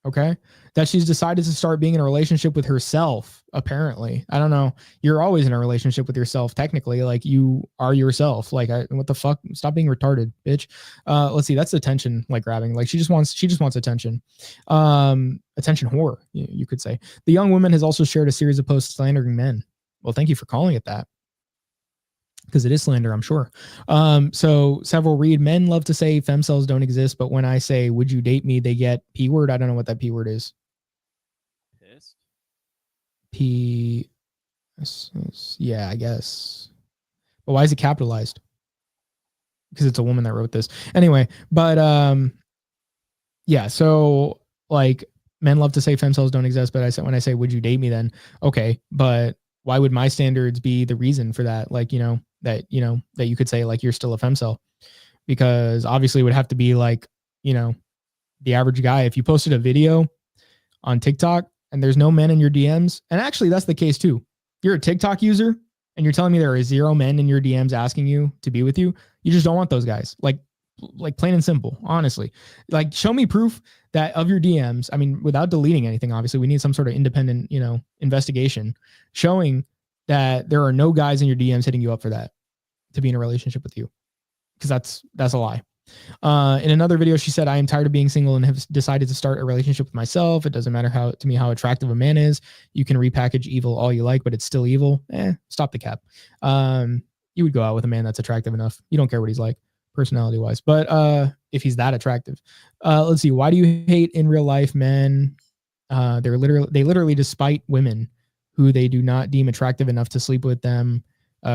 Okay? That she's decided to start being in a relationship with herself, apparently. I don't know. You're always in a relationship with yourself, technically. Like, you are yourself. Like, what the fuck? Stop being retarded, bitch. Let's see. That's attention, like, grabbing. Like, she just wants attention. Attention whore, you could say. The young woman has also shared a series of posts slandering men. Well, thank you for calling it that, because it is slander, I'm sure. So several read, men love to say femcels don't exist, but when I say, would you date me, they get P word. I don't know what that P word is. Pissed? Yeah, I guess. But why is it capitalized? Because it's a woman that wrote this. Anyway, but yeah, so like men love to say femcels don't exist, but when I say, would you date me then? Okay, but why would my standards be the reason for that? Like, that you could say like, you're still a femcel, because obviously it would have to be like, the average guy. If you posted a video on TikTok and there's no men in your DMs, and actually that's the case too. You're a TikTok user and you're telling me there are 0 men in your DMs asking you to be with you. You just don't want those guys. Like plain and simple, honestly. Like, show me proof that of your DMs, I mean, without deleting anything, obviously we need some sort of independent, investigation showing that there are no guys in your DMs hitting you up for that, to be in a relationship with you. Because that's a lie. In another video, she said, I am tired of being single and have decided to start a relationship with myself. It doesn't matter how attractive a man is. You can repackage evil all you like, but it's still evil. Stop the cap. You would go out with a man that's attractive enough. You don't care what he's like personality wise, but if he's that attractive. Let's see. Why do you hate in real life men? They literally despite women who they do not deem attractive enough to sleep with them.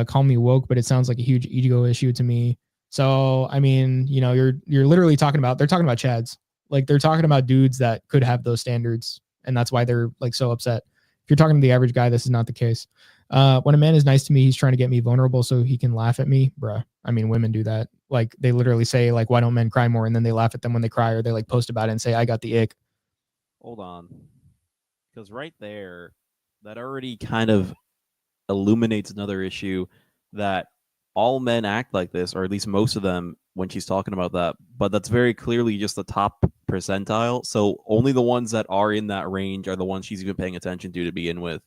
Call me woke, but it sounds like a huge ego issue to me. So, I mean, you're literally they're talking about chads. Like, they're talking about dudes that could have those standards. And that's why they're like so upset. If you're talking to the average guy, this is not the case. When a man is nice to me, he's trying to get me vulnerable so he can laugh at me. Bruh. I mean, women do that. Like, they literally say like, why don't men cry more? And then they laugh at them when they cry, or they like post about it and say, I got the ick. Hold on. Because right there, that already kind of illuminates another issue, that all men act like this, or at least most of them, when she's talking about that. But that's very clearly just the top percentile. So only the ones that are in that range are the ones she's even paying attention to begin with.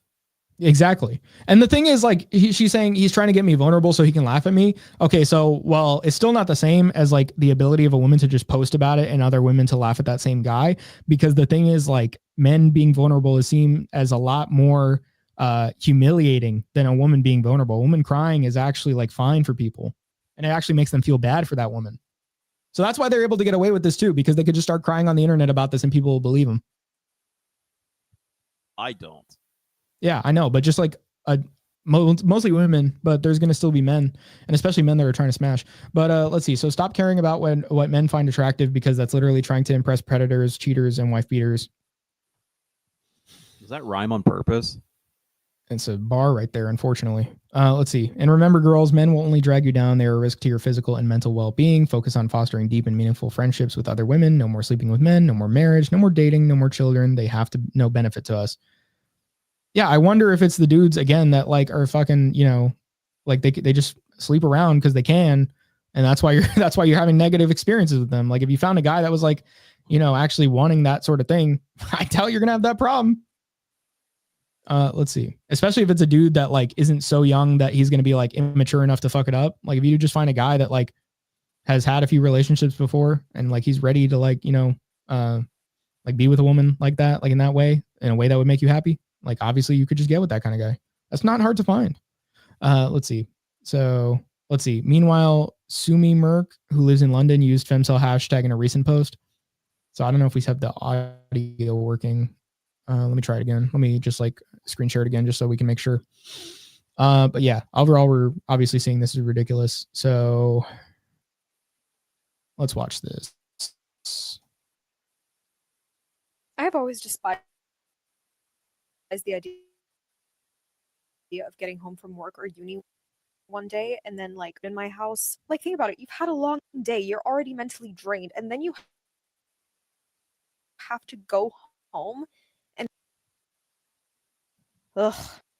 Exactly. And the thing is, like, she's saying he's trying to get me vulnerable so he can laugh at me. Okay, so, well, it's still not the same as like the ability of a woman to just post about it and other women to laugh at that same guy. Because the thing is, like, men being vulnerable is seen as a lot more humiliating than a woman being vulnerable. A woman crying is actually like fine for people, and it actually makes them feel bad for that woman. So that's why they're able to get away with this too, because they could just start crying on the internet about this and people will believe them. I don't. Yeah, I know, but just like mostly women, but there's going to still be men, and especially men that are trying to smash. But let's see. So stop caring about what men find attractive, because that's literally trying to impress predators, cheaters, and wife beaters. Does that rhyme on purpose? It's a bar right there, unfortunately. Let's see. And remember, girls, men will only drag you down. They are a risk to your physical and mental well-being. Focus on fostering deep and meaningful friendships with other women. No more sleeping with men. No more marriage. No more dating. No more children. They have to no benefit to us. Yeah, I wonder if it's the dudes, again, that like are fucking, like they just sleep around because they can. And that's why you're having negative experiences with them. Like, if you found a guy that was like, actually wanting that sort of thing, I doubt you're going to have that problem. Let's see. Especially if it's a dude that like isn't so young that he's going to be like immature enough to fuck it up. Like, if you just find a guy that like has had a few relationships before and like he's ready to like, like be with a woman like that, like in that way, in a way that would make you happy. Like, obviously you could just get with that kind of guy. That's not hard to find. Let's see. So let's see. Meanwhile, Sumi Merck, who lives in London, used femcel hashtag in a recent post. So I don't know if we have the audio working. Let me try it again. Let me just like screen share it again, just so we can make sure. But yeah, overall, we're obviously seeing this is ridiculous. So let's watch this. I have always despised the idea of getting home from work or uni one day and then like in my house. Like, think about it. You've had a long day. You're already mentally drained, and then you have to go home and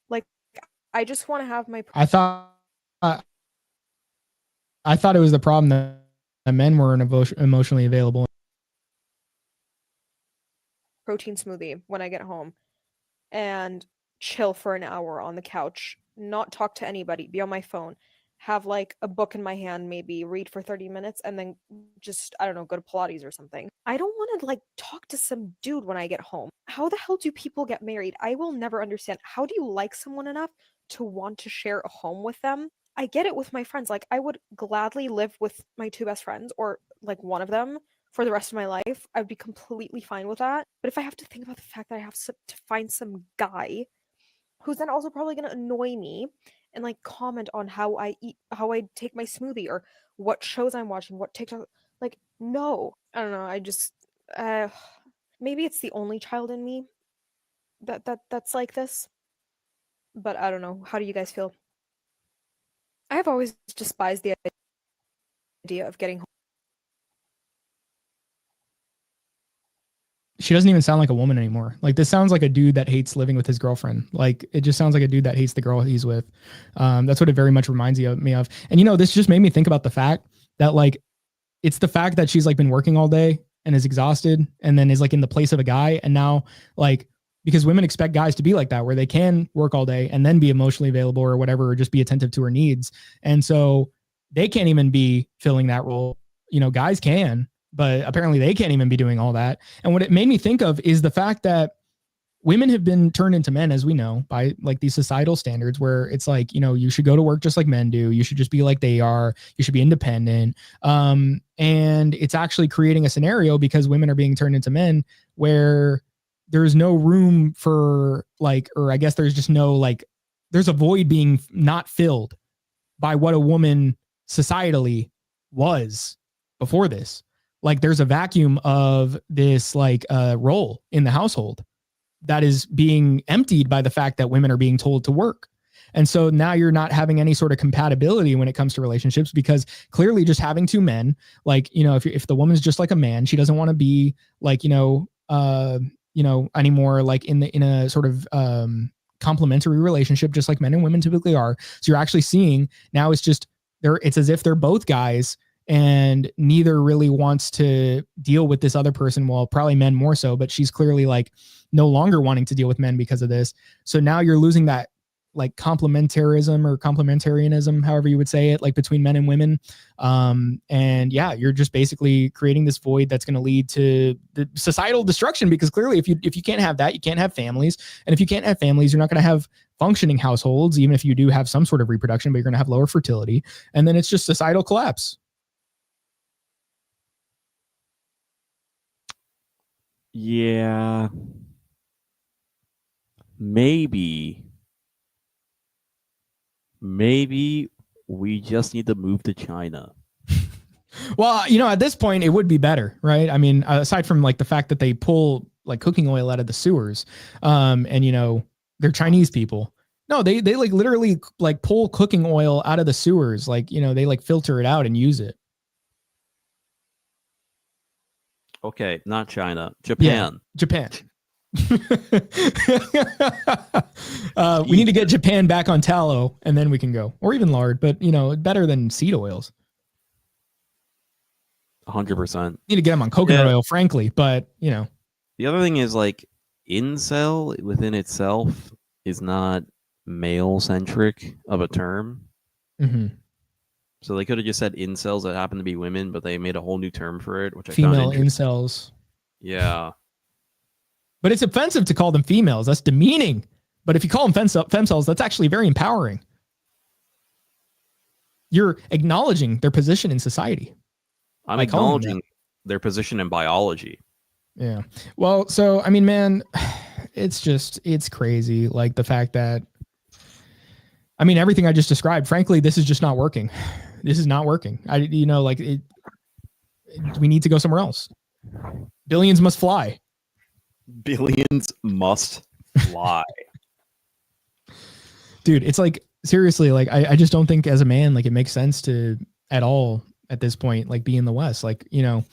like, I just want to have my. I thought it was the problem that men weren't emotionally available. Protein smoothie when I get home and chill for an hour on the couch, not talk to anybody, be on my phone, have like a book in my hand, maybe read for 30 minutes, and then just, I don't know, go to Pilates or something. I don't want to like talk to some dude when I get home. How the hell do people get married? I will never understand. How do you like someone enough to want to share a home with them? I get it with my friends. Like, I would gladly live with my 2 best friends, or like one of them, for the rest of my life. I would be completely fine with that. But if I have to think about the fact that I have to find some guy who's then also probably going to annoy me and like comment on how I eat, how I take my smoothie, or what shows I'm watching, what TikTok, like, no. I don't know. I just maybe it's the only child in me that's like this. But I don't know. How do you guys feel? I have always despised the idea of getting home. She doesn't even sound like a woman anymore. Like, this sounds like a dude that hates living with his girlfriend. Like, it just sounds like a dude that hates the girl he's with. That's what it very much reminds me of. And, you know, this just made me think about the fact that, like, it's the fact that she's like been working all day and is exhausted and then is like in the place of a guy. And now, like, because women expect guys to be like that, where they can work all day and then be emotionally available or whatever, or just be attentive to her needs. And so they can't even be filling that role. You know, guys can, but apparently they can't even be doing all that. And what it made me think of is the fact that women have been turned into men, as we know, by like these societal standards where it's like, you know, you should go to work just like men do. You should just be like they are. You should be independent. And it's actually creating a scenario, because women are being turned into men, where there's no room for like, or I guess there's just no, like, there's a void being not filled by what a woman societally was before this. Like, there's a vacuum of this like role in the household that is being emptied by the fact that women are being told to work. And so now you're not having any sort of compatibility when it comes to relationships, because clearly just having two men, like, you know, if the woman's just like a man, she doesn't want to be like, anymore like in a sort of complementary relationship, just like men and women typically are. So you're actually seeing now it's as if they're both guys and neither really wants to deal with this other person. Well, probably men more so, but she's clearly like no longer wanting to deal with men because of this. So now you're losing that like complementarism or complementarianism, however you would say it, like between men and women. And yeah, you're just basically creating this void that's going to lead to the societal destruction, because clearly if you can't have that, you can't have families. And if you can't have families, you're not going to have functioning households, even if you do have some sort of reproduction, but you're going to have lower fertility. And then it's just societal collapse. Yeah. Maybe we just need to move to China. Well, you know, at this point it would be better, right? I mean, aside from like the fact that they pull like cooking oil out of the sewers, and you know, they're Chinese people. No, they like literally like pull cooking oil out of the sewers. Like, you know, they like filter it out and use it. Okay, not China, Japan. Yeah, Japan. We need to get Japan back on tallow, and then we can go, or even lard, but you know, better than seed oils. 100%. Need to get them on coconut oil, frankly, but you know. The other thing is like incel within itself is not male centric of a term. Mm-hmm. So they could have just said incels that happen to be women, but they made a whole new term for it, which I female found incels. Yeah. But it's offensive to call them females. That's demeaning. But if you call them femcels, that's actually very empowering. You're acknowledging their position in society. I'm acknowledging their position in biology. Yeah. Well, so, I mean, man, it's crazy. Like the fact that, I mean, everything I just described, frankly, this is just not working. This is not working. We need to go somewhere else. Billions must fly. Billions must fly. Dude, it's like, seriously, like, I just don't think as a man, like, it makes sense to at all at this point, like, be in the West. Like, you know,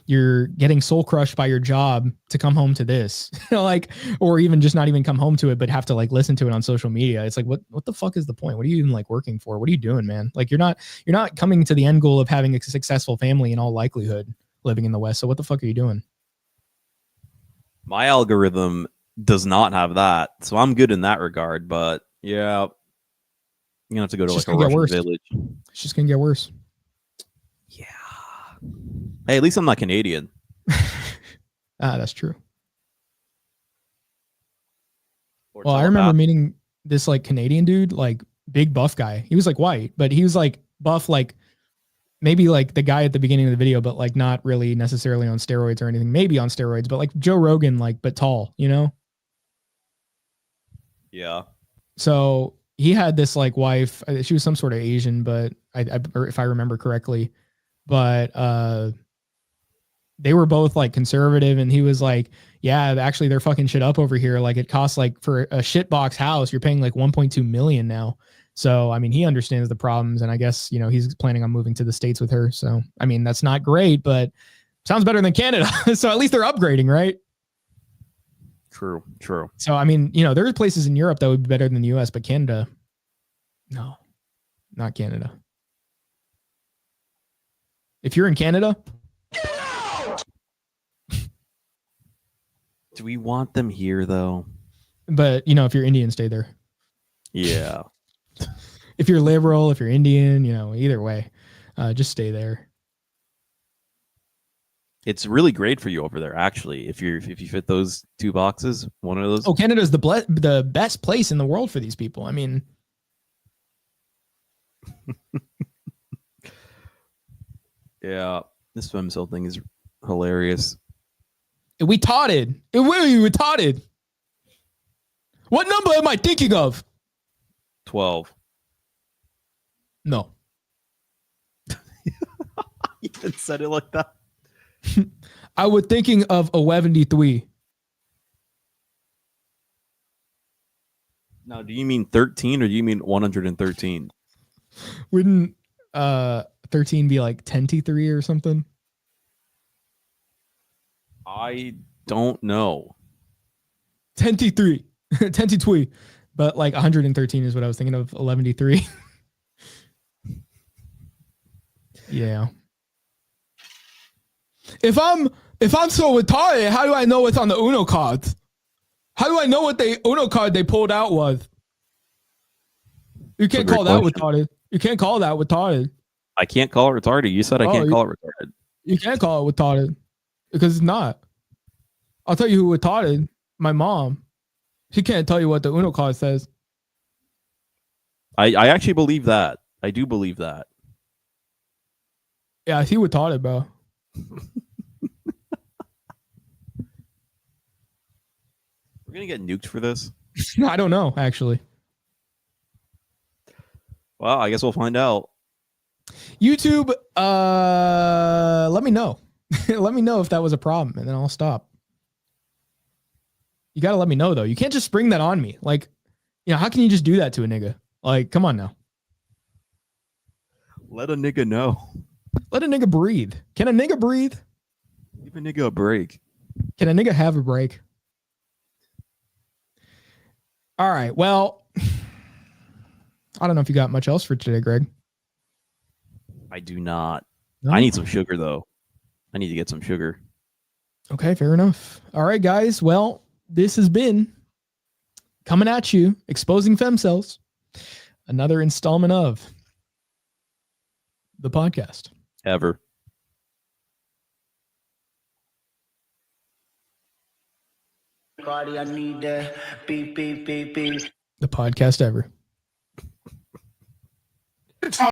you're getting soul crushed by your job to come home to this, like, or even just not even come home to it, but have to like listen to it on social media. It's like, what the fuck is the point? What are you even like working for? What are you doing, man? Like, you're not coming to the end goal of having a successful family in all likelihood living in the West. So what the fuck are you doing? My algorithm does not have that, so I'm good in that regard. But yeah, you're gonna have to go to like a Russian village. It's just gonna get worse. Yeah. Hey, at least I'm not Canadian. That's true. Well, I remember meeting this like Canadian dude, like big buff guy. He was like white, but he was like buff, like maybe like the guy at the beginning of the video, but like not really necessarily on steroids or anything. Maybe on steroids, but like Joe Rogan, like, but tall, you know? Yeah. So he had this like wife. She was some sort of Asian, but or if I remember correctly, but they were both like conservative, and he was like, yeah, actually they're fucking shit up over here. Like it costs like for a shitbox house, you're paying like 1.2 million now. So, I mean, he understands the problems, and I guess, you know, he's planning on moving to the States with her. So, I mean, that's not great, but sounds better than Canada. So at least they're upgrading, right? True. So, I mean, you know, there are places in Europe that would be better than the US, but Canada, no, not Canada. If you're in Canada, do we want them here though? But, you know, if you're Indian, stay there. Yeah. If you're liberal, if you're Indian, you know, either way, just stay there. It's really great for you over there, actually. If you fit those two boxes, one of those. Oh, Canada's the best place in the world for these people. I mean, yeah, this Femcel thing is hilarious. We retarded. What number am I thinking of? 12. No. You even said it like that. I was thinking of 113. Now, do you mean 13 or do you mean 113? Wouldn't 13 be like 10-3 or something? I don't know. 10-3. 10-2. But like 113 is what I was thinking of. 11-3. Yeah. If I'm so retarded, how do I know what's on the Uno cards? How do I know what the Uno card they pulled out was? You can't call that retarded. You can't call that retarded. I can't call it retarded. You said I can't call it retarded. You can't call it retarded because it's not. I'll tell you who retarded. My mom. She can't tell you what the Uno card says. I actually believe that. I do believe that. Yeah, she retarded, bro. We're gonna get nuked for this. I don't know, actually. Well, I guess we'll find out. YouTube, let me know. Let me know if that was a problem, and then I'll stop. You gotta let me know though. You can't just spring that on me. Like, you know, how can you just do that to a nigga? Like, come on now. Let a nigga know. Let a nigga breathe. Can a nigga breathe? Give a nigga a break. Can a nigga have a break? All right. Well, I don't know if you got much else for today, Greg. I do not. No? I need some sugar though. I need to get some sugar. Okay, fair enough. All right, guys. Well, this has been coming at you, exposing Femcels. Another installment of the podcast. Ever. The podcast ever.